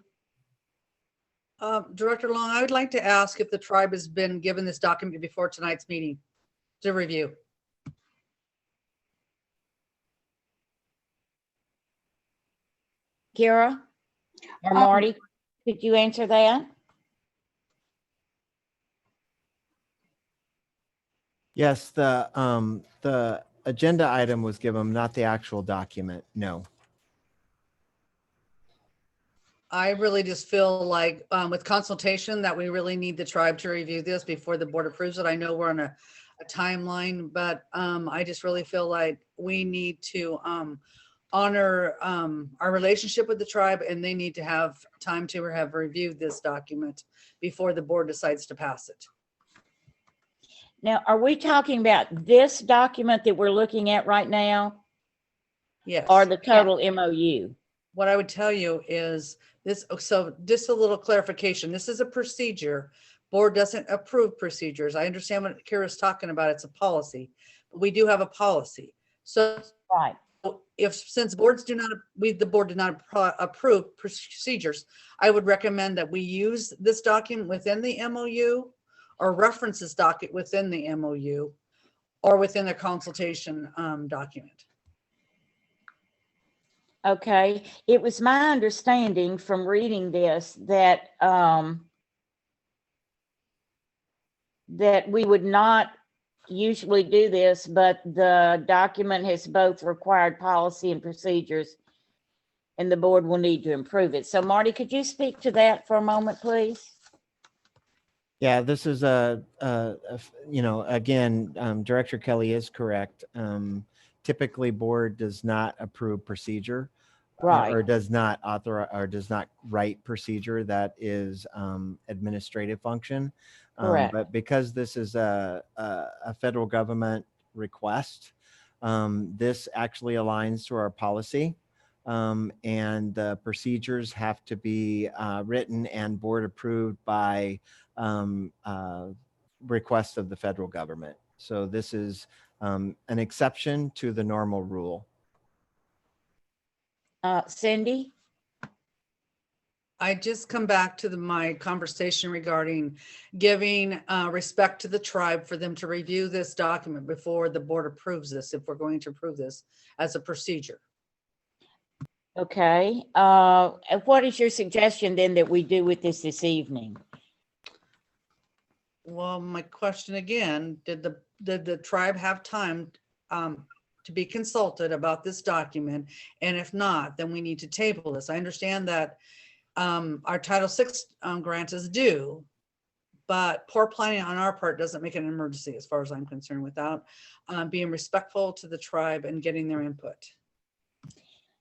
Director Long, I would like to ask if the tribe has been given this document before tonight's meeting to review. Kira or Marty, could you answer that? Yes, the agenda item was given, not the actual document. No. I really just feel like with consultation that we really need the tribe to review this before the board approves it. I know we're on a timeline, but I just really feel like we need to honor our relationship with the tribe, and they need to have time to have reviewed this document before the board decides to pass it. Now, are we talking about this document that we're looking at right now? Yes. Or the total MOU? What I would tell you is this, so just a little clarification. This is a procedure. Board doesn't approve procedures. I understand what Kira's talking about. It's a policy. But we do have a policy. So right. If since boards do not, the board did not approve procedures, I would recommend that we use this document within the MOU or reference this docket within the MOU or within the consultation document. Okay, it was my understanding from reading this that that we would not usually do this, but the document has both required policy and procedures, and the board will need to improve it. So Marty, could you speak to that for a moment, please? Yeah, this is you know, again, Director Kelly is correct. Typically, board does not approve procedure, right, or does not authorize or does not write procedure. That is administrative function. Correct. But because this is a federal government request, this actually aligns to our policy. And the procedures have to be written and board approved by request of the federal government. So this is an exception to the normal rule. Cindy? I just come back to my conversation regarding giving respect to the tribe for them to review this document before the board approves this, if we're going to approve this as a procedure. Okay, what is your suggestion then that we do with this evening? Well, my question again, did the tribe have time to be consulted about this document? And if not, then we need to table this. I understand that our Title VI grant is due, but poor planning on our part doesn't make it an emergency as far as I'm concerned, without being respectful to the tribe and getting their input.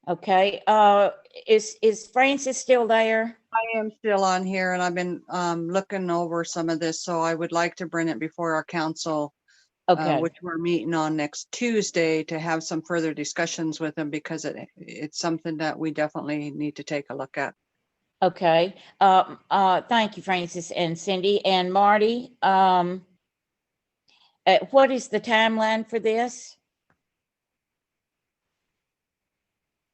Okay, is Francis still there? I am still on here, and I've been looking over some of this, so I would like to bring it before our council, Okay. which we're meeting on next Tuesday, to have some further discussions with them, because it's something that we definitely need to take a look at. Okay, thank you, Francis and Cindy and Marty. What is the timeline for this?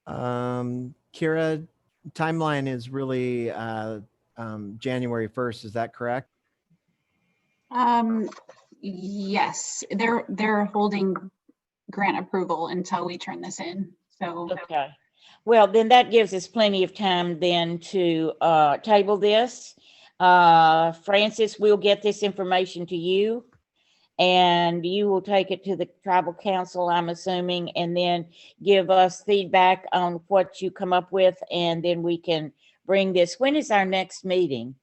Kira, timeline is really January 1st. Is that correct? Yes, they're holding grant approval until we turn this in. So okay, well then that gives us plenty of time then to table this. Francis, we'll get this information to you, and you will take it to the tribal council, I'm assuming, and then give us feedback on what you come up with, and then we can bring this. When is our next meeting?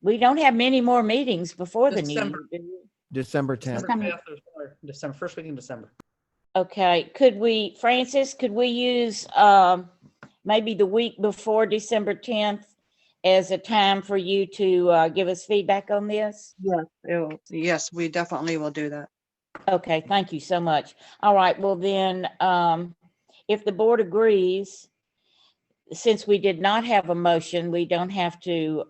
We don't have many more meetings before the new December. year, do we? December 10th. December 5th or December, first week in December. Okay, could we, Francis, could we use maybe the week before December 10th as a time for you to give us feedback on this? Yes, yes, we definitely will do that. Okay, thank you so much. All right, well then, if the board agrees, since we did not have a motion, we don't have to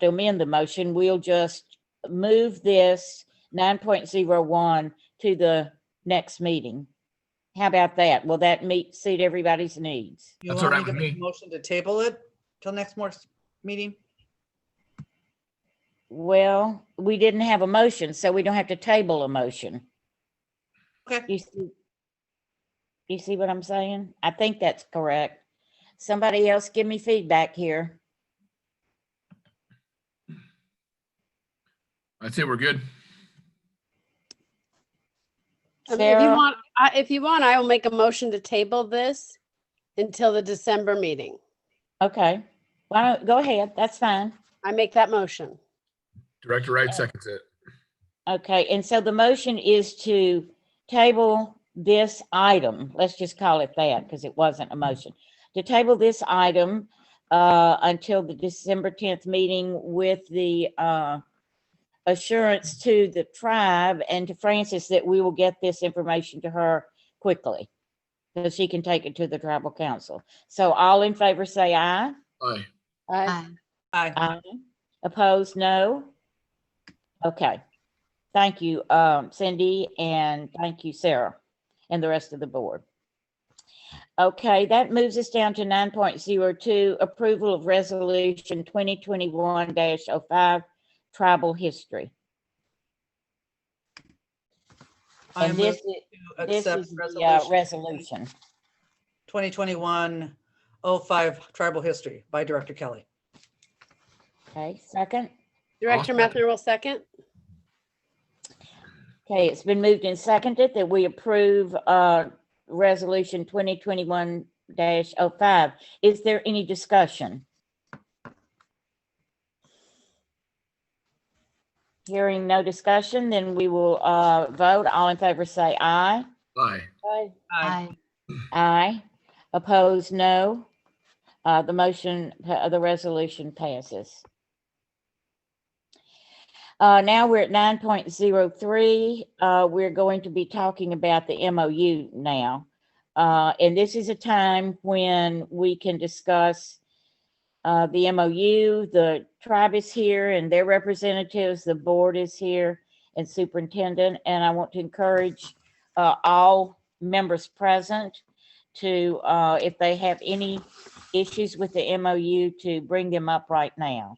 amend the motion. We'll just move this 9.01 to the next meeting. How about that? Will that suit everybody's needs? You want me to make a motion to table it till next meeting? Well, we didn't have a motion, so we don't have to table a motion. Okay. You see what I'm saying? I think that's correct. Somebody else give me feedback here. I'd say we're good. I mean, if you Sarah? want, I will make a motion to table this until the December meeting. Okay. Why don't, go ahead. That's fine. I make that motion. Director Wright seconds it. Okay, and so the motion is to table this item. Let's just call it that because it wasn't a motion. To table this item until the December 10th meeting with the assurance to the tribe and to Frances that we will get this information to her quickly so she can take it to the tribal council. So all in favor say aye. Aye. Aye. Aye. Opposed, no. Okay. Thank you, Cindy, and thank you, Sarah, and the rest of the board. Okay, that moves us down to 9.02, approval of resolution 2021-05, tribal history. And this is the resolution. 2021-05 Tribal History by Director Kelly. Okay, second. Director Methner will second. Okay, it's been moved and seconded that we approve resolution 2021-05. Is there any discussion? Hearing no discussion, then we will vote. All in favor say aye. Aye. Aye. Aye. Aye. Opposed, no. The resolution passes. Now we're at 9.03. We're going to be talking about the MOU now. And this is a time when we can discuss the MOU. The tribe is here and their representatives, the board is here and superintendent. And I want to encourage all members present to, if they have any issues with the MOU, to bring them up right now.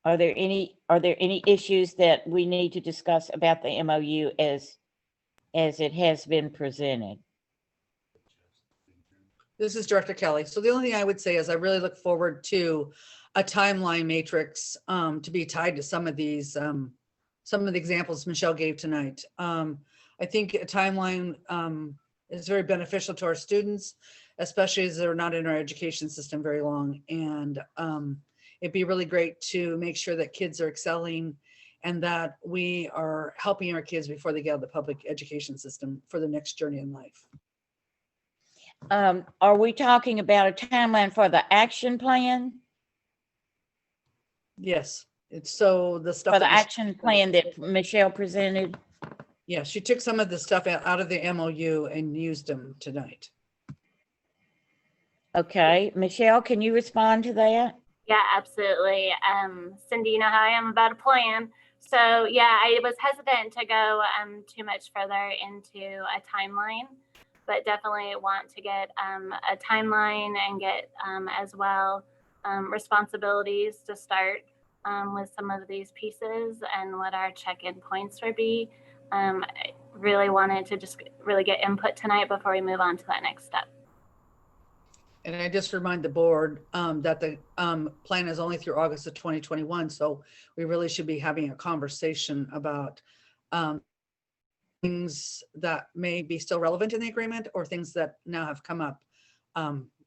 Are there any issues that we need to discuss about the MOU as it has been presented? This is Director Kelly. So the only thing I would say is I really look forward to a timeline matrix to be tied to some of the examples Michelle gave tonight. I think a timeline is very beneficial to our students, especially as they're not in our education system very long. And it'd be really great to make sure that kids are excelling and that we are helping our kids before they get out of the public education system for the next journey in life. Are we talking about a timeline for the action plan? Yes, it's so the stuff For the that action plan that Michelle presented? Yeah, she took some of the stuff out of the MOU and used them tonight. Okay, Michelle, can you respond to that? Yeah, absolutely. Cindy, you know how I am about a plan. So yeah, I was hesitant to go too much further into a timeline, but definitely want to get a timeline and get as well responsibilities to start with some of these pieces and what our check-in points would be. I really wanted to just really get input tonight before we move on to that next step. And I just remind the board that the plan is only through August of 2021. So we really should be having a conversation about things that may be still relevant in the agreement or things that now have come up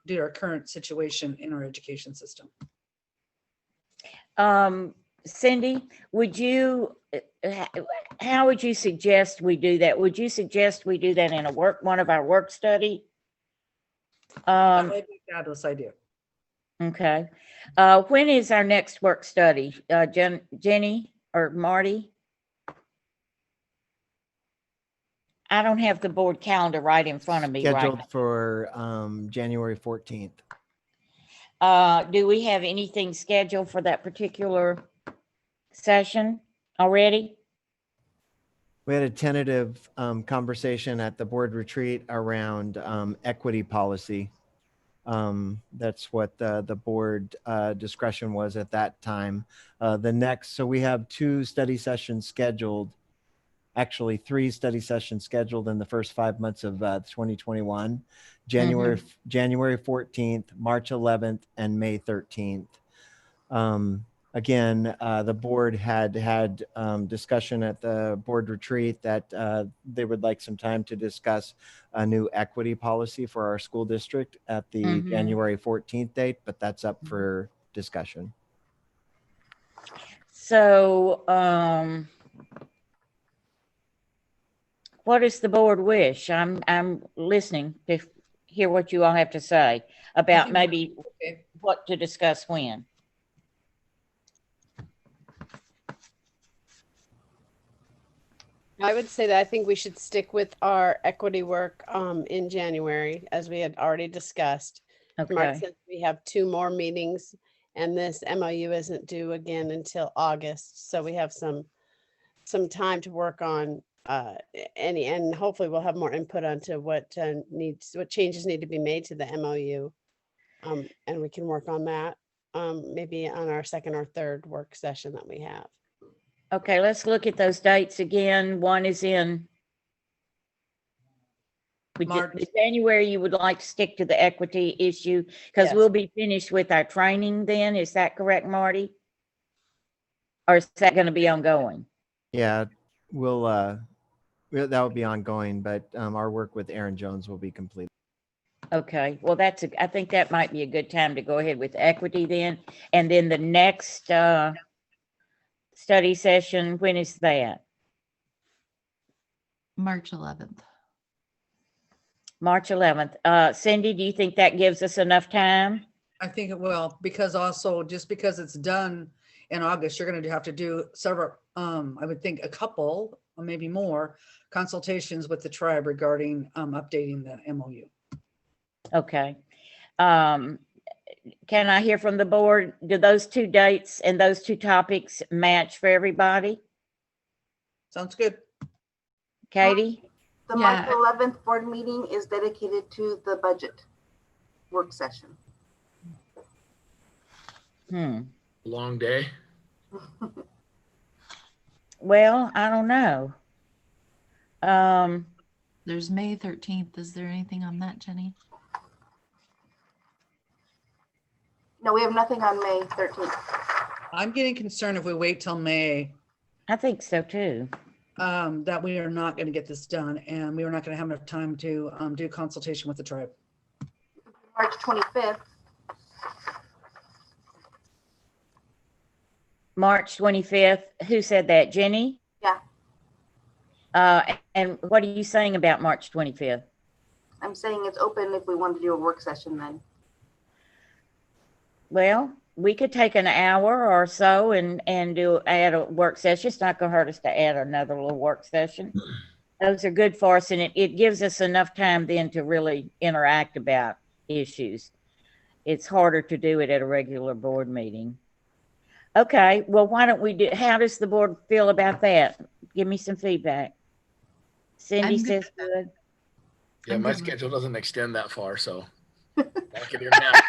due to our current situation in our education system. Cindy, how would you suggest we do that? Would you suggest we do that in one of our work study? That might be a fabulous idea. Okay. When is our next work study? Jenny or Marty? I don't have the board calendar right in front of me. Scheduled for January 14th. Do we have anything scheduled for that particular session already? We had a tentative conversation at the board retreat around equity policy. That's what the board discretion was at that time. So we have 2 study sessions scheduled, actually 3 study sessions scheduled in the first 5 months of 2021, January 14th, March 11th, and May 13th. Again, the board had discussion at the board retreat that they would like some time to discuss a new equity policy for our school district at the January 14th date, but that's up for discussion. So, what does the board wish? I'm listening to hear what you all have to say about maybe what to discuss when. I would say that I think we should stick with our equity work in January, as we had already discussed. Mark Okay. said we have 2 more meetings, and this MOU isn't due again until August. So we have some time to work on and hopefully we'll have more input onto what changes need to be made to the MOU. And we can work on that maybe on our second or third work session that we have. Okay, let's look at those dates again. One is in January. You would like to stick to the equity issue because Yes. we'll be finished with our training then. Is that correct, Marty? Or is that going to be ongoing? Yeah, that will be ongoing, but our work with Aaron Jones will be complete. Okay, well, I think that might be a good time to go ahead with equity then. And then the next study session, when is that? March 11th. March 11th. Cindy, do you think that gives us enough time? I think it will, because also just because it's done in August, you're going to have to do several, I would think a couple, or maybe more consultations with the tribe regarding updating the MOU. Okay. Can I hear from the board? Do those 2 dates and those 2 topics match for everybody? Sounds good. Katie? The March 11th board meeting is dedicated to the budget work session. Long day. Well, I don't know. There's May 13th. Is there anything on that, Jenny? No, we have nothing on May 13th. I'm getting concerned if we wait till May. I think so too. That we are not going to get this done, and we are not going to have enough time to do consultation with the tribe. March 25th. March 25th. Who said that? Jenny? Yeah. And what are you saying about March 25th? I'm saying it's open if we want to do a work session then. Well, we could take an hour or so and add a work session. It's not going to hurt us to add another little work session. Those are good for us, and it gives us enough time then to really interact about issues. It's harder to do it at a regular board meeting. Okay, well, why don't we how does the board feel about that? Give me some feedback. Cindy says good. Yeah, my schedule doesn't extend that far, so back in your map.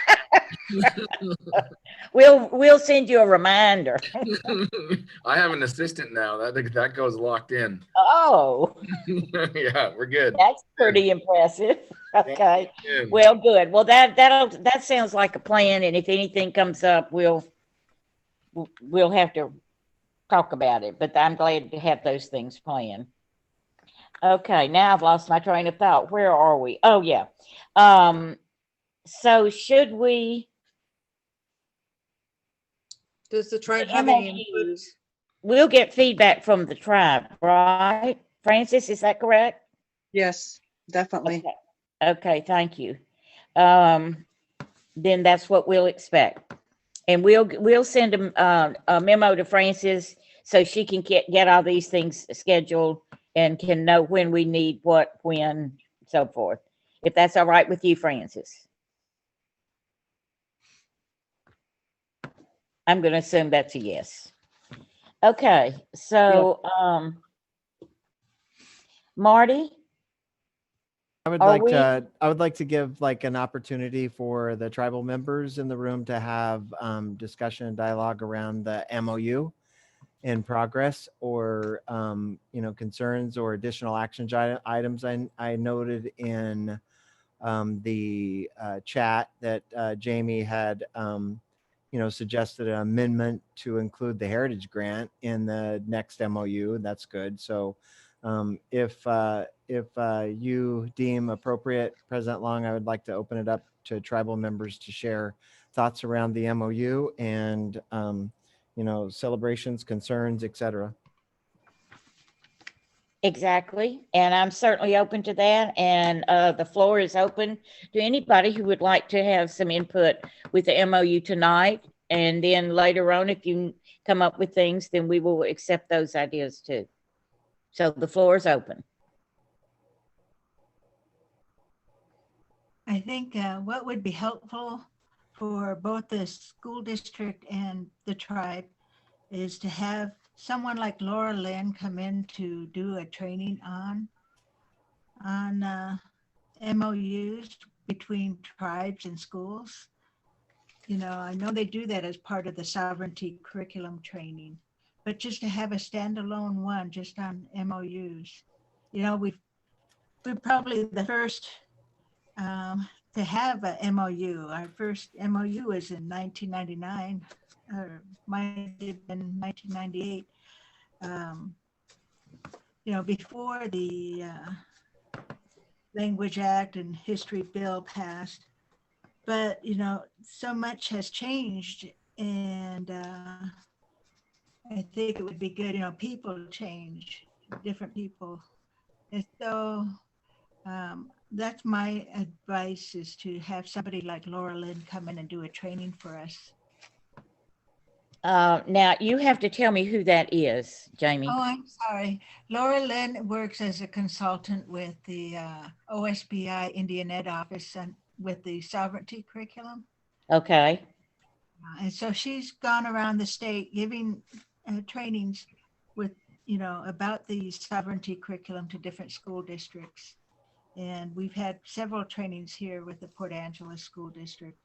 We'll send you a reminder. I have an assistant now. That goes locked in. Oh. Yeah, we're good. That's pretty impressive. Okay. Well, good. Well, that sounds like a plan. And if anything comes up, we'll have to talk about it. But I'm glad to have those things planned. Okay, now I've lost my train of thought. Where are we? Oh, yeah. So should we? Does the tribe have any input? We'll get feedback from the tribe, right? Francis, is that correct? Yes, definitely. Okay, thank you. Then that's what we'll expect. And we'll send a memo to Francis so she can get all these things scheduled and can know when we need what, when, so forth. If that's all right with you, Francis. I'm going to assume that's a yes. Okay, so Marty, I would Are like we- to I would like to give like an opportunity for the tribal members in the room to have discussion and dialogue around the MOU in progress, or concerns or additional action items. I noted in the chat that Jamie had suggested an amendment to include the Heritage Grant in the next MOU. That's good. So if you deem appropriate, President Long, I would like to open it up to tribal members to share thoughts around the MOU and celebrations, concerns, etc. exactly. And I'm certainly open to that. And the floor is open to anybody who would like to have some input with the MOU tonight. And then later on, if you come up with things, then we will accept those ideas too. So the floor is open. I think what would be helpful for both the school district and the tribe is to have someone like Laura Lynn come in to do a training on MOUs between tribes and schools. I know they do that as part of the sovereignty curriculum training, but just to have a standalone one just on MOUs. We're probably the first to have a MOU. Our first MOU was in 1999, or might have been 1998. Before the Language Act and History Bill passed. But, so much has changed, and I think it would be good, people change, different people. And so that's my advice, is to have somebody like Laura Lynn come in and do a training for us. Now you have to tell me who that is, Jamie. Oh, I'm sorry. Laura Lynn works as a consultant with the OSBI Indian Ed office and with the sovereignty curriculum. Okay. And so she's gone around the state giving trainings with, about the sovereignty curriculum to different school districts. And we've had several trainings here with the Port Angeles School District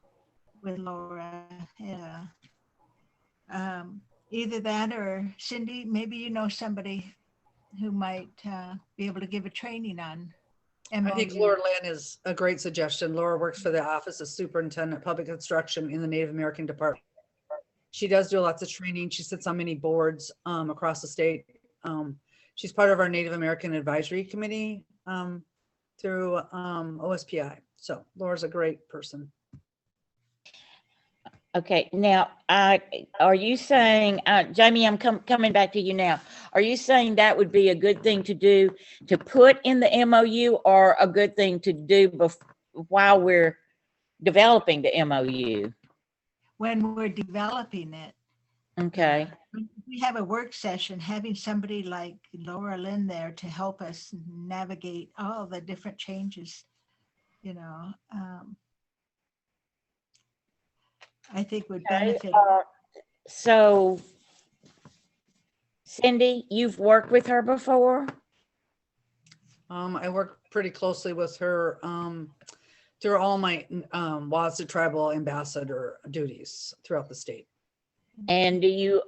with Laura. Either that or Cindy, maybe you know somebody who might be able to give a training on MOU. I think Laura Lynn is a great suggestion. Laura works for the Office of Superintendent Public Instruction in the Native American Department. She does do lots of training. She sits on many boards across the state. She's part of our Native American Advisory Committee through OSPI. So Laura's a great person. Okay, now, are you saying, Jamie, I'm coming back to you now. Are you saying that would be a good thing to do to put in the MOU, or a good thing to do while we're developing the MOU? When we're developing it. Okay. We have a work session, having somebody like Laura Lynn there to help us navigate all the different changes, I think would benefit. So, Cindy, you've worked with her before? I work pretty closely with her through all my WASD tribal ambassador duties throughout the state. And do you,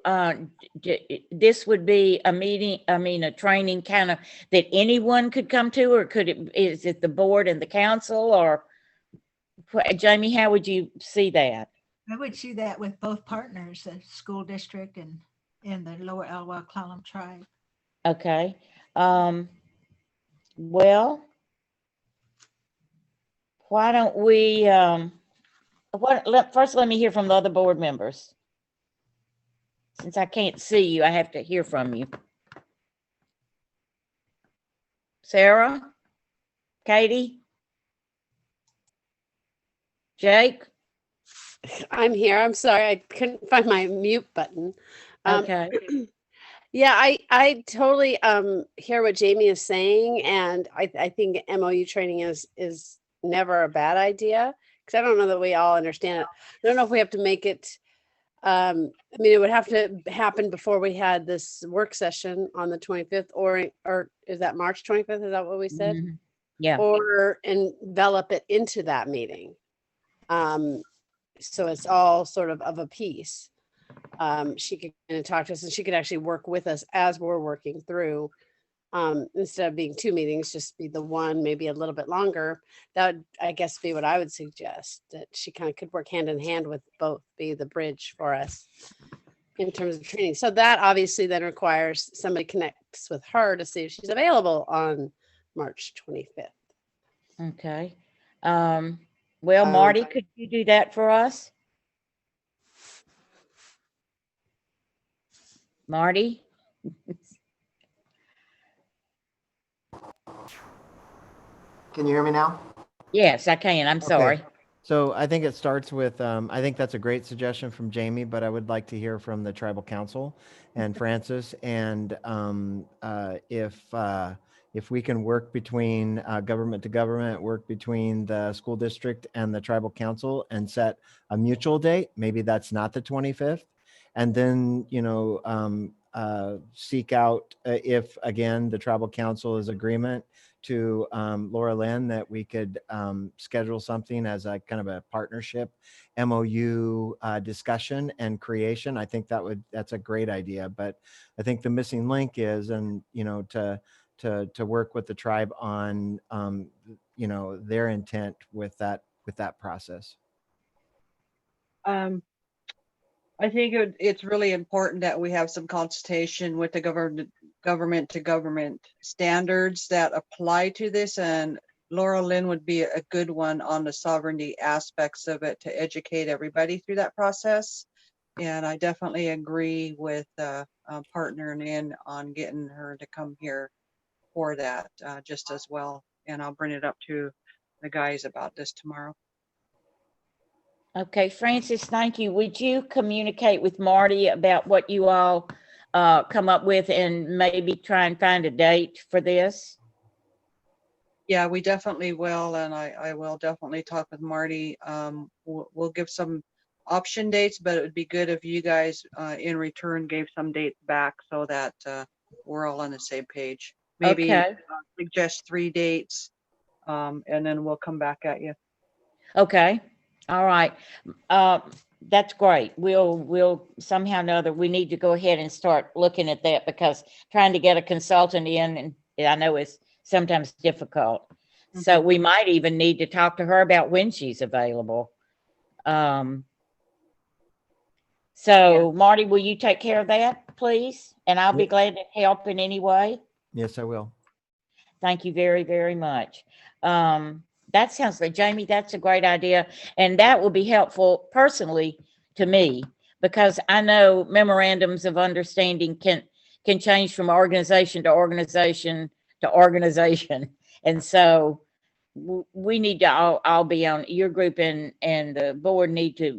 this would be a meeting, a training kind of that anyone could come to, or is it the board and the council, or Jamie, how would you see that? I would see that with both partners, the school district and the Lower Elwha Clallam tribe. Okay. Well, why don't we, first let me hear from the other board members. Since I can't see you, I have to hear from you. Sarah? Katie? Jake? I'm here. I'm sorry. I couldn't find my mute button. Okay. Yeah, I totally hear what Jamie is saying, and I think MOU training is never a bad idea, because I don't know that we all understand it. I don't know if we have to make it I mean, it would have to happen before we had this work session on the 25th, or is that March 25th? Is that what we said? Mhm. Yeah. Or envelop it into that meeting. So it's all sort of a piece. She could kind of talk to us, and she could actually work with us as we're working through. Instead of being 2 meetings, just be the one, maybe a little bit longer. That would, I guess, be what I would suggest, that she kind of could work hand in hand with both, be the bridge for us in terms of training. So that obviously then requires somebody connects with her to see if she's available on March 25th. Okay. Well, Marty, could you do that for us? Marty? Can you hear me now? Yes, I can. I'm sorry. Okay. So I think it starts with, I think that's a great suggestion from Jamie, but I would like to hear from the tribal council and Francis. And if we can work between government to government, work between the school district and the tribal council and set a mutual date, maybe that's not the 25th. And then, seek out if, again, the tribal council is agreement to Laura Lynn that we could schedule something as a kind of a partnership MOU discussion and creation. I think that's a great idea, but I think the missing link is, to work with the tribe on, their intent with that process. I think it's really important that we have some consultation with the government to government standards that apply to this. And Laura Lynn would be a good one on the sovereignty aspects of it to educate everybody through that process. And I definitely agree with partnering in on getting her to come here for that just as well. And I'll bring it up to the guys about this tomorrow. Okay, Francis, thank you. Would you communicate with Marty about what you all come up with and maybe try and find a date for this? Yeah, we definitely will. And I will definitely talk with Marty. We'll give some option dates, but it would be good if you guys in return gave some dates back so that we're all on the same page. Maybe Okay. suggest 3 dates and then we'll come back at you. Okay. All right. That's great. We'll somehow or another, we need to go ahead and start looking at that, because trying to get a consultant in, and I know it's sometimes difficult. So we might even need to talk to her about when she's available. So Marty, will you take care of that, please? And I'll be glad to help in any way. Yes, I will. Thank you very, very much. That sounds like, Jamie, that's a great idea. And that will be helpful personally to me, because I know memorandums of understanding can change from organization to organization to organization. And so we need to all be on your group, and the board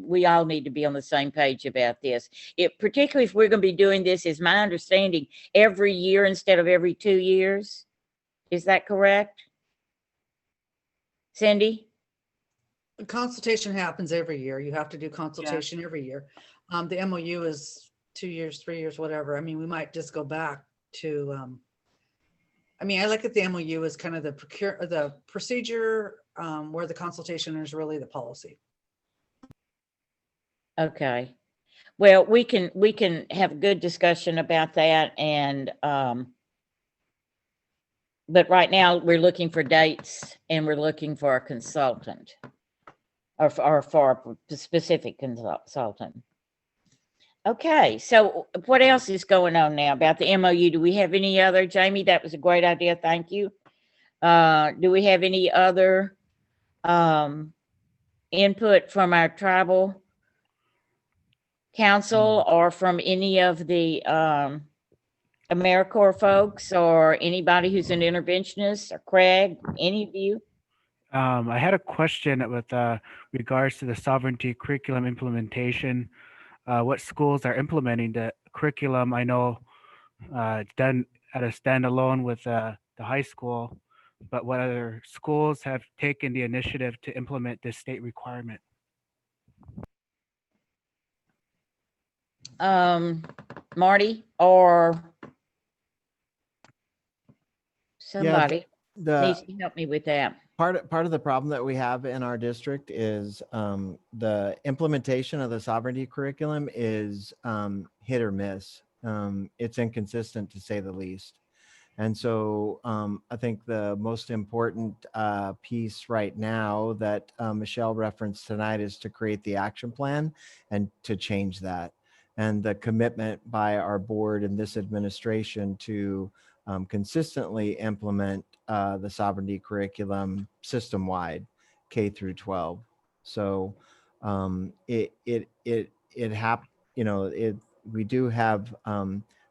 we all need to be on the same page about this. Particularly if we're going to be doing this, is my understanding, every year instead of every 2 years. Is that correct? Cindy? The consultation happens every year. You have to do consultation every year. The MOU is 2 years, 3 years, whatever. I mean, we might just go back to, I look at the MOU as kind of the procedure, where the consultation is really the policy. Okay. Well, we can have a good discussion about that, and but right now we're looking for dates, and we're looking for a consultant, or for a specific consultant. Okay, so what else is going on now about the MOU? Do we have any other, Jamie? That was a great idea. Thank you. Do we have any other input from our tribal council or from any of the AmeriCorps folks, or anybody who's an interventionist, or Craig, any of you? I had a question with regards to the sovereignty curriculum implementation. What schools are implementing the curriculum? I know it's done at a standalone with the high school, but what other schools have taken the initiative to implement this state requirement? Marty or somebody needs The to help me with that. part of the problem that we have in our district is the implementation of the sovereignty curriculum is hit or miss. It's inconsistent to say the least. And so I think the most important piece right now that Michelle referenced tonight is to create the action plan and to change that. And the commitment by our board and this administration to consistently implement the sovereignty curriculum system-wide, K through 12. So we do have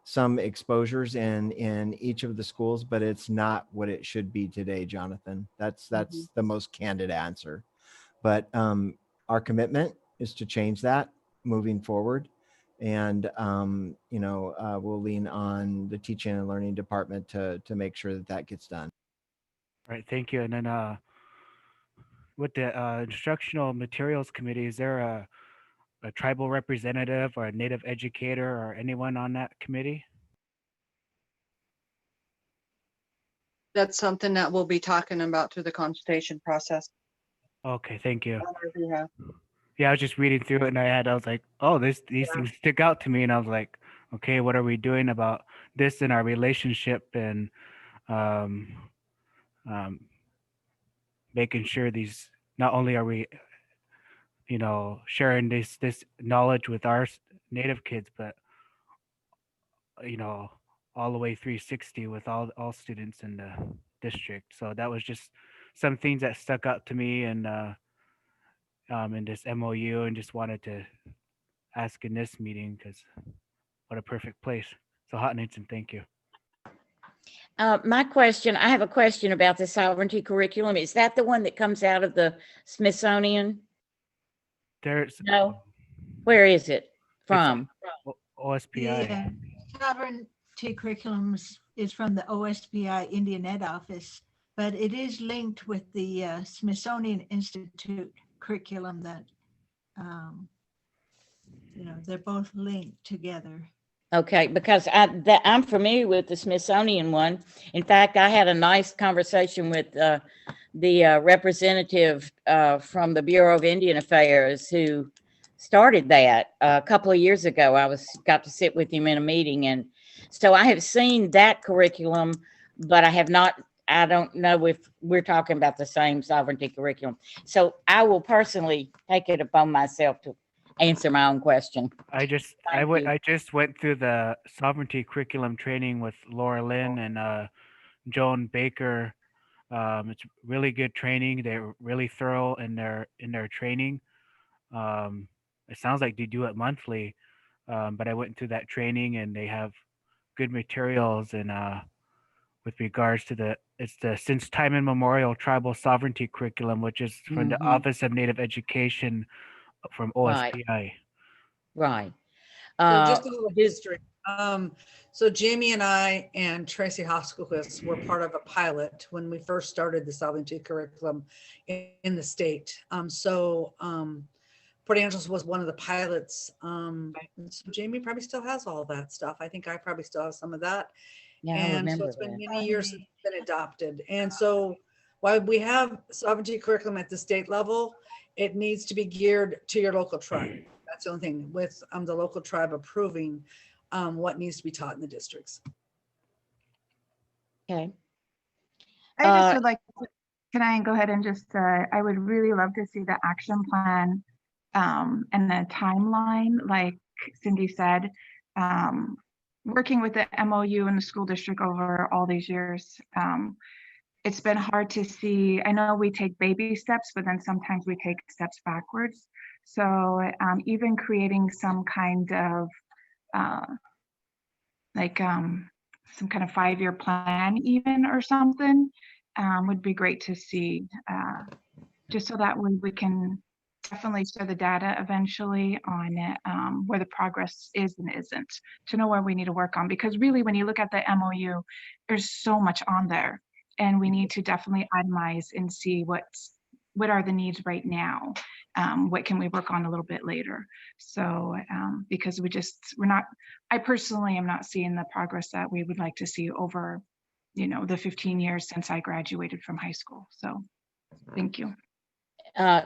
some exposures in each of the schools, but it's not what it should be today, Jonathan. That's the most candid answer. But our commitment is to change that moving forward. And we'll lean on the teaching and learning department to make sure that that gets done. All right, thank you. And then with the instructional materials committee, is there a tribal representative or a native educator or anyone on that committee? That's something that we'll be talking about through the consultation process. Okay, thank you. On our behalf. Yeah, I was just reading through it and I was like, oh, these things stick out to me. And I was like, okay, what are we doing about this in our relationship and making sure these, not only are we, sharing this knowledge with our native kids, but, all the way 360 with all students in the district. So that was just some things that stuck out to me and in this MOU, and just wanted to ask in this meeting because what a perfect place. So Hot Nixon, thank you. I have a question about the sovereignty curriculum. Is that the one that comes out of the Smithsonian? There's No. Where is it from? OSPI. The sovereignty curriculums is from the OSPI Indian Ed Office, but it is linked with the Smithsonian Institute curriculum that, they're both linked together. Okay, because I'm familiar with the Smithsonian one. In fact, I had a nice conversation with the representative from the Bureau of Indian Affairs who started that a couple of years ago. Got to sit with him in a meeting, and so I have seen that curriculum, but I have not. I don't know if we're talking about the same sovereignty curriculum. So I will personally take it upon myself to answer my own question. I just went through the sovereignty curriculum training with Laura Lynn and Joan Baker. It's really good training. They're really thorough in their training. It sounds like they do it monthly, but I went through that training and they have good materials. And with regards to it's the Since Time Immemorial Tribal Sovereignty Curriculum, which is from the Office of Native Education from OSPI. Right. So just a little history. So Jamie and I and Tracy Hoskowitz were part of a pilot when we first started the sovereignty curriculum in the state. Port Angeles was one of the pilots. So Jamie probably still has all that stuff. I think I probably still have some of that. Yeah, I And so remember it's been that. many years since it's been adopted. And so while we have sovereignty curriculum at the state level, it needs to be geared to your local tribe. That's the only thing, with the local tribe approving what needs to be taught in the districts. Okay. I just would like to, can I go ahead and just, I would really love to see the action plan and the timeline, like Cindy said, working with the MOU and the school district over all these years. It's been hard to see. I know we take baby steps, but then sometimes we take steps backwards. So even creating some kind of some kind of 5-year plan even or something would be great to see, just so that we can definitely share the data eventually on where the progress is and isn't, to know where we need to work on. Because really, when you look at the MOU, there's so much on there, and we need to definitely itemize and see what's what are the needs right now? What can we work on a little bit later? So because we're not, I personally am not seeing the progress that we would like to see over, you know, the 15 years since I graduated from high school. So thank you.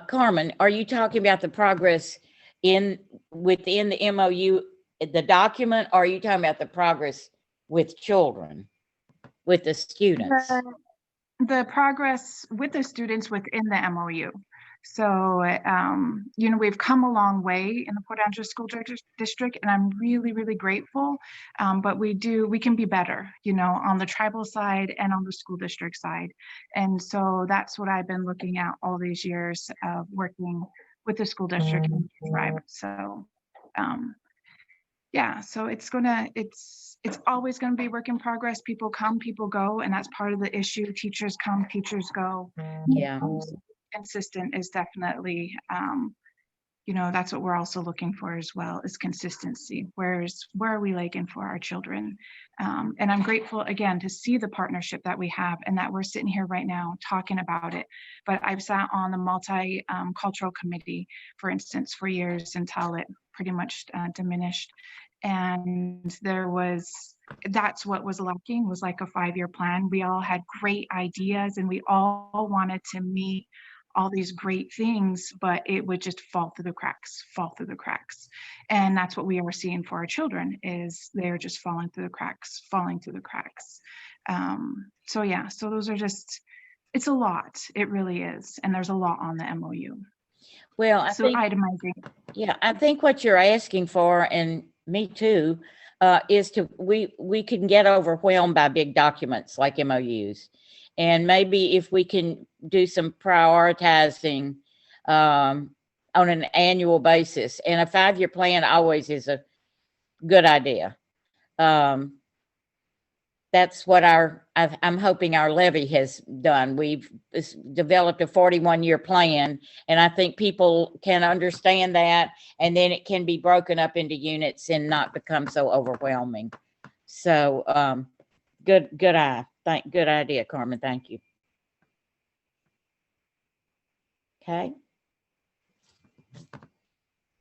Carmen, are you talking about the progress within the MOU, the document, or are you talking about the progress with children, with the students? The progress with the students within the MOU. So, you know, we've come a long way in the Port Angeles School District, and I'm really, really grateful. But we can be better, you know, on the tribal side and on the school district side. And so that's what I've been looking at all these years of working with the school district and the tribe. So, yeah, so it's always going to be work in progress. People come, people go, and that's part of the issue. Teachers come, teachers go. Yeah. Consistent is definitely, you know, that's what we're also looking for as well, is consistency. Where are we lagging for our children? And I'm grateful again to see the partnership that we have and that we're sitting here right now talking about it. But I've sat on the multi-cultural committee, for instance, for years until it pretty much diminished. And that's what was lacking, was like a 5-year plan. We all had great ideas and we all wanted to meet all these great things, but it would just fall through the cracks. And that's what we are seeing for our children, is they're just falling through the cracks. So yeah, so those are just, it's a lot. It really is. And there's a lot on the MOU. Well, I think itemizing. Yeah, I think what you're asking for, and me too, is we can get overwhelmed by big documents like MOUs. And maybe if we can do some prioritizing on an annual basis, and a 5-year plan always is a good idea. That's what I'm hoping our levy has done. We've developed a 41-year plan, and I think people can understand that, and then it can be broken up into units and not become so overwhelming. So good idea, Carmen. Thank you. Okay.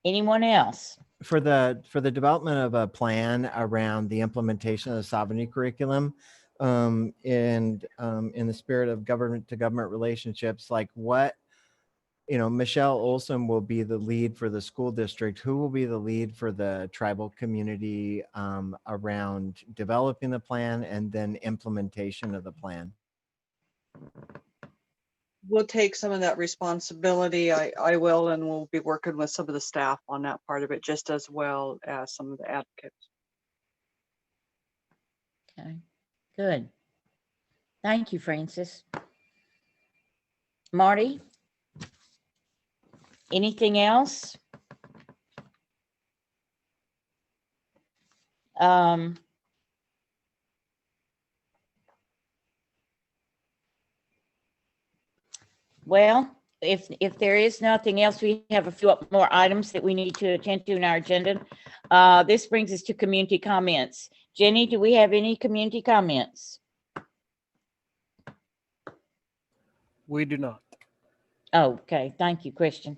Anyone else? For the development of a plan around the implementation of the sovereignty curriculum, and in the spirit of government to government relationships, like what, you know, Michelle Olson will be the lead for the school district. Who will be the lead for the tribal community around developing the plan and then implementation of the plan? We'll take some of that responsibility. I will, and we'll be working with some of the staff on that part of it, just as well as some of the advocates. Okay, good. Thank you, Francis. Marty? Anything else? Well, if there is nothing else, we have a few more items that we need to attend to in our agenda. This brings us to community comments. Jenny, do we have any community comments? We do not. Oh, okay, thank you, Christian.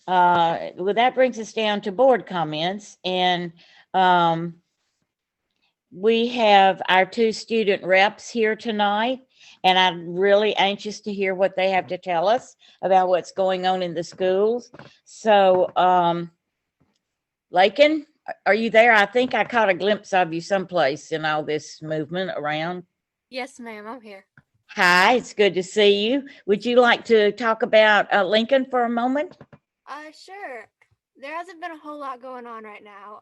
Well, that brings us down to board comments, and we have our 2 student reps here tonight, and I'm really anxious to hear what they have to tell us about what's going on in the schools. So, Lakin, are you there? I think I caught a glimpse of you someplace in all this movement around. Yes, ma'am, I'm here. Hi, it's good to see you. Would you like to talk about Lincoln for a moment? Sure. There hasn't been a whole lot going on right now.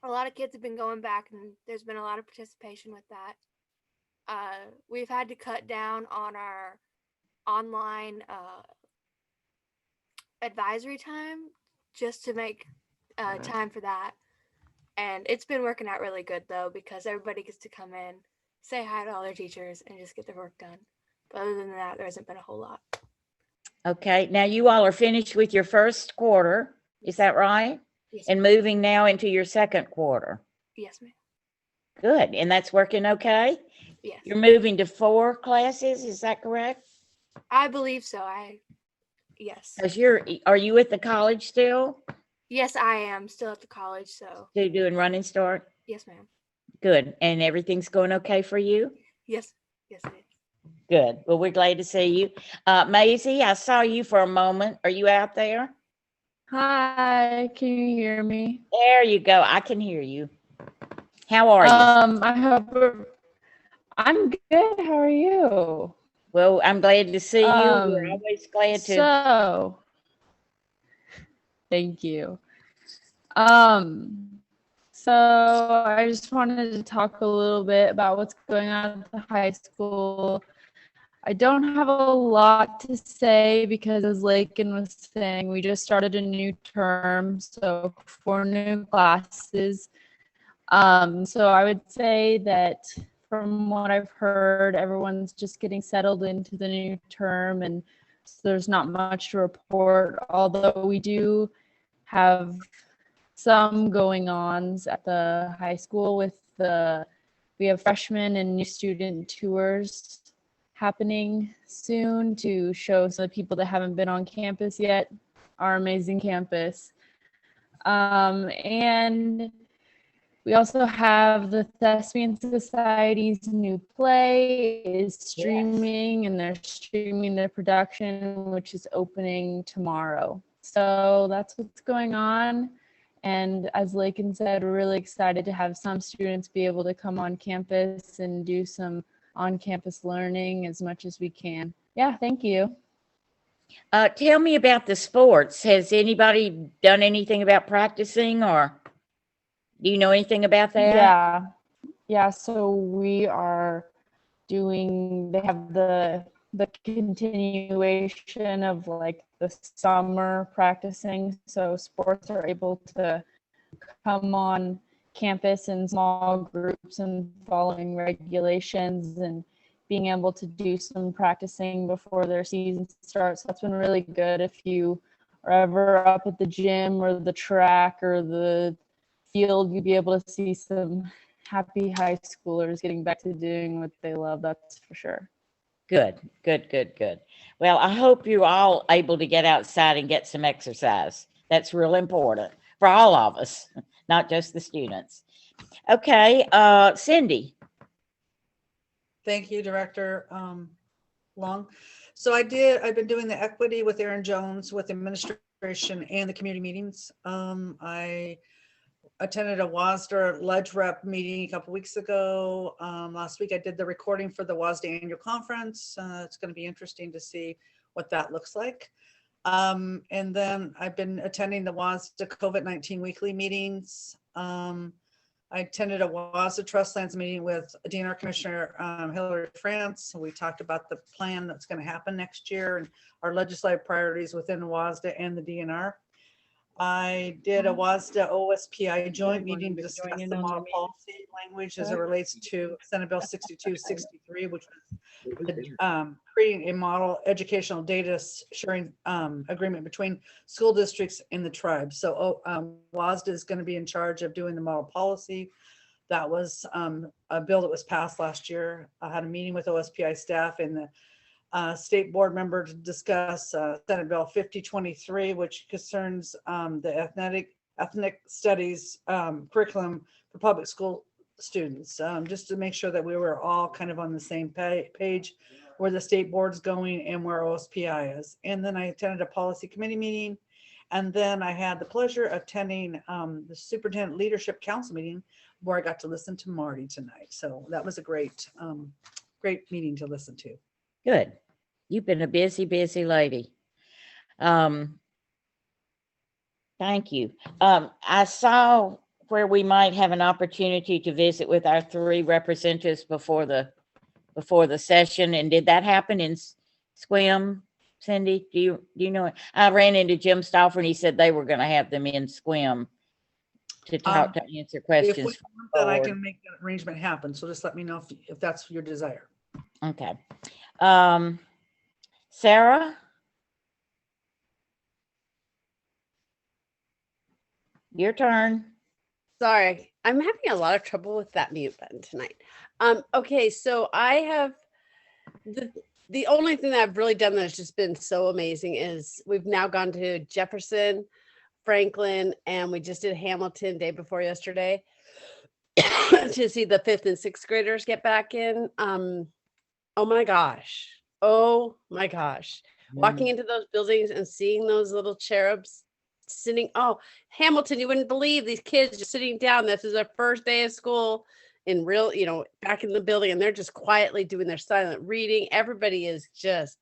A lot of kids have been going back, and there's been a lot of participation with that. We've had to cut down on our online advisory time just to make time for that. And it's been working out really good, though, because everybody gets to come in, say hi to all their teachers, and just get their work done. But other than that, there hasn't been a whole lot. Okay, now you all are finished with your first quarter, is that right? Yes, and moving now into your second quarter. Yes, ma'am. Good, and that's working okay? Yes. You're moving to 4 classes, is that correct? I believe so. Yes. Cause are you at the college still? Yes, I am still at the college. So Still doing Running Start? yes, ma'am. Good. And everything's going okay for you? Yes. Yes, it is. Good. Well, we're glad to see you. Maisie, I saw you for a moment. Are you out there? Hi, can you hear me? There you go. I can hear you. How are you? I hope I'm good. How are you? Well, I'm glad to see you. We're always glad to. So thank you. So I just wanted to talk a little bit about what's going on at the high school. I don't have a lot to say because, as Lakin was saying, we just started a new term, so 4 new classes. So I would say that from what I've heard, everyone's just getting settled into the new term, and so there's not much to report, although we do have some going ons at the high school we have freshman and new student tours happening soon to show some of the people that haven't been on campus yet, our amazing campus. And we also have the Thespian Society's new play is streaming, and they're streaming their production, which is opening tomorrow. So that's what's going on. And as Lakin said, we're really excited to have some students be able to come on campus and do some on-campus learning as much as we can. Yeah, thank you. Tell me about the sports. Has anybody done anything about practicing, or do you know anything about that? Yeah, so we are doing, they have the continuation of like the summer practicing, so sports are able to come on campus in small groups and following regulations and being able to do some practicing before their season starts. That's been really good. If you are ever up at the gym or the track or the field, you'd be able to see some happy high schoolers getting back to doing what they love. That's for sure. Good. Well, I hope you're all able to get outside and get some exercise. That's real important for all of us, not just the students. Okay, Cindy. Thank you, Director Long. So I've been doing the equity with Aaron Jones with administration and the community meetings. I attended a WASDA Ledge Rep meeting a couple weeks ago. Last week I did the recording for the WASDA annual conference. It's going to be interesting to see what that looks like. And then I've been attending the WASDA COVID-19 weekly meetings. I attended a WASDA Trust Lands meeting with DNR Commissioner Hillary France. We talked about the plan that's going to happen next year and our legislative priorities within WASDA and the DNR. I did a WASDA OSPI joint meeting to discuss the model policy language as it relates to Senate Bill 6263, which was creating a model educational data sharing agreement between school districts and the tribes. So WASDA is going to be in charge of doing the model policy. That was a bill that was passed last year. I had a meeting with OSPI staff and the state board member to discuss Senate Bill 5023, which concerns the ethnic studies curriculum for public school students, just to make sure that we were all kind of on the same page where the state board's going and where OSPI is. And then I attended a policy committee meeting. And then I had the pleasure of attending the Superintendent Leadership Council meeting where I got to listen to Marty tonight. So that was a great meeting to listen to. Good. You've been a busy lady. Thank you. I saw where we might have an opportunity to visit with our 3 representatives before the session. And did that happen in Squim? Cindy, do you know it? I ran into Jim Stauffer and he said they were going to have them in Squim to talk to answer questions. If we want that, I can make that arrangement happen. So just let me know if that's your desire. Okay. Sarah? Your turn. Sorry, I'm having a lot of trouble with that mute button tonight. Okay, so I have the only thing that I've really done that's just been so amazing is we've now gone to Jefferson, Franklin, and we just did Hamilton day before yesterday to see the 5th and 6th graders get back in. Oh my gosh. Oh my gosh. Walking into those buildings and seeing those little cherubs sitting. Oh, Hamilton, you wouldn't believe these kids just sitting down. This is their first day of school in real, back in the building, and they're just quietly doing their silent reading. Everybody is just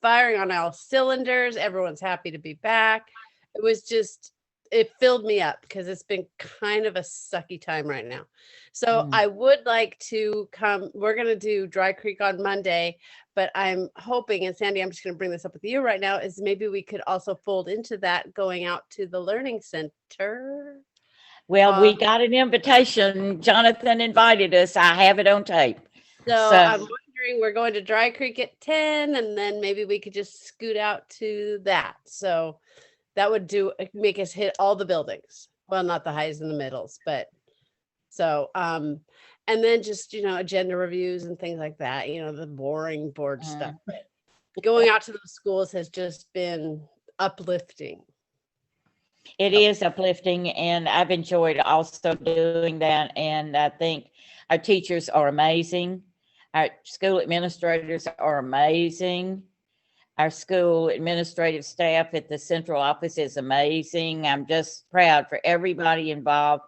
firing on all cylinders. Everyone's happy to be back. It was just, it filled me up because it's been kind of a sucky time right now. So I would like to come. We're going to do Dry Creek on Monday, but I'm hoping, and Sandy, I'm just going to bring this up with you right now, is maybe we could also fold into that going out to the Learning Center. Well, we got an invitation. Jonathan invited us. I have it on tape. So I'm wondering, we're going to Dry Creek at 10, and then maybe we could just scoot out to that. So that would make us hit all the buildings. Well, not the highs and the middles, but so, and then just, agenda reviews and things like that, the boring board stuff. But going out to the schools has just been uplifting. It is uplifting, and I've enjoyed also doing that. And I think our teachers are amazing. Our school administrators are amazing. Our school administrative staff at the central office is amazing. I'm just proud for everybody involved.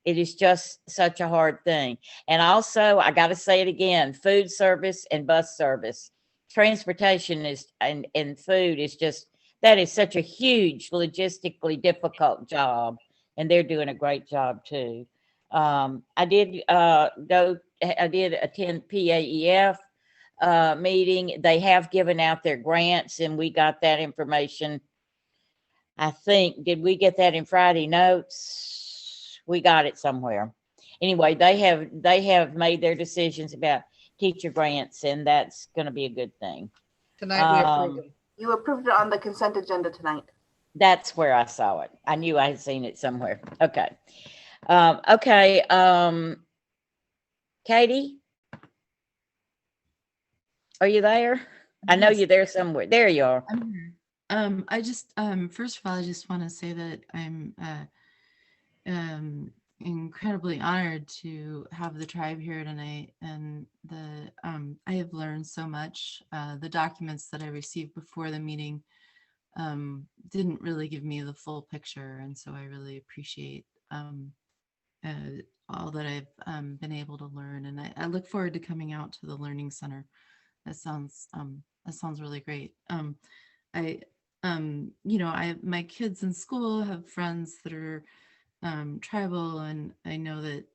It is just such a hard thing. And also, I got to say it again, food service and bus service, transportation is, and food is just, that is such a huge logistically difficult job. And they're doing a great job too. I did attend PAEF meeting. They have given out their grants, and we got that information. I think, did we get that in Friday notes? We got it somewhere. Anyway, they have made their decisions about teacher grants, and that's going to be a good thing. Tonight we approved it. You approved it on the consent agenda tonight. That's where I saw it. I knew I had seen it somewhere. Okay. Katie, are you there? I know you're there somewhere. There you are. I'm here. I just first of all, I just want to say that I'm incredibly honored to have the tribe here tonight, and I have learned so much. The documents that I received before the meeting didn't really give me the full picture, and so I really appreciate all that I've been able to learn, and I look forward to coming out to the Learning Center. That sounds really great. My kids in school have friends that are tribal, and I know that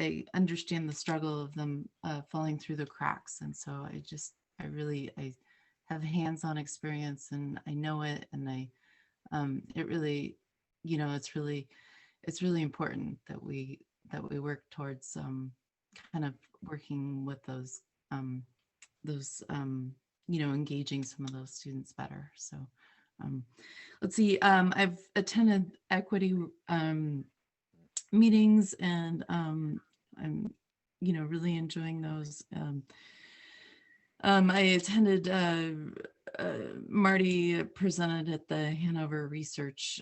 I understand the struggle of them falling through the cracks, and so I have hands-on experience, and I know it, and it really, it's really important that we work towards kind of working with those engaging some of those students better. So let's see, I've attended equity meetings, and I'm really enjoying those. I attended Marty presented at the Hanover Research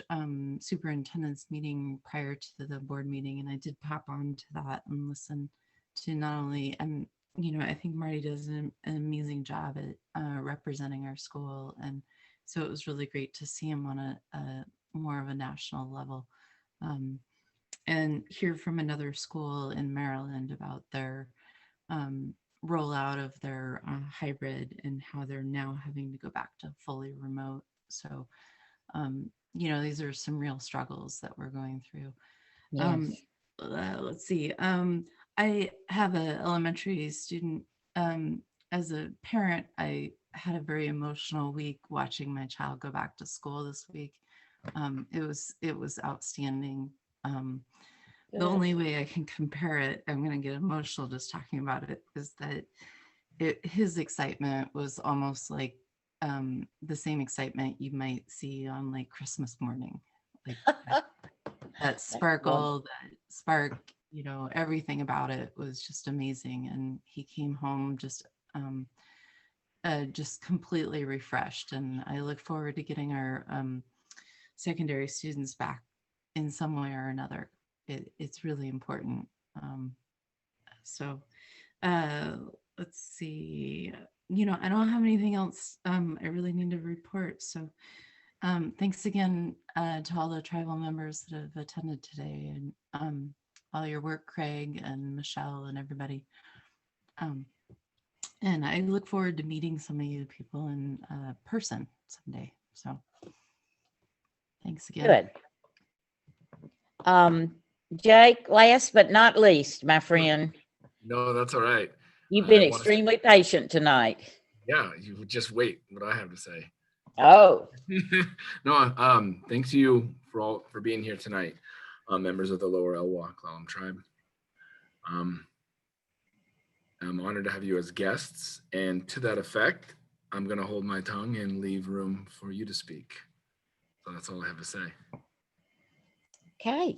Superintendent's meeting prior to the board meeting, and I did pop on to that and listen to not only, I think Marty does an amazing job at representing our school, and so it was really great to see him on a more of a national level, and hear from another school in Maryland about their rollout of their hybrid and how they're now having to go back to fully remote. So, these are some real struggles that we're going through. Yes. Let's see. I have an elementary student. As a parent, I had a very emotional week watching my child go back to school this week. It was outstanding. The only way I can compare it, I'm going to get emotional just talking about it, is that his excitement was almost like the same excitement you might see on like Christmas morning, like that sparkle, that spark, everything about it was just amazing. And he came home just just completely refreshed. And I look forward to getting our secondary students back in some way or another. It's really important. So let's see. I don't have anything else I really need to report. So thanks again to all the tribal members that have attended today, and all your work, Craig and Michelle and everybody. And I look forward to meeting some of you people in person someday. So thanks again. Good. Jake, last but not least, my friend. No, that's all right. You've been extremely patient tonight. Yeah, you would just wait what I have to say. Oh. No, thanks to you for being here tonight, members of the Lower Elwha Clallam tribe. I'm honored to have you as guests, and to that effect, I'm going to hold my tongue and leave room for you to speak. So that's all I have to say. Okay.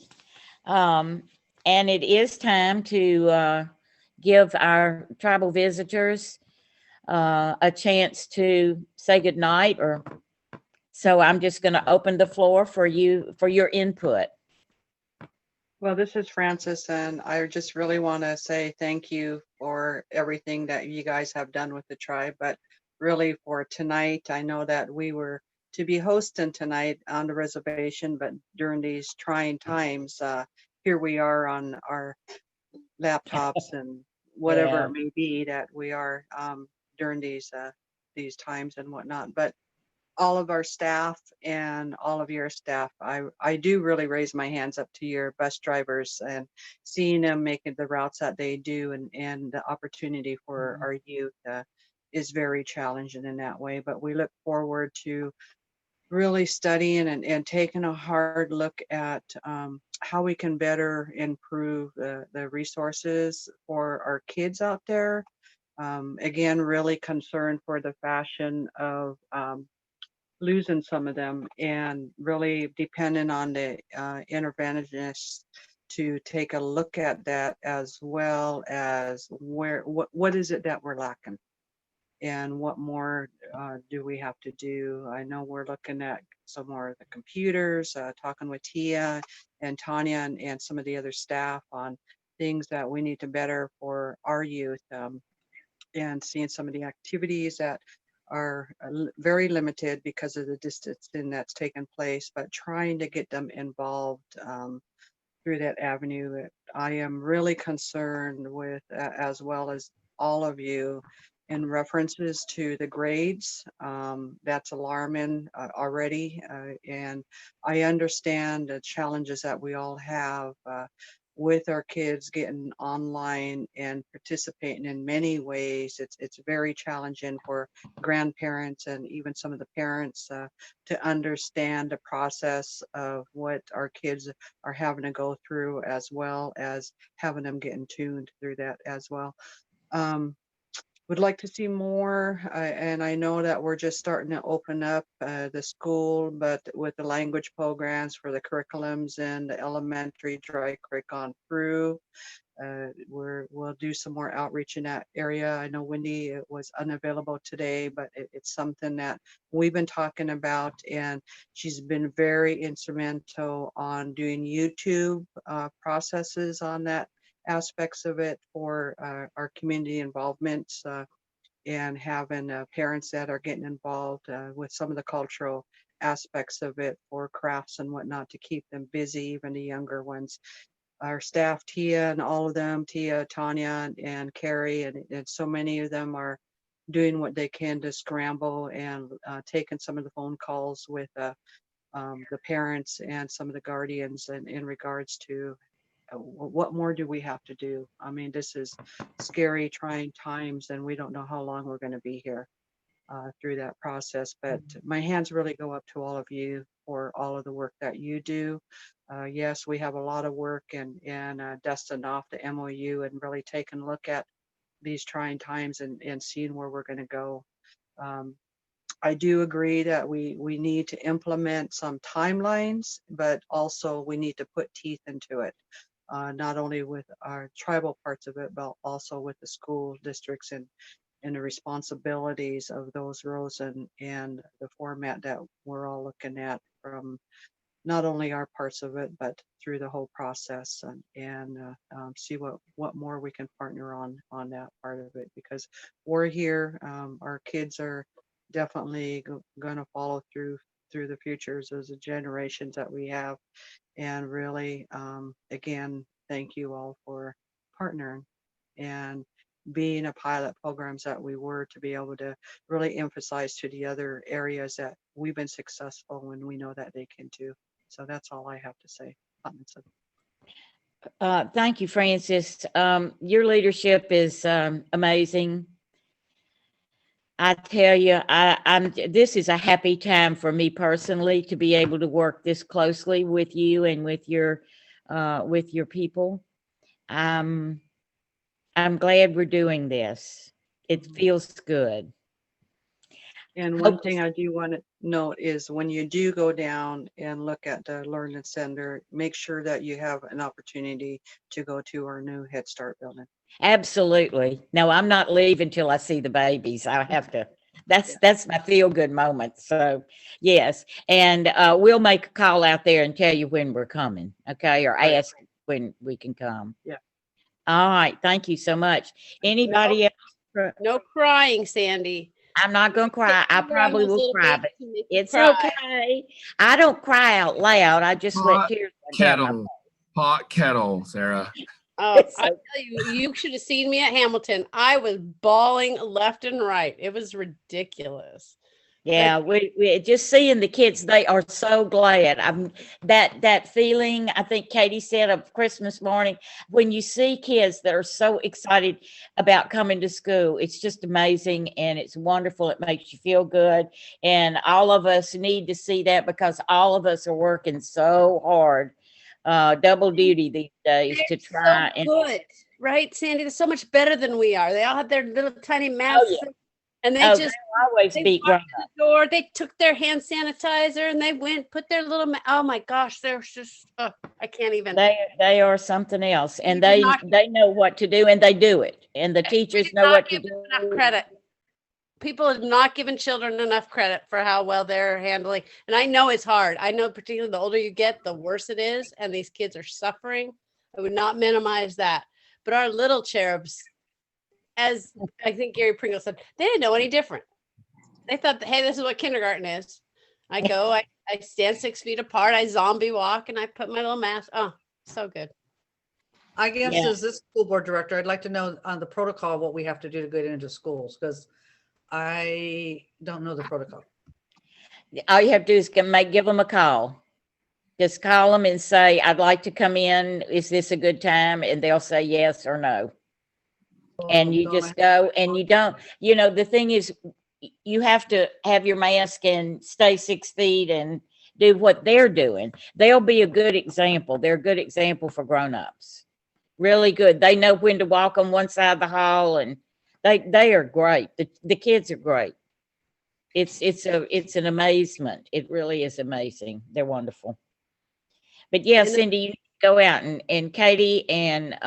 And it is time to give our tribal visitors a chance to say goodnight, so I'm just going to open the floor for you for your input. Well, this is Francis, and I just really want to say thank you for everything that you guys have done with the tribe, but really for tonight. I know that we were to be hosting tonight on the reservation, but during these trying times, here we are on our laptops and whatever Yeah. it may be that we are during these times and whatnot. But all of our staff and all of your staff, I do really raise my hands up to your bus drivers, and seeing them making the routes that they do, and the opportunity for our youth is very challenging in that way. But we look forward to really studying and taking a hard look at how we can better improve the resources for our kids out there. Again, really concerned for the fashion of losing some of them, and really dependent on the interventionists to take a look at that, as well as what is it that we're lacking, and what more do we have to do. I know we're looking at some more of the computers, talking with Tia and Tanya and some of the other staff on things that we need to better for our youth, and seeing some of the activities that are very limited because of the distancing that's taken place, but trying to get them involved through that avenue. I am really concerned with, as well as all of you, in references to the grades. That's alarming already, and I understand the challenges that we all have with our kids getting online and participating in many ways. It's very challenging for grandparents and even some of the parents to understand the process of what our kids are having to go through, as well as having them getting tuned through that as well. Would like to see more, and I know that we're just starting to open up the school, but with the language programs for the curriculums in the elementary, Dry Creek on through, we'll do some more outreach in that area. I know Wendy was unavailable today, but it's something that we've been talking about, and she's been very instrumental on doing YouTube processes on that aspects of it for our community involvement, and having parents that are getting involved with some of the cultural aspects of it for crafts and whatnot to keep them busy, even the younger ones. Our staff, Tia and all of them, Tia, Tanya, and Carrie, and so many of them are doing what they can to scramble and taking some of the phone calls with the parents and some of the guardians in regards to what more do we have to do? I mean, this is scary, trying times, and we don't know how long we're going to be here through that process. But my hands really go up to all of you for all of the work that you do. Yes, we have a lot of work and dusting off the MOU and really taking a look at these trying times and seeing where we're going to go. I do agree that we need to implement some timelines, but also we need to put teeth into it. Not only with our tribal parts of it, but also with the school districts the responsibilities of those roles and the format that we're all looking at from not only our parts of it, but through the whole process, and see what more we can partner on that part of it, because we're here. Our kids are definitely going to follow through the futures as the generations that we have. And really, again, thank you all for partnering and being a pilot programs that we were, to be able to really emphasize to the other areas that we've been successful and we know that they can too. So that's all I have to say. Thank you, Francis. Your leadership is amazing. I tell you, this is a happy time for me personally to be able to work this closely with you and with your people. I'm glad we're doing this. It feels good. And one thing I do want to note is when you do go down and look at the Learning Center, make sure that you have an opportunity to go to our new Head Start building. Absolutely. No, I'm not leaving till I see the babies. I have to. That's my feel good moment. So yes, and we'll make a call out there and tell you when we're coming. Okay, or ask when we can come. Yeah. All right. Thank you so much. Anybody else? No crying, Sandy. I'm not going to cry. I probably will cry, but it's cry. okay. I don't cry out loud. I just let tears run down my face. Hot kettle, Sarah. Oh, I tell you, you should have seen me at Hamilton. I was bawling left and right. It was ridiculous. Yeah, we just seeing the kids, they are so glad. That feeling, I think Katie said, of Christmas morning, when you see kids that are so excited about coming to school, it's just amazing and it's wonderful. It makes you feel good. And all of us need to see that because all of us are working so hard, double duty these days to try so good, right, Sandy? They're so much better than we are. They all have their little tiny masks. Oh, yeah. And they just always beat grown up. The door. They took their hand sanitizer and they went put their little. Oh my gosh, they're just. Oh, I can't even. They are something else, and they know what to do, and they do it. And the teachers know what to do. Enough credit. People have not given children enough credit for how well they're handling. And I know it's hard. I know particularly the older you get, the worse it is, and these kids are suffering. I would not minimize that, but our little cherubs. As I think Gary Pringle said, they didn't know any different. They thought, hey, this is what kindergarten is. I go, I stand 6 feet apart, I zombie walk, and I put my little mask. Oh, so good. I guess as this school board director, I'd like to know on the protocol what we have to do to get into schools, because I don't know the protocol. All you have to do is give them a call. Just call them and say, I'd like to come in. Is this a good time? And they'll say yes or no. And you just go and you don't, the thing is, you have to have your mask and stay 6 feet and do what they're doing. They'll be a good example. They're a good example for grown-ups. Really good. They know when to walk on one side of the hall, and they are great. The kids are great. It's an amazement. It really is amazing. They're wonderful. But yeah, Cindy, you go out and Katie and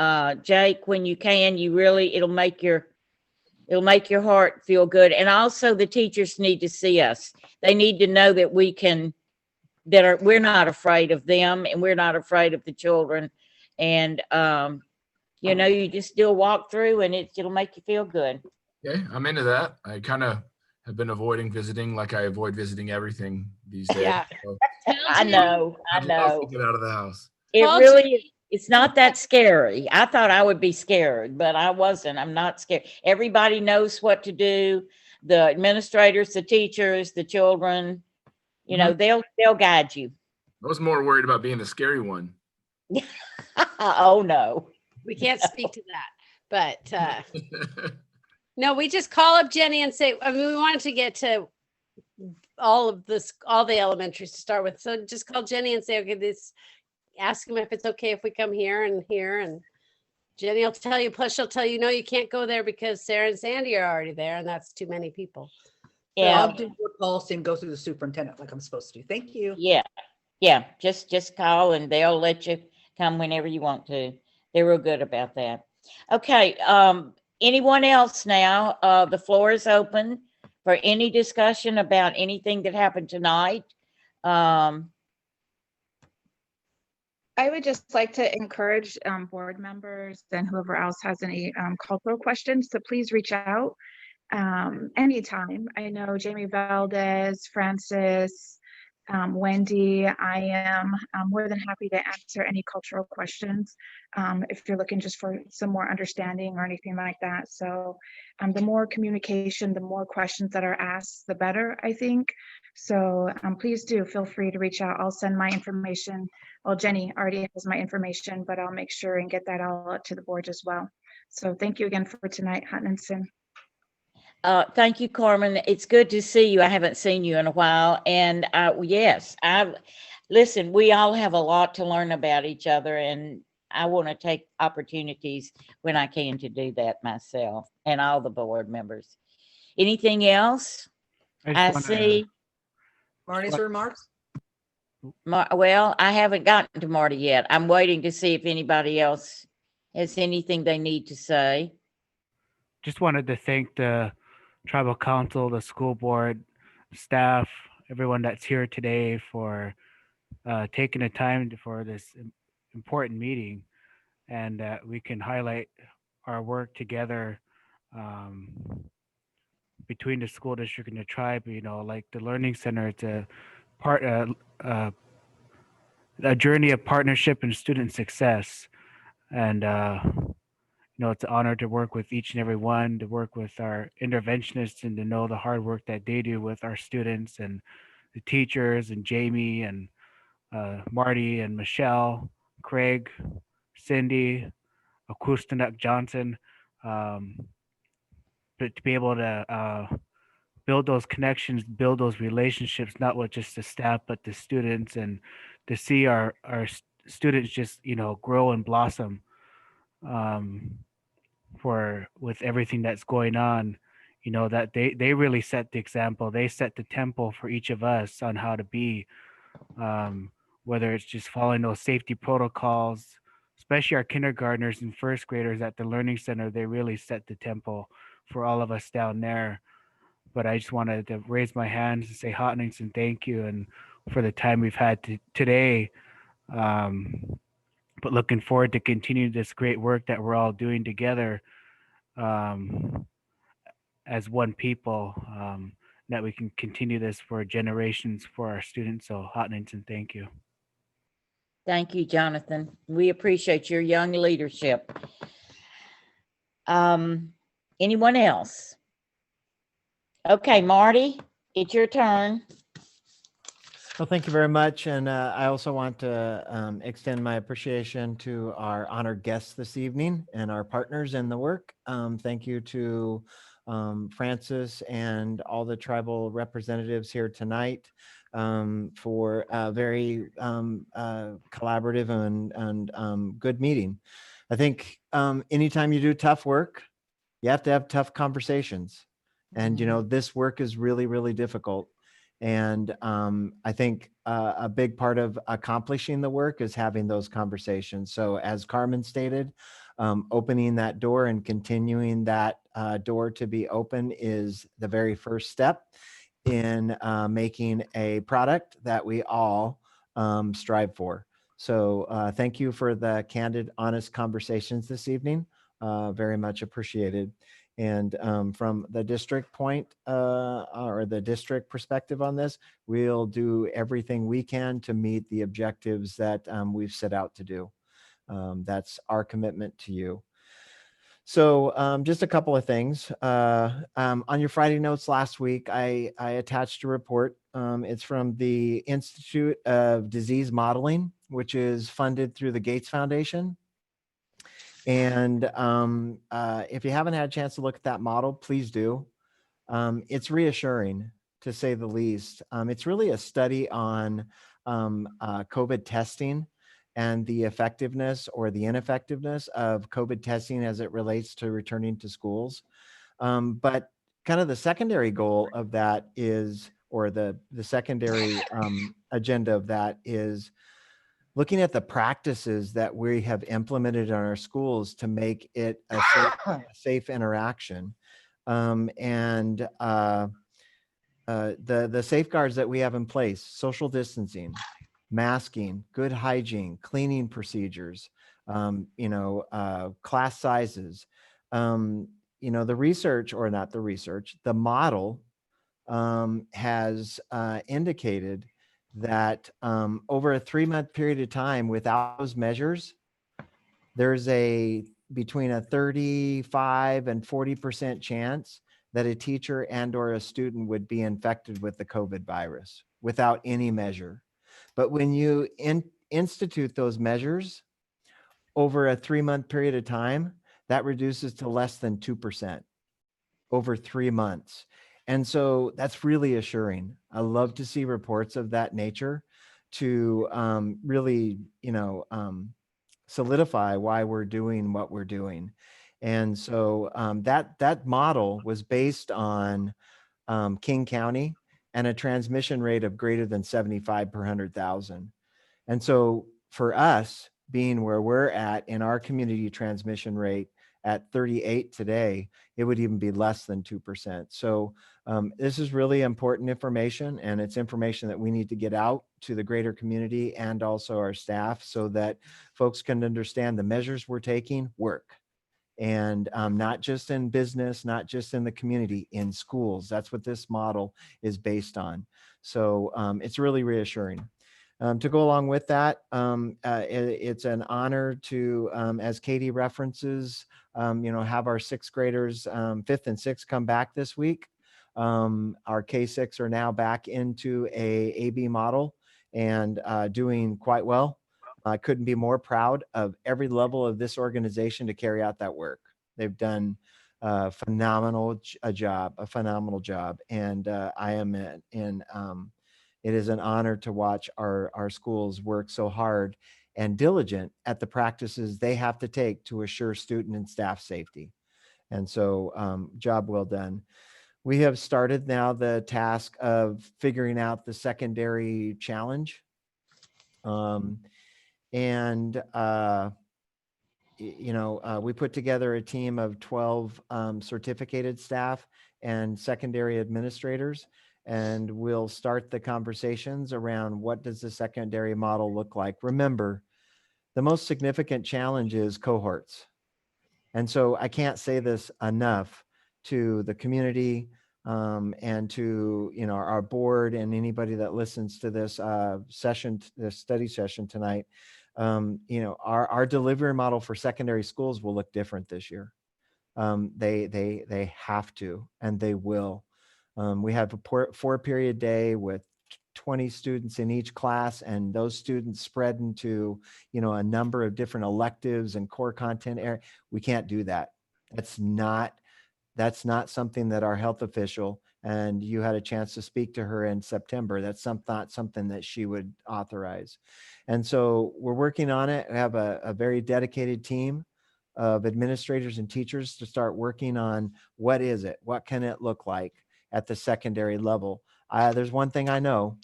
Jake, when you can, it'll make your heart feel good. And also the teachers need to see us. They need to know that we're not afraid of them and we're not afraid of the children. And you just still walk through and it'll make you feel good. Okay, I'm into that. I kind of have been avoiding visiting, like I avoid visiting everything these days. Yeah. So I know. I'd love to get out of the house. It really is. It's not that scary. I thought I would be scared, but I wasn't. I'm not scared. Everybody knows what to do. The administrators, the teachers, the children, they'll guide you. I was more worried about being the scary one. Oh, no. We can't speak to that, but no, we just call up Jenny and say, we wanted to get to all the elementaries to start with. So just call Jenny and say, okay, ask them if it's okay if we come here, and Jenny will tell you, plus she'll tell you, no, you can't go there because Sarah and Sandy are already there and that's too many people. Yeah. I'll do your policy and go through the superintendent like I'm supposed to do. Thank you. Yeah. Just call and they'll let you come whenever you want to. They're real good about that. Okay. Anyone else now? The floor is open for any discussion about anything that happened tonight. I would just like to encourage board members and whoever else has any cultural questions to please reach out anytime. I know Jamie Valdez, Francis, Wendy, I am more than happy to answer any cultural questions if you're looking just for some more understanding or anything like that. So the more communication, the more questions that are asked, the better, I think. So please do feel free to reach out. I'll send my information. Well, Jenny already has my information, but I'll make sure and get that all out to the board as well. So thank you again for tonight, Hutchinson. Thank you, Carmen. It's good to see you. I haven't seen you in a while. And yes, listen, we all have a lot to learn about each other, and I want to take opportunities when I can to do that myself and all the board members. Anything else? I see. Marty's remarks? Well, I haven't gotten to Marty yet. I'm waiting to see if anybody else has anything they need to say. Just wanted to thank the tribal council, the school board, staff, everyone that's here today for taking the time for this important meeting, and that we can highlight our work together between the school district and the tribe. You know, like the learning center, it's a journey of partnership and student success, and you know, it's an honor to work with each and every one, to work with our interventionists and to know the hard work that they do with our students and the teachers and Jamie and Marty and Michelle, Craig, Cindy, Akustanak Johnson, but to be able to build those connections, build those relationships, not with just the staff, but the students, and to see our students just, you know, grow and blossom with everything that's going on. You know, that they really set the example. They set the tempo for each of us on how to be, whether it's just following those safety protocols, especially our kindergartners and first graders at the Learning Center. They really set the tempo for all of us down there. But I just wanted to raise my hands and say, Hotningson, thank you, and for the time we've had today. But looking forward to continue this great work that we're all doing together as one people, that we can continue this for generations for our students. So Hotningson, thank you. Thank you, Jonathan. We appreciate your young leadership. Anyone else? Okay, Marty, it's your turn. Well, thank you very much. And I also want to extend my appreciation to our honored guests this evening and our partners in the work. Thank you to Francis and all the tribal representatives here tonight for a very collaborative and good meeting. I think anytime you do tough work, you have to have tough conversations. And, you know, this work is really, really difficult. And I think a big part of accomplishing the work is having those conversations. So as Carmen stated, opening that door and continuing that door to be open is the very first step in making a product that we all strive for. So thank you for the candid, honest conversations this evening. Very much appreciated. And from the district point or the district perspective on this, we'll do everything we can to meet the objectives that we've set out to do. That's our commitment to you. So just a couple of things. On your Friday notes last week, I attached a report. It's from the Institute of Disease Modeling, which is funded through the Gates Foundation. And if you haven't had a chance to look at that model, please do. It's reassuring, to say the least. It's really a study on COVID testing and the effectiveness or the ineffectiveness of COVID testing as it relates to returning to schools. But kind of the secondary goal of that is, or the secondary agenda of that is looking at the practices that we have implemented in our schools to make it a safe interaction. The safeguards that we have in place: social distancing, masking, good hygiene, cleaning procedures, class sizes. The research, or not the research, the model has indicated that over a 3-month period of time without those measures, there's between a 35 and 40% chance that a teacher and or a student would be infected with the COVID virus without any measure. But when you institute those measures over a 3-month period of time, that reduces to less than 2% over 3 months. And so that's really assuring. I love to see reports of that nature to really, solidify why we're doing what we're doing. And so that model was based on King County and a transmission rate of greater than 75 per 100,000. And so for us, being where we're at in our community transmission rate at 38 today, it would even be less than 2%. So this is really important information, and it's information that we need to get out to the greater community and also our staff so that folks can understand the measures we're taking work. And not just in business, not just in the community, in schools. That's what this model is based on. So it's really reassuring. To go along with that, it's an honor to, as Katie references, have our 6th graders, 5th and 6th, come back this week. Our K6 are now back into a AB model and doing quite well. I couldn't be more proud of every level of this organization to carry out that work. They've done a phenomenal job. And I am it is an honor to watch our schools work so hard and diligent at the practices they have to take to assure student and staff safety. And so job well done. We have started now the task of figuring out the secondary challenge. We put together a team of 12 certificated staff and secondary administrators, and we'll start the conversations around what does the secondary model look like. Remember, the most significant challenge is cohorts. And so I can't say this enough to the community and to our board and anybody that listens to this this study session tonight. Our delivery model for secondary schools will look different this year. They have to, and they will. We have a 4-period day with 20 students in each class, and those students spread into a number of different electives and core content areas. We can't do that. That's not something that our health official, and you had a chance to speak to her in September, that's not something that she would authorize. And so we're working on it. We have a very dedicated team of administrators and teachers to start working on what is it? What can it look like at the secondary level? There's one thing I know,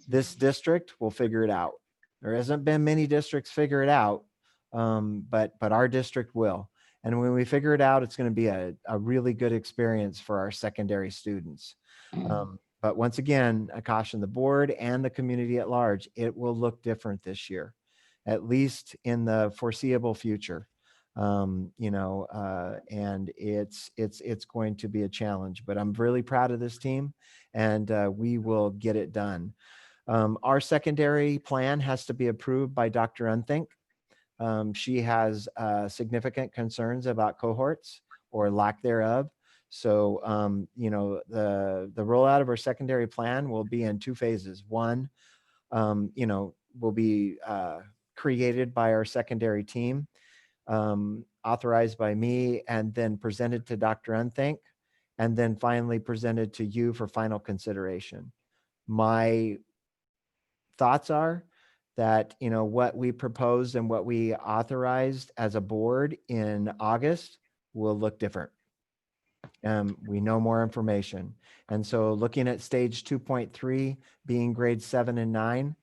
this district will figure it out. There hasn't been many districts figure it out, but our district will. And when we figure it out, it's going to be a really good experience for our secondary students. But once again, I caution the board and the community at large, it will look different this year, at least in the foreseeable future. And it's going to be a challenge, but I'm really proud of this team, and we will get it done. Our secondary plan has to be approved by Dr. Unthink. She has significant concerns about cohorts or lack thereof. So, the rollout of our secondary plan will be in 2 phases. One, will be created by our secondary team, authorized by me, and then presented to Dr. Unthink, and then finally presented to you for final consideration. My thoughts are that what we proposed and what we authorized as a board in August will look different. We know more information. And so looking at stage 2.3 being grades 7 and 9,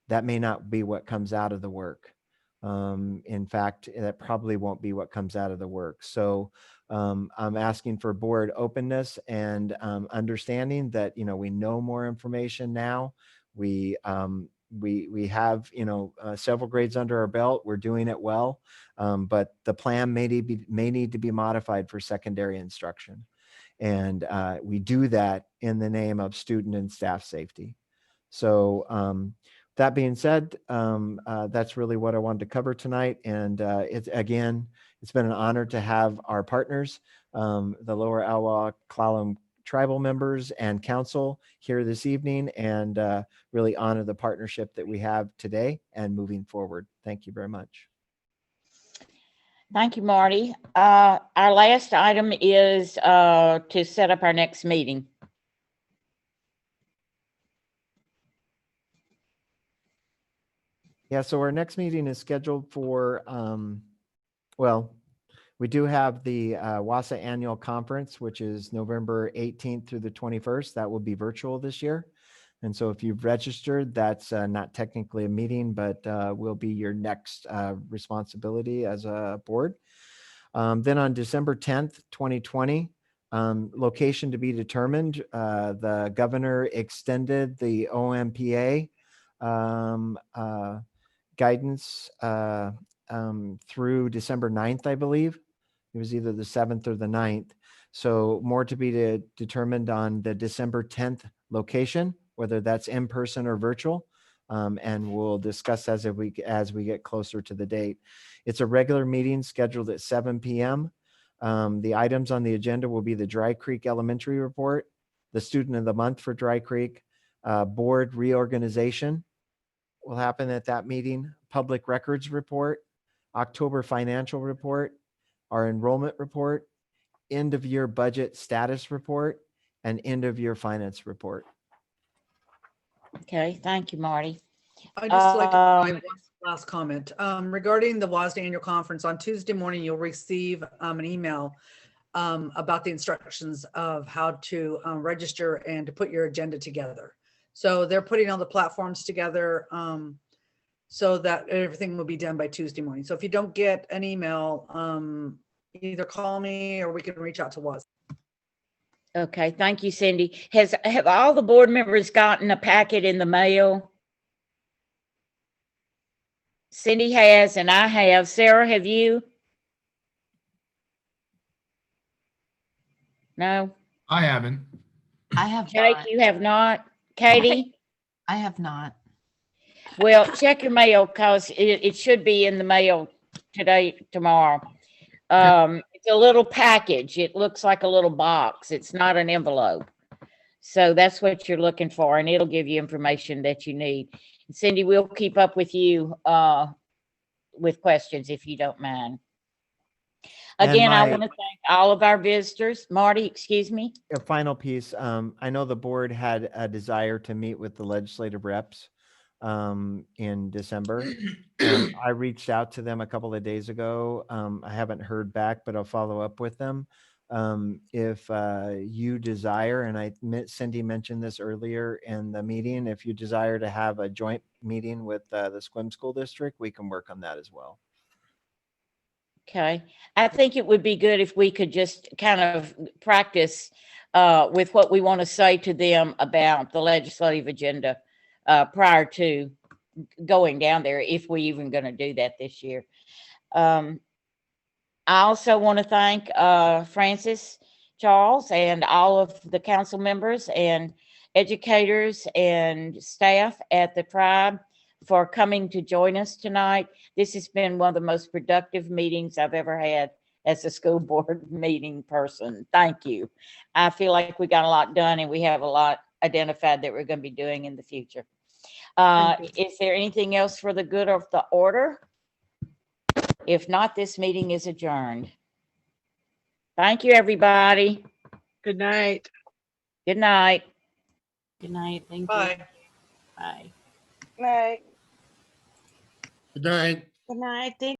that may not be what comes out of the work. In fact, that probably won't be what comes out of the work. So I'm asking for board openness and understanding that, you know, we know more information now. We have, you know, several grades under our belt. We're doing it well, but the plan may need to be modified for secondary instruction. And we do that in the name of student and staff safety. So that being said, that's really what I wanted to cover tonight. And it's been an honor to have our partners, the Lower Alwa Clallam tribal members and council here this evening, and really honor the partnership that we have today and moving forward. Thank you very much. Thank you, Marty. Our last item is to set up our next meeting. Yeah, so our next meeting is scheduled for, well, we do have the WASA annual conference, which is November 18th through the 21st. That will be virtual this year. And so if you've registered, that's not technically a meeting, but will be your next responsibility as a board. Then on December 10th, 2020, location to be determined, the governor extended the OMPA guidance through December 9th, I believe. It was either the 7th or the 9th. So more to be determined on the December 10th location, whether that's in person or virtual. And we'll discuss as we get closer to the date. It's a regular meeting scheduled at 7 p.m. The items on the agenda will be the Dry Creek Elementary Report, the Student of the Month for Dry Creek, board reorganization will happen at that meeting, public records report, October financial report, our enrollment report, end of year budget status report, and end of year finance report. Okay, thank you, Marty. I'd just like to provide one last comment. Regarding the WASD annual conference, on Tuesday morning, you'll receive an email about the instructions of how to register and to put your agenda together. So they're putting all the platforms together so that everything will be done by Tuesday morning. So if you don't get an email, either call me or we can reach out to WASD. Okay, thank you, Cindy. Have all the board members gotten a packet in the mail? Cindy has, and I have. Sarah, have you? No? I haven't. I have Jake, not. you have not? Katie? I have not. Well, check your mail because it should be in the mail today, tomorrow. It's a little package. It looks like a little box. It's not an envelope. So that's what you're looking for, and it'll give you information that you need. Cindy, we'll keep up with you with questions if you don't mind. Again, I want to thank all of our visitors. Marty, excuse me. A final piece. I know the board had a desire to meet with the legislative reps in December. I reached out to them a couple of days ago. I haven't heard back, but I'll follow up with them. If you desire, and Cindy mentioned this earlier in the meeting, if you desire to have a joint meeting with the Sequim School District, we can work on that as well. Okay. I think it would be good if we could just kind of practice with what we want to say to them about the legislative agenda prior to going down there, if we're even going to do that this year. I also want to thank Francis, Charles, and all of the council members and educators and staff at the tribe for coming to join us tonight. This has been one of the most productive meetings I've ever had as a school board meeting person. Thank you. I feel like we got a lot done and we have a lot identified that we're going to be doing in the future. Is there anything else for the good of the order? If not, this meeting is adjourned. Thank you, everybody. Good night. Good night. Good night. Thank Bye. you. Bye. Night. Good night. Good night. Thank